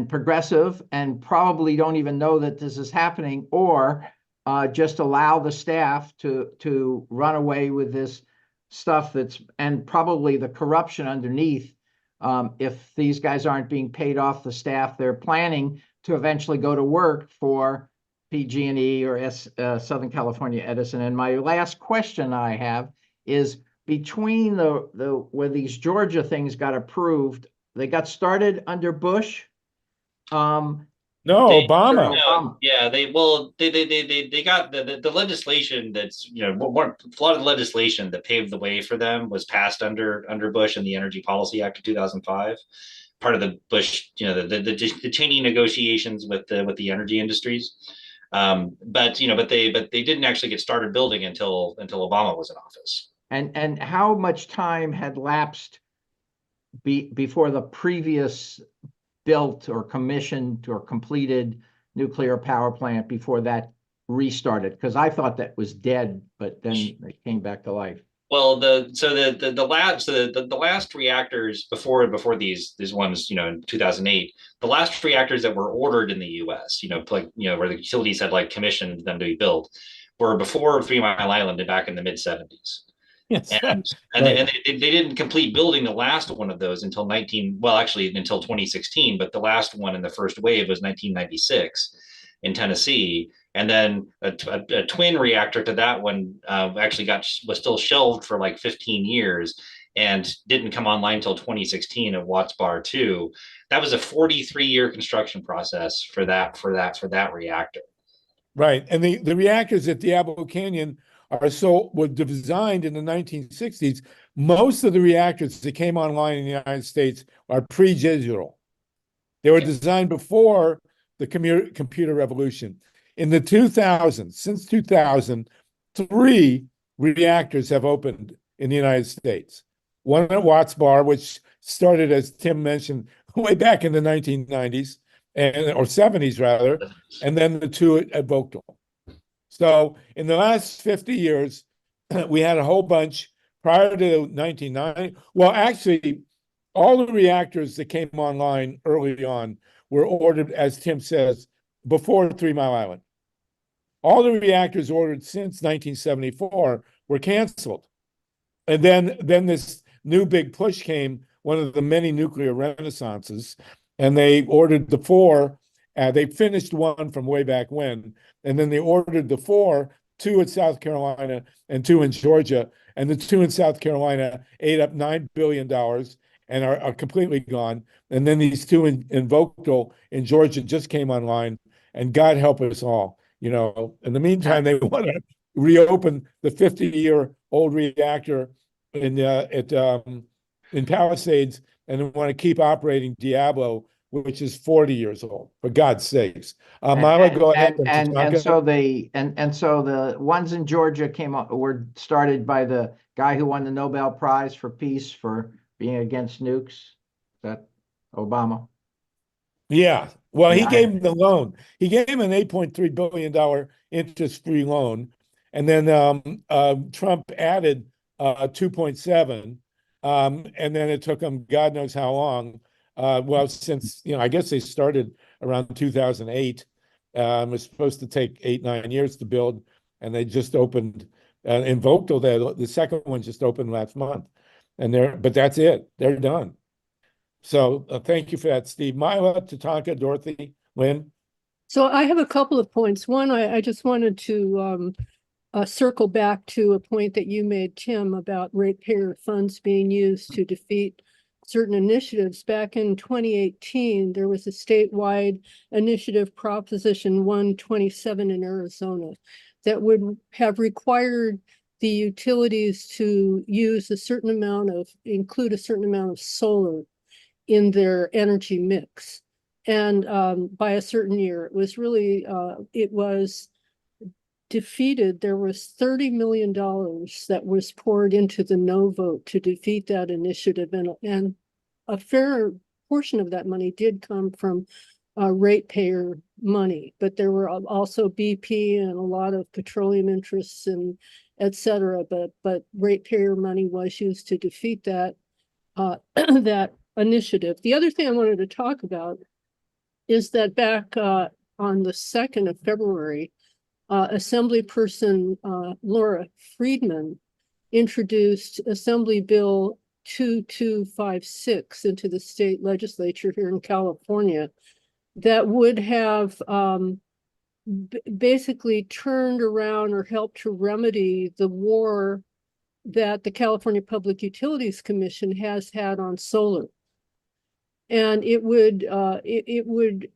progressive and probably don't even know that this is happening, or just allow the staff to run away with this stuff and probably the corruption underneath. If these guys aren't being paid off the staff, they're planning to eventually go to work for PG&E or Southern California Edison. And my last question I have is, between where these Georgia things got approved, they got started under Bush. No, Obama. No, yeah, they got the legislation that's, a lot of the legislation that paved the way for them was passed under Bush and the Energy Policy Act of 2005, part of the Bush, the Cheney negotiations with the energy industries. But they didn't actually get started building until Obama was in office. And how much time had lapsed before the previous built or commissioned or completed nuclear power plant before that restarted? Because I thought that was dead, but then it came back to life. Well, the last reactors before these ones, in 2008, the last reactors that were ordered in the U.S., where the utilities had like commissioned them to be built, were before 3 Mile Island back in the mid 70s. Yes, and they didn't complete building the last one of those until 2016, but the last one in the first wave was 1996 in Tennessee. And then a twin reactor to that one actually was still shelved for like 15 years and didn't come online until 2016 at Watts Bar 2. That was a 43-year construction process for that reactor. Right. And the reactors at Diablo Canyon were designed in the 1960s. Most of the reactors that came online in the United States are pre-digital. They were designed before the computer revolution. In the 2000s, since 2000, 3 reactors have opened in the United States. One at Watts Bar, which started, as Tim mentioned, way back in the 1990s, or 70s rather, and then the 2 at Vogtle. So in the last 50 years, we had a whole bunch prior to 1990. Well, actually, all the reactors that came online early on were ordered, as Tim says, before 3 Mile Island. All the reactors ordered since 1974 were canceled. And then this new big push came, one of the many nuclear renaissances, and they ordered the 4. They finished one from way back when, and then they ordered the 4, 2 in South Carolina and 2 in Georgia. And the 2 in South Carolina ate up $9 billion and are completely gone. And then these 2 in Vogtle in Georgia just came online, and God help us all. In the meantime, they want to reopen the 50-year-old reactor in Palisades, and they want to keep operating Diablo, which is 40 years old, for God's sakes. Mila, go ahead. And so the ones in Georgia were started by the guy who won the Nobel Prize for Peace for being against nukes. Is that Obama? Yeah. Well, he gave him the loan. He gave him an $8.3 billion interest-free loan. And then Trump added 2.7. And then it took him God knows how long. Since, I guess they started around 2008. It was supposed to take 8-9 years to build. And they just opened in Vogtle. The second one just opened last month. But that's it. They're done. So thank you for that, Steve. Mila, Tatanka, Dorothy, Lynn. So I have a couple of points. One, I just wanted to circle back to a point that you made, Tim, about ratepayer funds being used to defeat certain initiatives. Back in 2018, there was a statewide initiative, Proposition 127 in Arizona, that would have required the utilities to include a certain amount of solar in their energy mix. And by a certain year, it was defeated. There was $30 million that was poured into the no vote to defeat that initiative. And a fair portion of that money did come from ratepayer money, but there were also BP and a lot of petroleum interests and et cetera. But ratepayer money was used to defeat that that initiative. The other thing I wanted to talk about is that back on the 2nd of February, Assemblyperson Laura Friedman introduced Assembly Bill 2256 into the state legislature here in California that would have basically turned around or helped to remedy the war that the California Public Utilities Commission has had on solar. And it would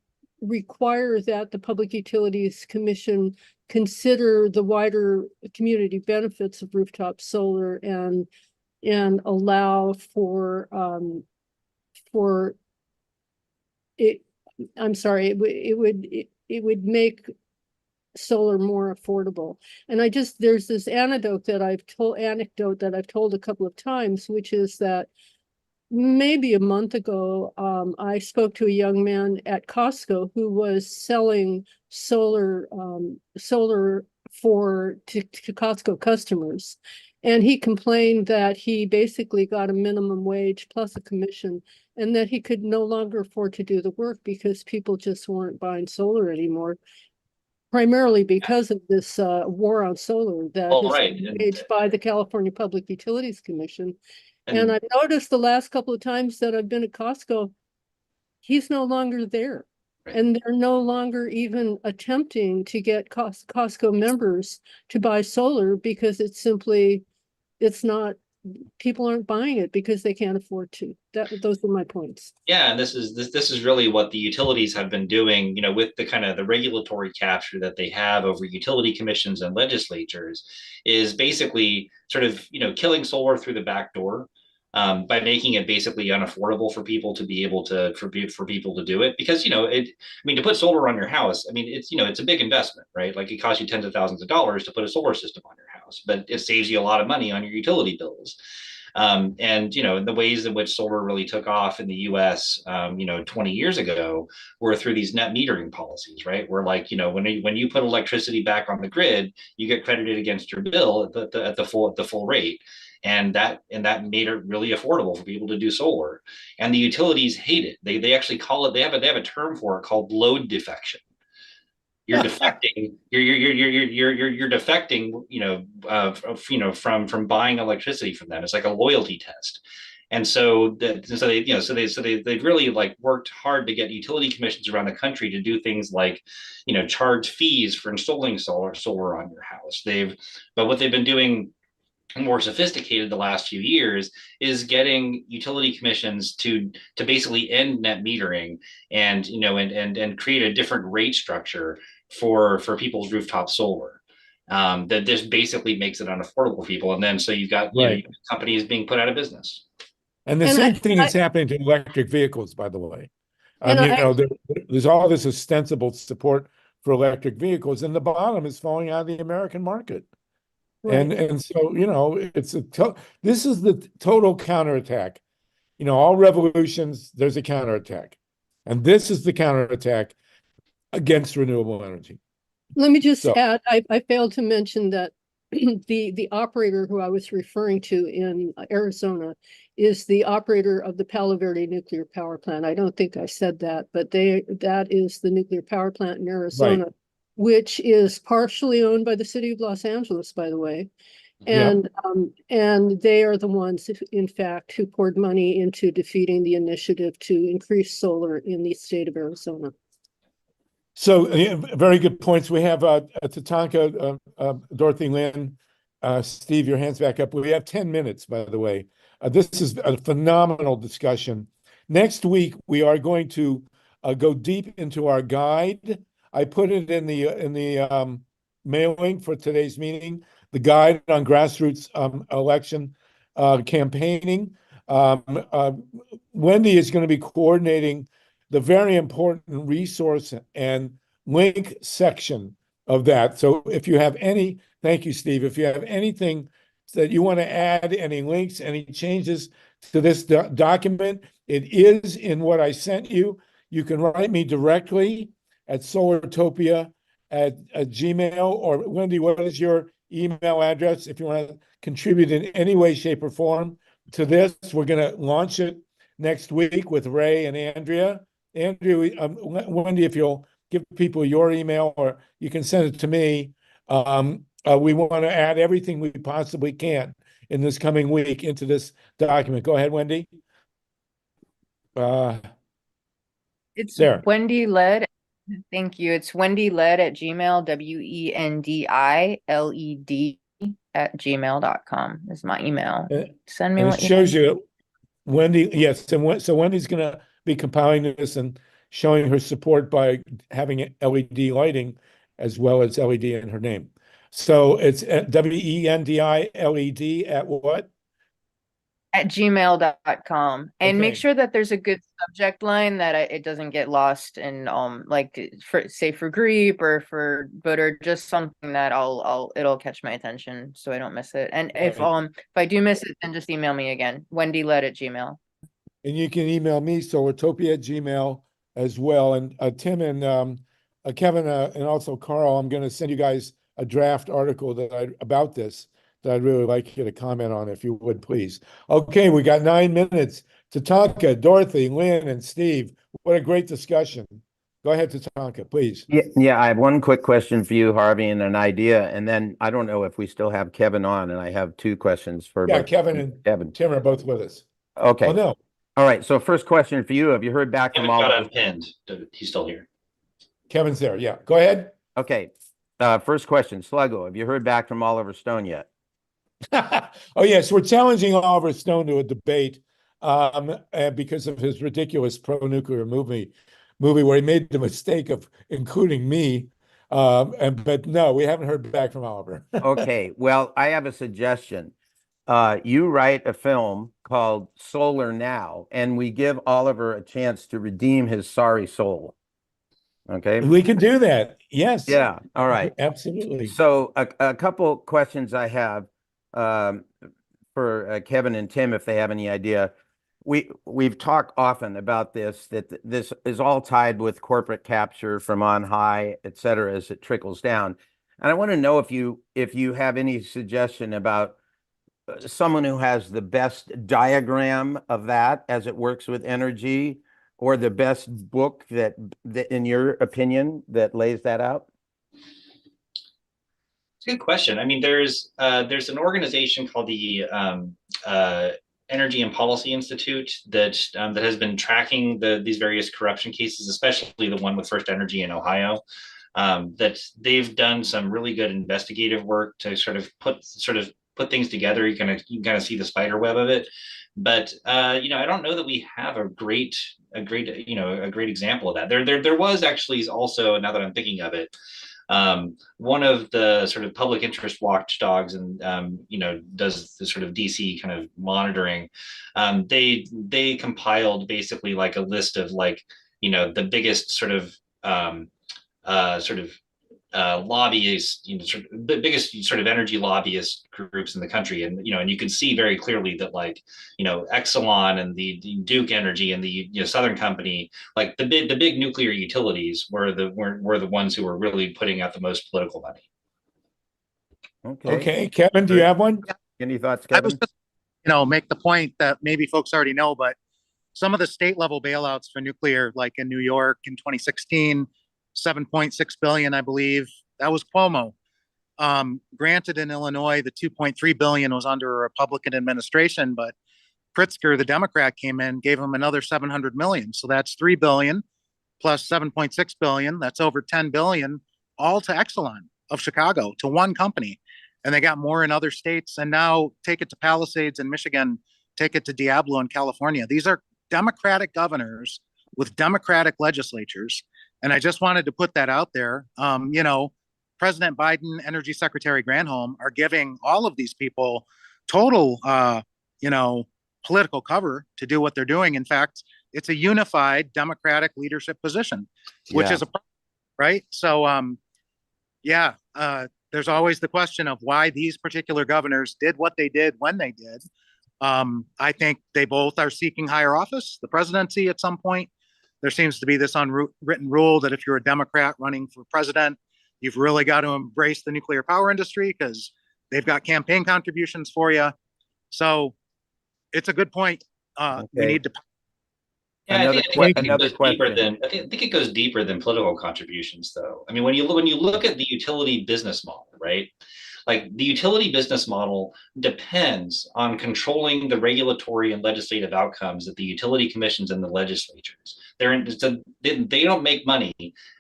require that the Public Utilities Commission consider the wider community benefits of rooftop solar and allow for it. I'm sorry, it would make solar more affordable. And there's this anecdote that I've told a couple of times, which is that maybe a month ago, I spoke to a young man at Costco who was selling solar to Costco customers. And he complained that he basically got a minimum wage plus a commission, and that he could no longer afford to do the work because people just weren't buying solar anymore, primarily because of this war on solar that is waged by the California Public Utilities Commission. And I've noticed the last couple of times that I've been at Costco, he's no longer there. Right. And they're no longer even attempting to get Costco members to buy solar because people aren't buying it because they can't afford to. Those are my points. Yeah, and this is really what the utilities have been doing, with the kind of the regulatory capture that they have over utility commissions and legislatures, is basically sort of killing solar through the back door. By making it basically unaffordable for people to be able to for people to do it, because to put solar on your house, it's a big investment, right? Like it costs you tens of thousands of dollars to put a solar system on your house, but it saves you a lot of money on your utility bills. And the ways in which solar really took off in the U.S. 20 years ago were through these net metering policies, right? Where when you put electricity back on the grid, you get credited against your bill at the full rate. And that made it really affordable for people to do solar. And the utilities hate it. They actually call it, they have a term for it called load defection. You're defecting. You're defecting. From buying electricity from them. It's like a loyalty test. And so they've really worked hard to get utility commissions around the country to do things like, charge fees for installing solar on your house. But what they've been doing more sophisticated the last few years is getting utility commissions to basically end net metering and create a different rate structure for people's rooftop solar. That just basically makes it unaffordable for people, and then so you've got companies being put out of business. And the same thing is happening to electric vehicles, by the way. There's all this ostensible support for electric vehicles, and the bottom is falling out of the American market. Right. And so this is the total counterattack. All revolutions, there's a counterattack, and this is the counterattack against renewable energy. Let me just add, I failed to mention that the operator who I was referring to in Arizona is the operator of the Palo Verde nuclear power plant. I don't think I said that, but that is the nuclear power plant in Arizona. Right. Which is partially owned by the city of Los Angeles, by the way. And they are the ones, in fact, who poured money into defeating the initiative to increase solar in the state of Arizona. So very good points. We have Tatanka, Dorothy Lynn, Steve, your hands back up. We have 10 minutes, by the way. This is a phenomenal discussion. Next week, we are going to go deep into our guide. I put it in the mailing for today's meeting, the guide on grassroots election campaigning. Wendy is going to be coordinating the very important resource and link section of that. So if you have any, thank you, Steve, if you have anything that you want to add, any links, any changes to this document, it is in what I sent you. You can write me directly at solartopia at Gmail, or Wendy, what is your email address if you want to contribute in any way, shape, or form to this? We're going to launch it next week with Ray and Andrea. Wendy, if you'll give people your email, or you can send it to me. We want to add everything we possibly can in this coming week into this document. Go ahead, Wendy. It's there. Wendy Led. Thank you. It's Wendy Led at Gmail, WENDILED at gmail.com is my email. Send me And what it you shows need. you, Wendy, yes. So Wendy's going to be compiling this and showing her support by having LED lighting as well as LED in her name. So it's at WENDILED at what? At gmail.com. And make Okay. sure that there's a good subject line that it doesn't get lost in like for say for GREEP or for voter, just something that it'll catch my attention so I don't miss it. And if I do miss it, then just email me again. WendyLed at Gmail. And you can email me, solartopia at Gmail as well. And Tim and Kevin and also Carl, I'm going to send you guys a draft article about this that I'd really like you to comment on, if you would, please. Okay, we got 9 minutes. Tatanka, Dorothy, Lynn, and Steve, what a great discussion. Go ahead, Tatanka, please. Yeah, I have one quick question for you, Harvey, and an idea. And then I don't know if we still have Kevin on, and I have 2 questions for both Kevin and Tim are both with us. Okay. Oh, no. All right. So first question for you. Have you heard back from Kevin all got of unpinned. He's still here. Kevin's there. Yeah. Go ahead. Okay. First question, Sluggo, have you heard back from Oliver Stone yet? Oh, yes. We're challenging Oliver Stone to a debate because of his ridiculous pro-nuclear movie where he made the mistake of including me. But no, we haven't heard back from Oliver. Okay. Well, I have a suggestion. You write a film called Solar Now, and we give Oliver a chance to redeem his sorry soul. Okay. We can do that. Yes. Yeah. All right. Absolutely. So a couple questions I have for Kevin and Tim, if they have any idea. We've talked often about this, that this is all tied with corporate capture from on high, et cetera, as it trickles down. And I want to know if you have any suggestion about someone who has the best diagram of that as it works with energy, or the best book that in your opinion that lays that out? It's a good question. I mean, there's an organization called the Energy and Policy Institute that has been tracking these various corruption cases, especially the one with First Energy in Ohio. That they've done some really good investigative work to sort of put things together. You can kind of see the spider web of it. But I don't know that we have a great example of that. There was actually also, now that I'm thinking of it, one of the sort of public interest watchdogs and does the sort of DC kind of monitoring. They compiled basically like a list of the biggest lobbyists, the biggest sort of energy lobbyist groups in the country, and you can see very clearly that Exelon and the Duke Energy and the Southern Company, like the big nuclear utilities, were the ones who were really putting out the most political money. Okay, Kevin, do you have one? Any thoughts, I was Kevin? just, make the point that maybe folks already know, but some of the state level bailouts for nuclear, like in New York in 2016. 7.6 billion, I believe. That was Cuomo. Granted, in Illinois, the 2.3 billion was under a Republican administration, but Pritzker, the Democrat, came in, gave him another 700 million. So that's 3 billion plus 7.6 billion. That's over 10 billion, all to Exelon of Chicago, to one company. And they got more in other states. And now take it to Palisades in Michigan, take it to Diablo in California. These are Democratic governors with Democratic legislatures. And I just wanted to put that out there. President Biden, Energy Secretary Granholm are giving all of these people total, political cover to do what they're doing. In fact, it's a unified Democratic leadership position, which is a problem, right? So, there's always the question of why these particular governors did what they did when they did. I think they both are seeking higher office, the presidency at some point. There seems to be this unwritten rule that if you're a Democrat running for president, you've really got to embrace the nuclear power industry because they've got campaign contributions for you. So it's a good point. We need to. Yeah, Another question. I think it goes deeper than political contributions, though. I mean, when you look at the utility business model, right? Like the utility business model depends on controlling the regulatory and legislative outcomes at the utility commissions and the legislatures. They don't make money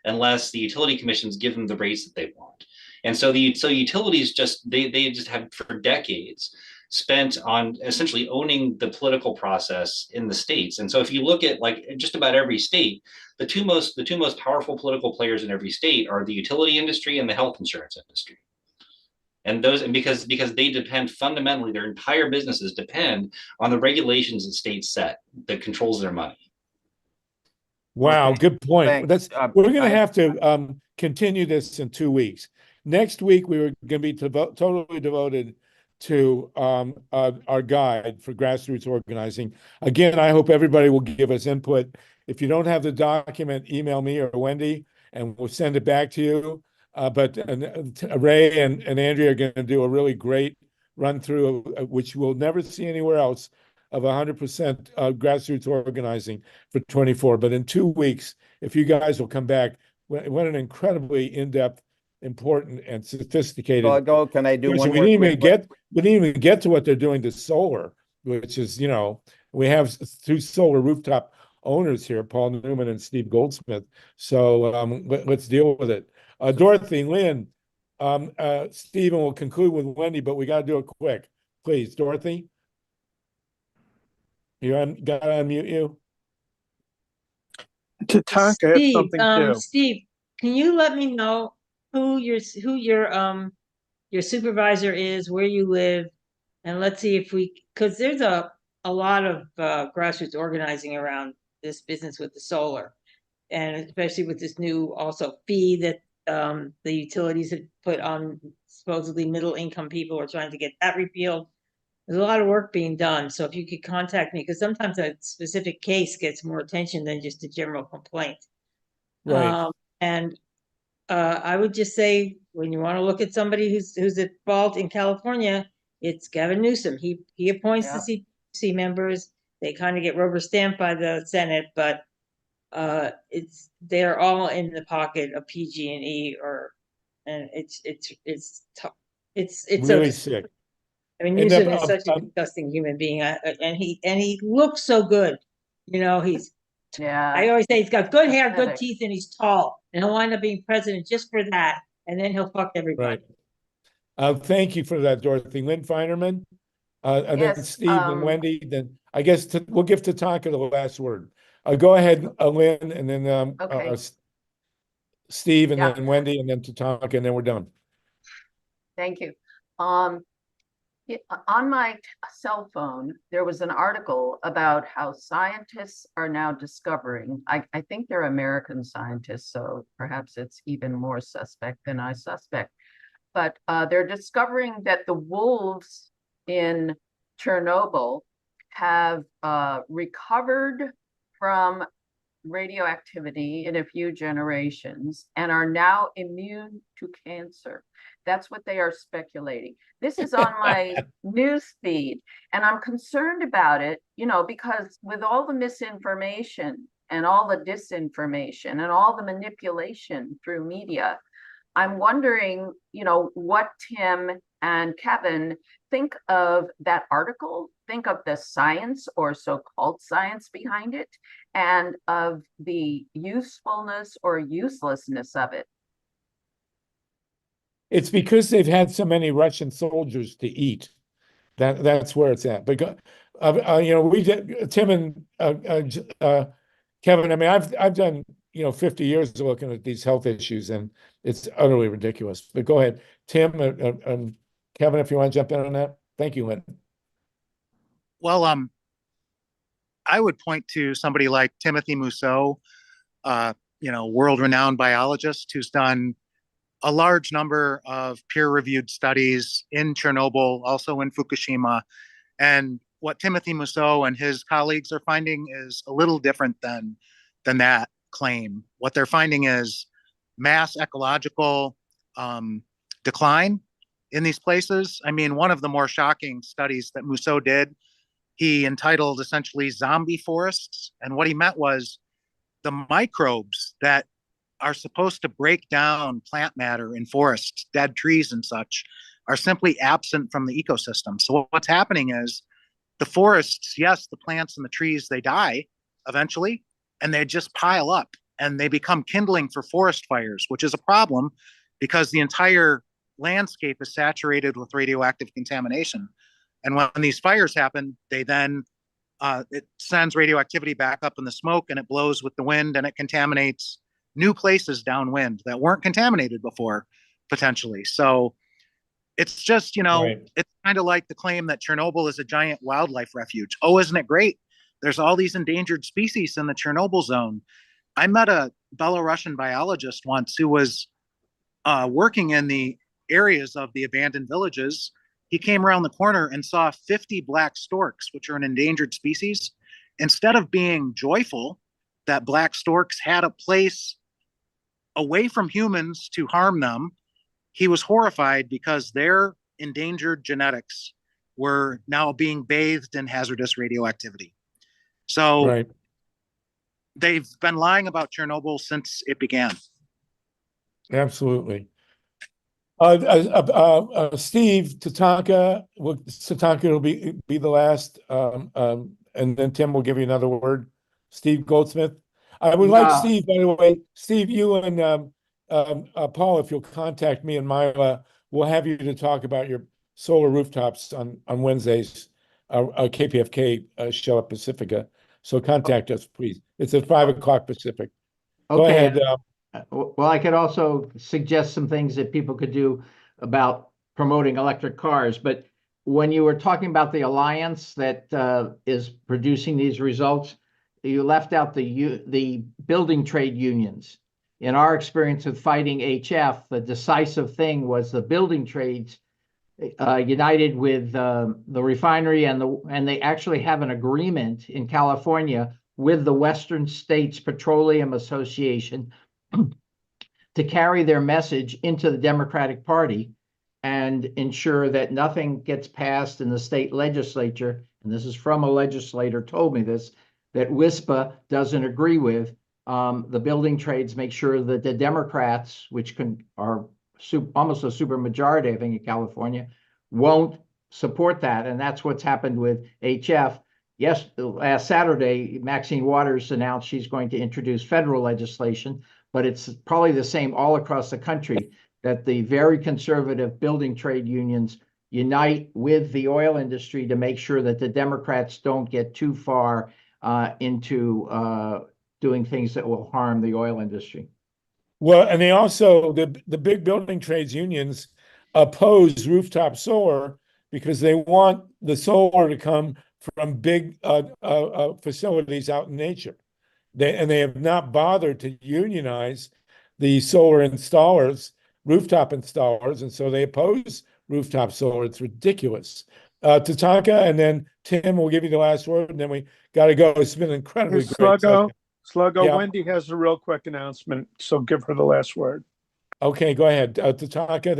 unless the utility commissions give them the rates that they want. And so utilities they just have for decades spent on essentially owning the political process in the states. And so if you look at like just about every state, the two most powerful political players in every state are the utility industry and the health insurance industry. And because they depend fundamentally, their entire businesses depend on the regulations that states set that controls their money. Wow, Okay. good point. Thanks. We're going to have to continue this in 2 weeks. Next week, we were going to be totally devoted to our guide for grassroots organizing. Again, I hope everybody will give us input. If you don't have the document, email me or Wendy, and we'll send it back to you. But Ray and Andrea are going to do a really great run through, which we'll never see anywhere else, of 100% grassroots organizing for 24. But in 2 weeks, if you guys will come back, what an incredibly in-depth, important, and sophisticated. Can I do one we more? didn't even get to what they're doing to solar, which is, we have 2 solar rooftop owners here, Paul Newman and Steve Goldsmith. So let's deal with it. Dorothy, Lynn, Stephen will conclude with Wendy, but we got to do it quick. Please, Dorothy. Got to unmute you. Tatanka has something too. Steve, can you let me know who your supervisor is, where you live, and let's see if because there's a lot of grassroots organizing around this business with the solar, and especially with this new also fee that the utilities have put on supposedly middle income people are trying to get that repealed. There's a lot of work being done. So if you could contact me, because sometimes a specific case gets more attention than just a general complaint. Right. I would just say, when you want to look at somebody who's at fault in California, it's Gavin Newsom. He appoints the CPUC members. They kind of get rubber stamped by the Senate, but they're all in the pocket of PG&E, and it's tough. It's really sick. I mean, Newsom is such a disgusting human being, and he looks so good. I always say he's got good hair, good teeth, and he's tall, and he'll wind up being president just for that, and then he'll fuck everybody. Right. Thank you for that, Dorothy. Lynn Feinerman, and then Steve and Wendy. Then I guess we'll give Tatanka the last word. Go ahead, Lynn, and then Steve, and then Wendy, and then Tatanka, and then we're done. Thank you. On my cell phone, there was an article about how scientists are now discovering, I think they're American scientists, so perhaps it's even more suspect than I suspect, but they're discovering that the wolves in Chernobyl have recovered from radioactivity in a few generations and are now immune to cancer. That's what they are speculating. This is on my news feed, and I'm concerned about it, because with all the misinformation and all the disinformation and all the manipulation through media, I'm wondering, what Tim and Kevin think of that article, think of the science or so-called science behind it, and of the usefulness or uselessness of it. It's because they've had so many Russian soldiers to eat. That's where it's at. Because we did Tim and Kevin. I mean, I've done 50 years of looking at these health issues, and it's utterly ridiculous. But go ahead, Tim and Kevin, if you want to jump in on that. Thank you, Lynn. Well, I would point to somebody like Timothy Mousseau, world-renowned biologist who's done a large number of peer-reviewed studies in Chernobyl, also in Fukushima. And what Timothy Mousseau and his colleagues are finding is a little different than that claim. What they're finding is mass ecological decline in these places. I mean, one of the more shocking studies that Mousseau did, he entitled essentially zombie forests. And what he meant was the microbes that are supposed to break down plant matter in forests, dead trees and such, are simply absent from the ecosystem. So what's happening is the forests, yes, the plants and the trees, they die eventually, and they just pile up and they become kindling for forest fires, which is a problem because the entire landscape is saturated with radioactive contamination. And when these fires happen, they then it sends radioactivity back up in the smoke, and it blows with the wind, and it contaminates new places downwind that weren't contaminated before, potentially. So it's just, Right. It's kind of like the claim that Chernobyl is a giant wildlife refuge. Oh, isn't it great? There's all these endangered species in the Chernobyl zone. I met a Belarusian biologist once who was working in the areas of the abandoned villages. He came around the corner and saw 50 black storks, which are an endangered species. Instead of being joyful that black storks had a place away from humans to harm them, he was horrified because their endangered genetics were now being bathed in hazardous radioactivity. So Right. they've been lying about Chernobyl since it began. Absolutely. Steve Tatanka will be the last, and then Tim will give you another word. Steve Goldsmith. I would like Steve, by the way, Steve, you and Paul, if you'll contact me and Myla, we'll have you to talk about your solar rooftops on Wednesdays, KPFK show at Pacifica. So contact us, please. It's at 5 o'clock Pacific. Go Okay. ahead. Well, I could also suggest some things that people could do about promoting electric cars. But when you were talking about the alliance that is producing these results, you left out the building trade unions. In our experience with fighting HF, the decisive thing was the building trades united with the refinery, and they actually have an agreement in California with the Western States Petroleum Association to carry their message into the Democratic Party and ensure that nothing gets passed in the state legislature. And this is from a legislator told me this, that WISPA doesn't agree with. The building trades make sure that the Democrats, which are almost a super majority, I think, in California, won't support that. And that's what's happened with HF. Yes, last Saturday, Maxine Waters announced she's going to introduce federal legislation, but it's probably the same all across the country, that the very conservative building trade unions unite with the oil industry to make sure that the Democrats don't get too far into doing things that will harm the oil industry. Well, and they also, the big building trades unions oppose rooftop solar because they want the solar to come from big facilities out in nature. They have not bothered to unionize the solar installers, rooftop installers, and so they oppose rooftop solar. It's ridiculous. Tatanka, and then Tim will give you the last word, and then we got to go. It's been an incredibly great session. Sluggo, Yeah. Wendy has a real quick announcement, so give her the last word. Okay, go ahead, Tatanka,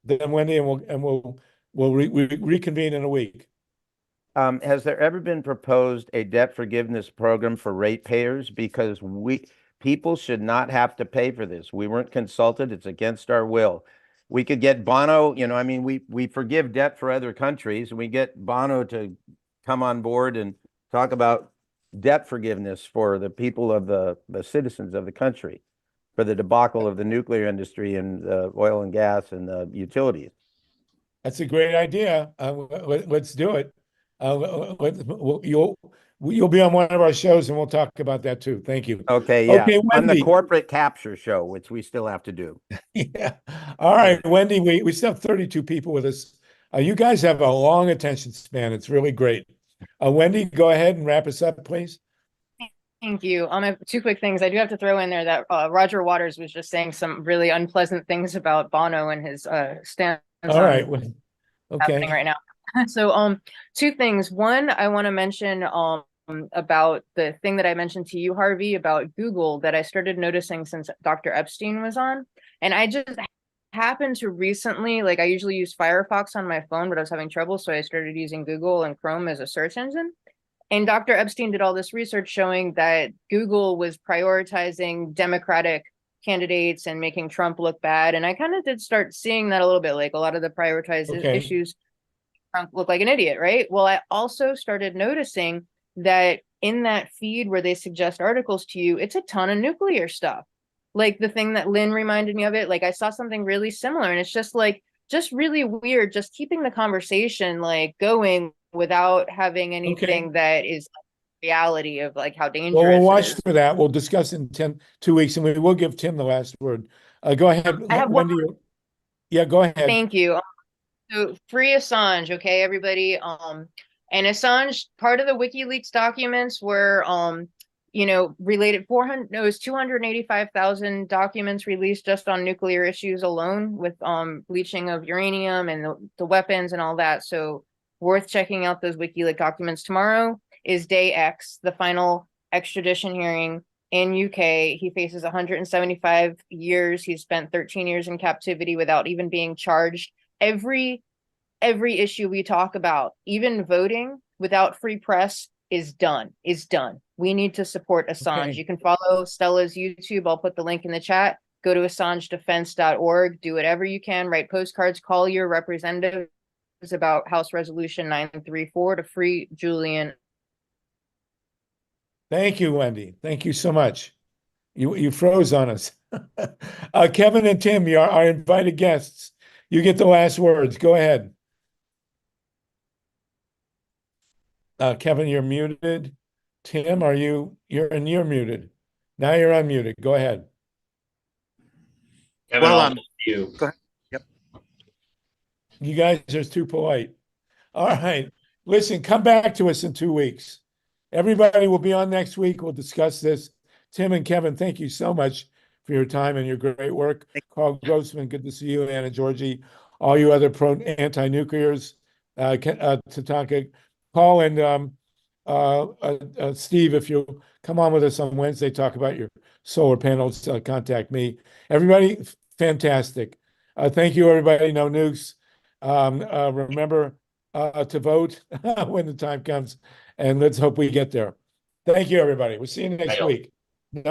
then Wendy, and we'll reconvene in a week. Has there ever been proposed a debt forgiveness program for ratepayers? Because People should not have to pay for this. We weren't consulted. It's against our will. We could get Bono, I mean, we forgive debt for other countries, and we get Bono to come on board and talk about debt forgiveness for the people of the citizens of the country, for the debacle of the nuclear industry and the oil and gas and the utilities. That's a great idea. Let's do it. You'll be on one of our shows, and we'll talk about that too. Thank you. Okay, yeah. Okay, On the Wendy. corporate capture show, which we still have to do. Yeah. All right, Wendy, we still have 32 people with us. You guys have a long attention span. It's really great. Wendy, go ahead and wrap us up, please. Thank you. I have two quick things. I do have to throw in there that Roger Waters was just saying some really unpleasant things about Bono and his stance All right. on Okay. happening right now. So two things. One, I want to mention about the thing that I mentioned to you, Harvey, about Google that I started noticing since Dr. Epstein was on. And I just happened to recently, like I usually use Firefox on my phone, but I was having trouble. So I started using Google and Chrome as a search engine. And Dr. Epstein did all this research showing that Google was prioritizing Democratic candidates and making Trump look bad. And I kind of did start seeing that a little bit, like a lot of the prioritized issues, Trump look like an idiot, right? Well, I also started noticing that in that feed where they suggest articles to you, it's a ton of nuclear stuff. Like the thing that Lynn reminded me of it, like I saw something really similar, and it's just like, just really weird, just keeping the conversation like going without having anything that is reality of like how dangerous Well, we'll it watch is. for that. We'll discuss in 2 weeks, and we will give Tim the last word. Go ahead, I have Wendy. Yeah, go ahead. Thank you. So free Assange, okay, everybody. And Assange, part of the WikiLeaks documents were related 285,000 documents released just on nuclear issues alone, with leaching of uranium and the weapons and all that. So worth checking out those WikiLeaks documents. Tomorrow is day X, the final extradition hearing in UK. He faces 175 years. He's spent 13 years in captivity without even being charged. Every issue we talk about, even voting without free press, is done. We need to support Assange. Okay. You can follow Stella's YouTube. I'll put the link in the chat. Go to AssangeDefense.org. Do whatever you can. Write postcards. Call your representatives about House Resolution 934 to free Julian. Thank you, Wendy. Thank you so much. You froze on us. Kevin and Tim, you are our invited guests. You get the last words. Go ahead. Kevin, you're muted. Tim, you're muted. Now you're unmuted. Go ahead. Kevin, Well, I'll you. Go ahead. Yep. You guys are too polite. All right. Listen, come back to us in 2 weeks. Everybody will be on next week. We'll discuss this. Tim and Kevin, thank you so much for your time and your great work. Carl Grossman, good to see you. Anna Georgie, all you other anti-nuclears, Tatanka, Paul and Steve, if you'll come on with us on Wednesday, talk about your solar panels, contact me. Everybody, fantastic. Thank you, everybody. No nukes. Remember to vote when the time comes, and let's hope we get there. Thank you, everybody. We'll see you next week. No nukes.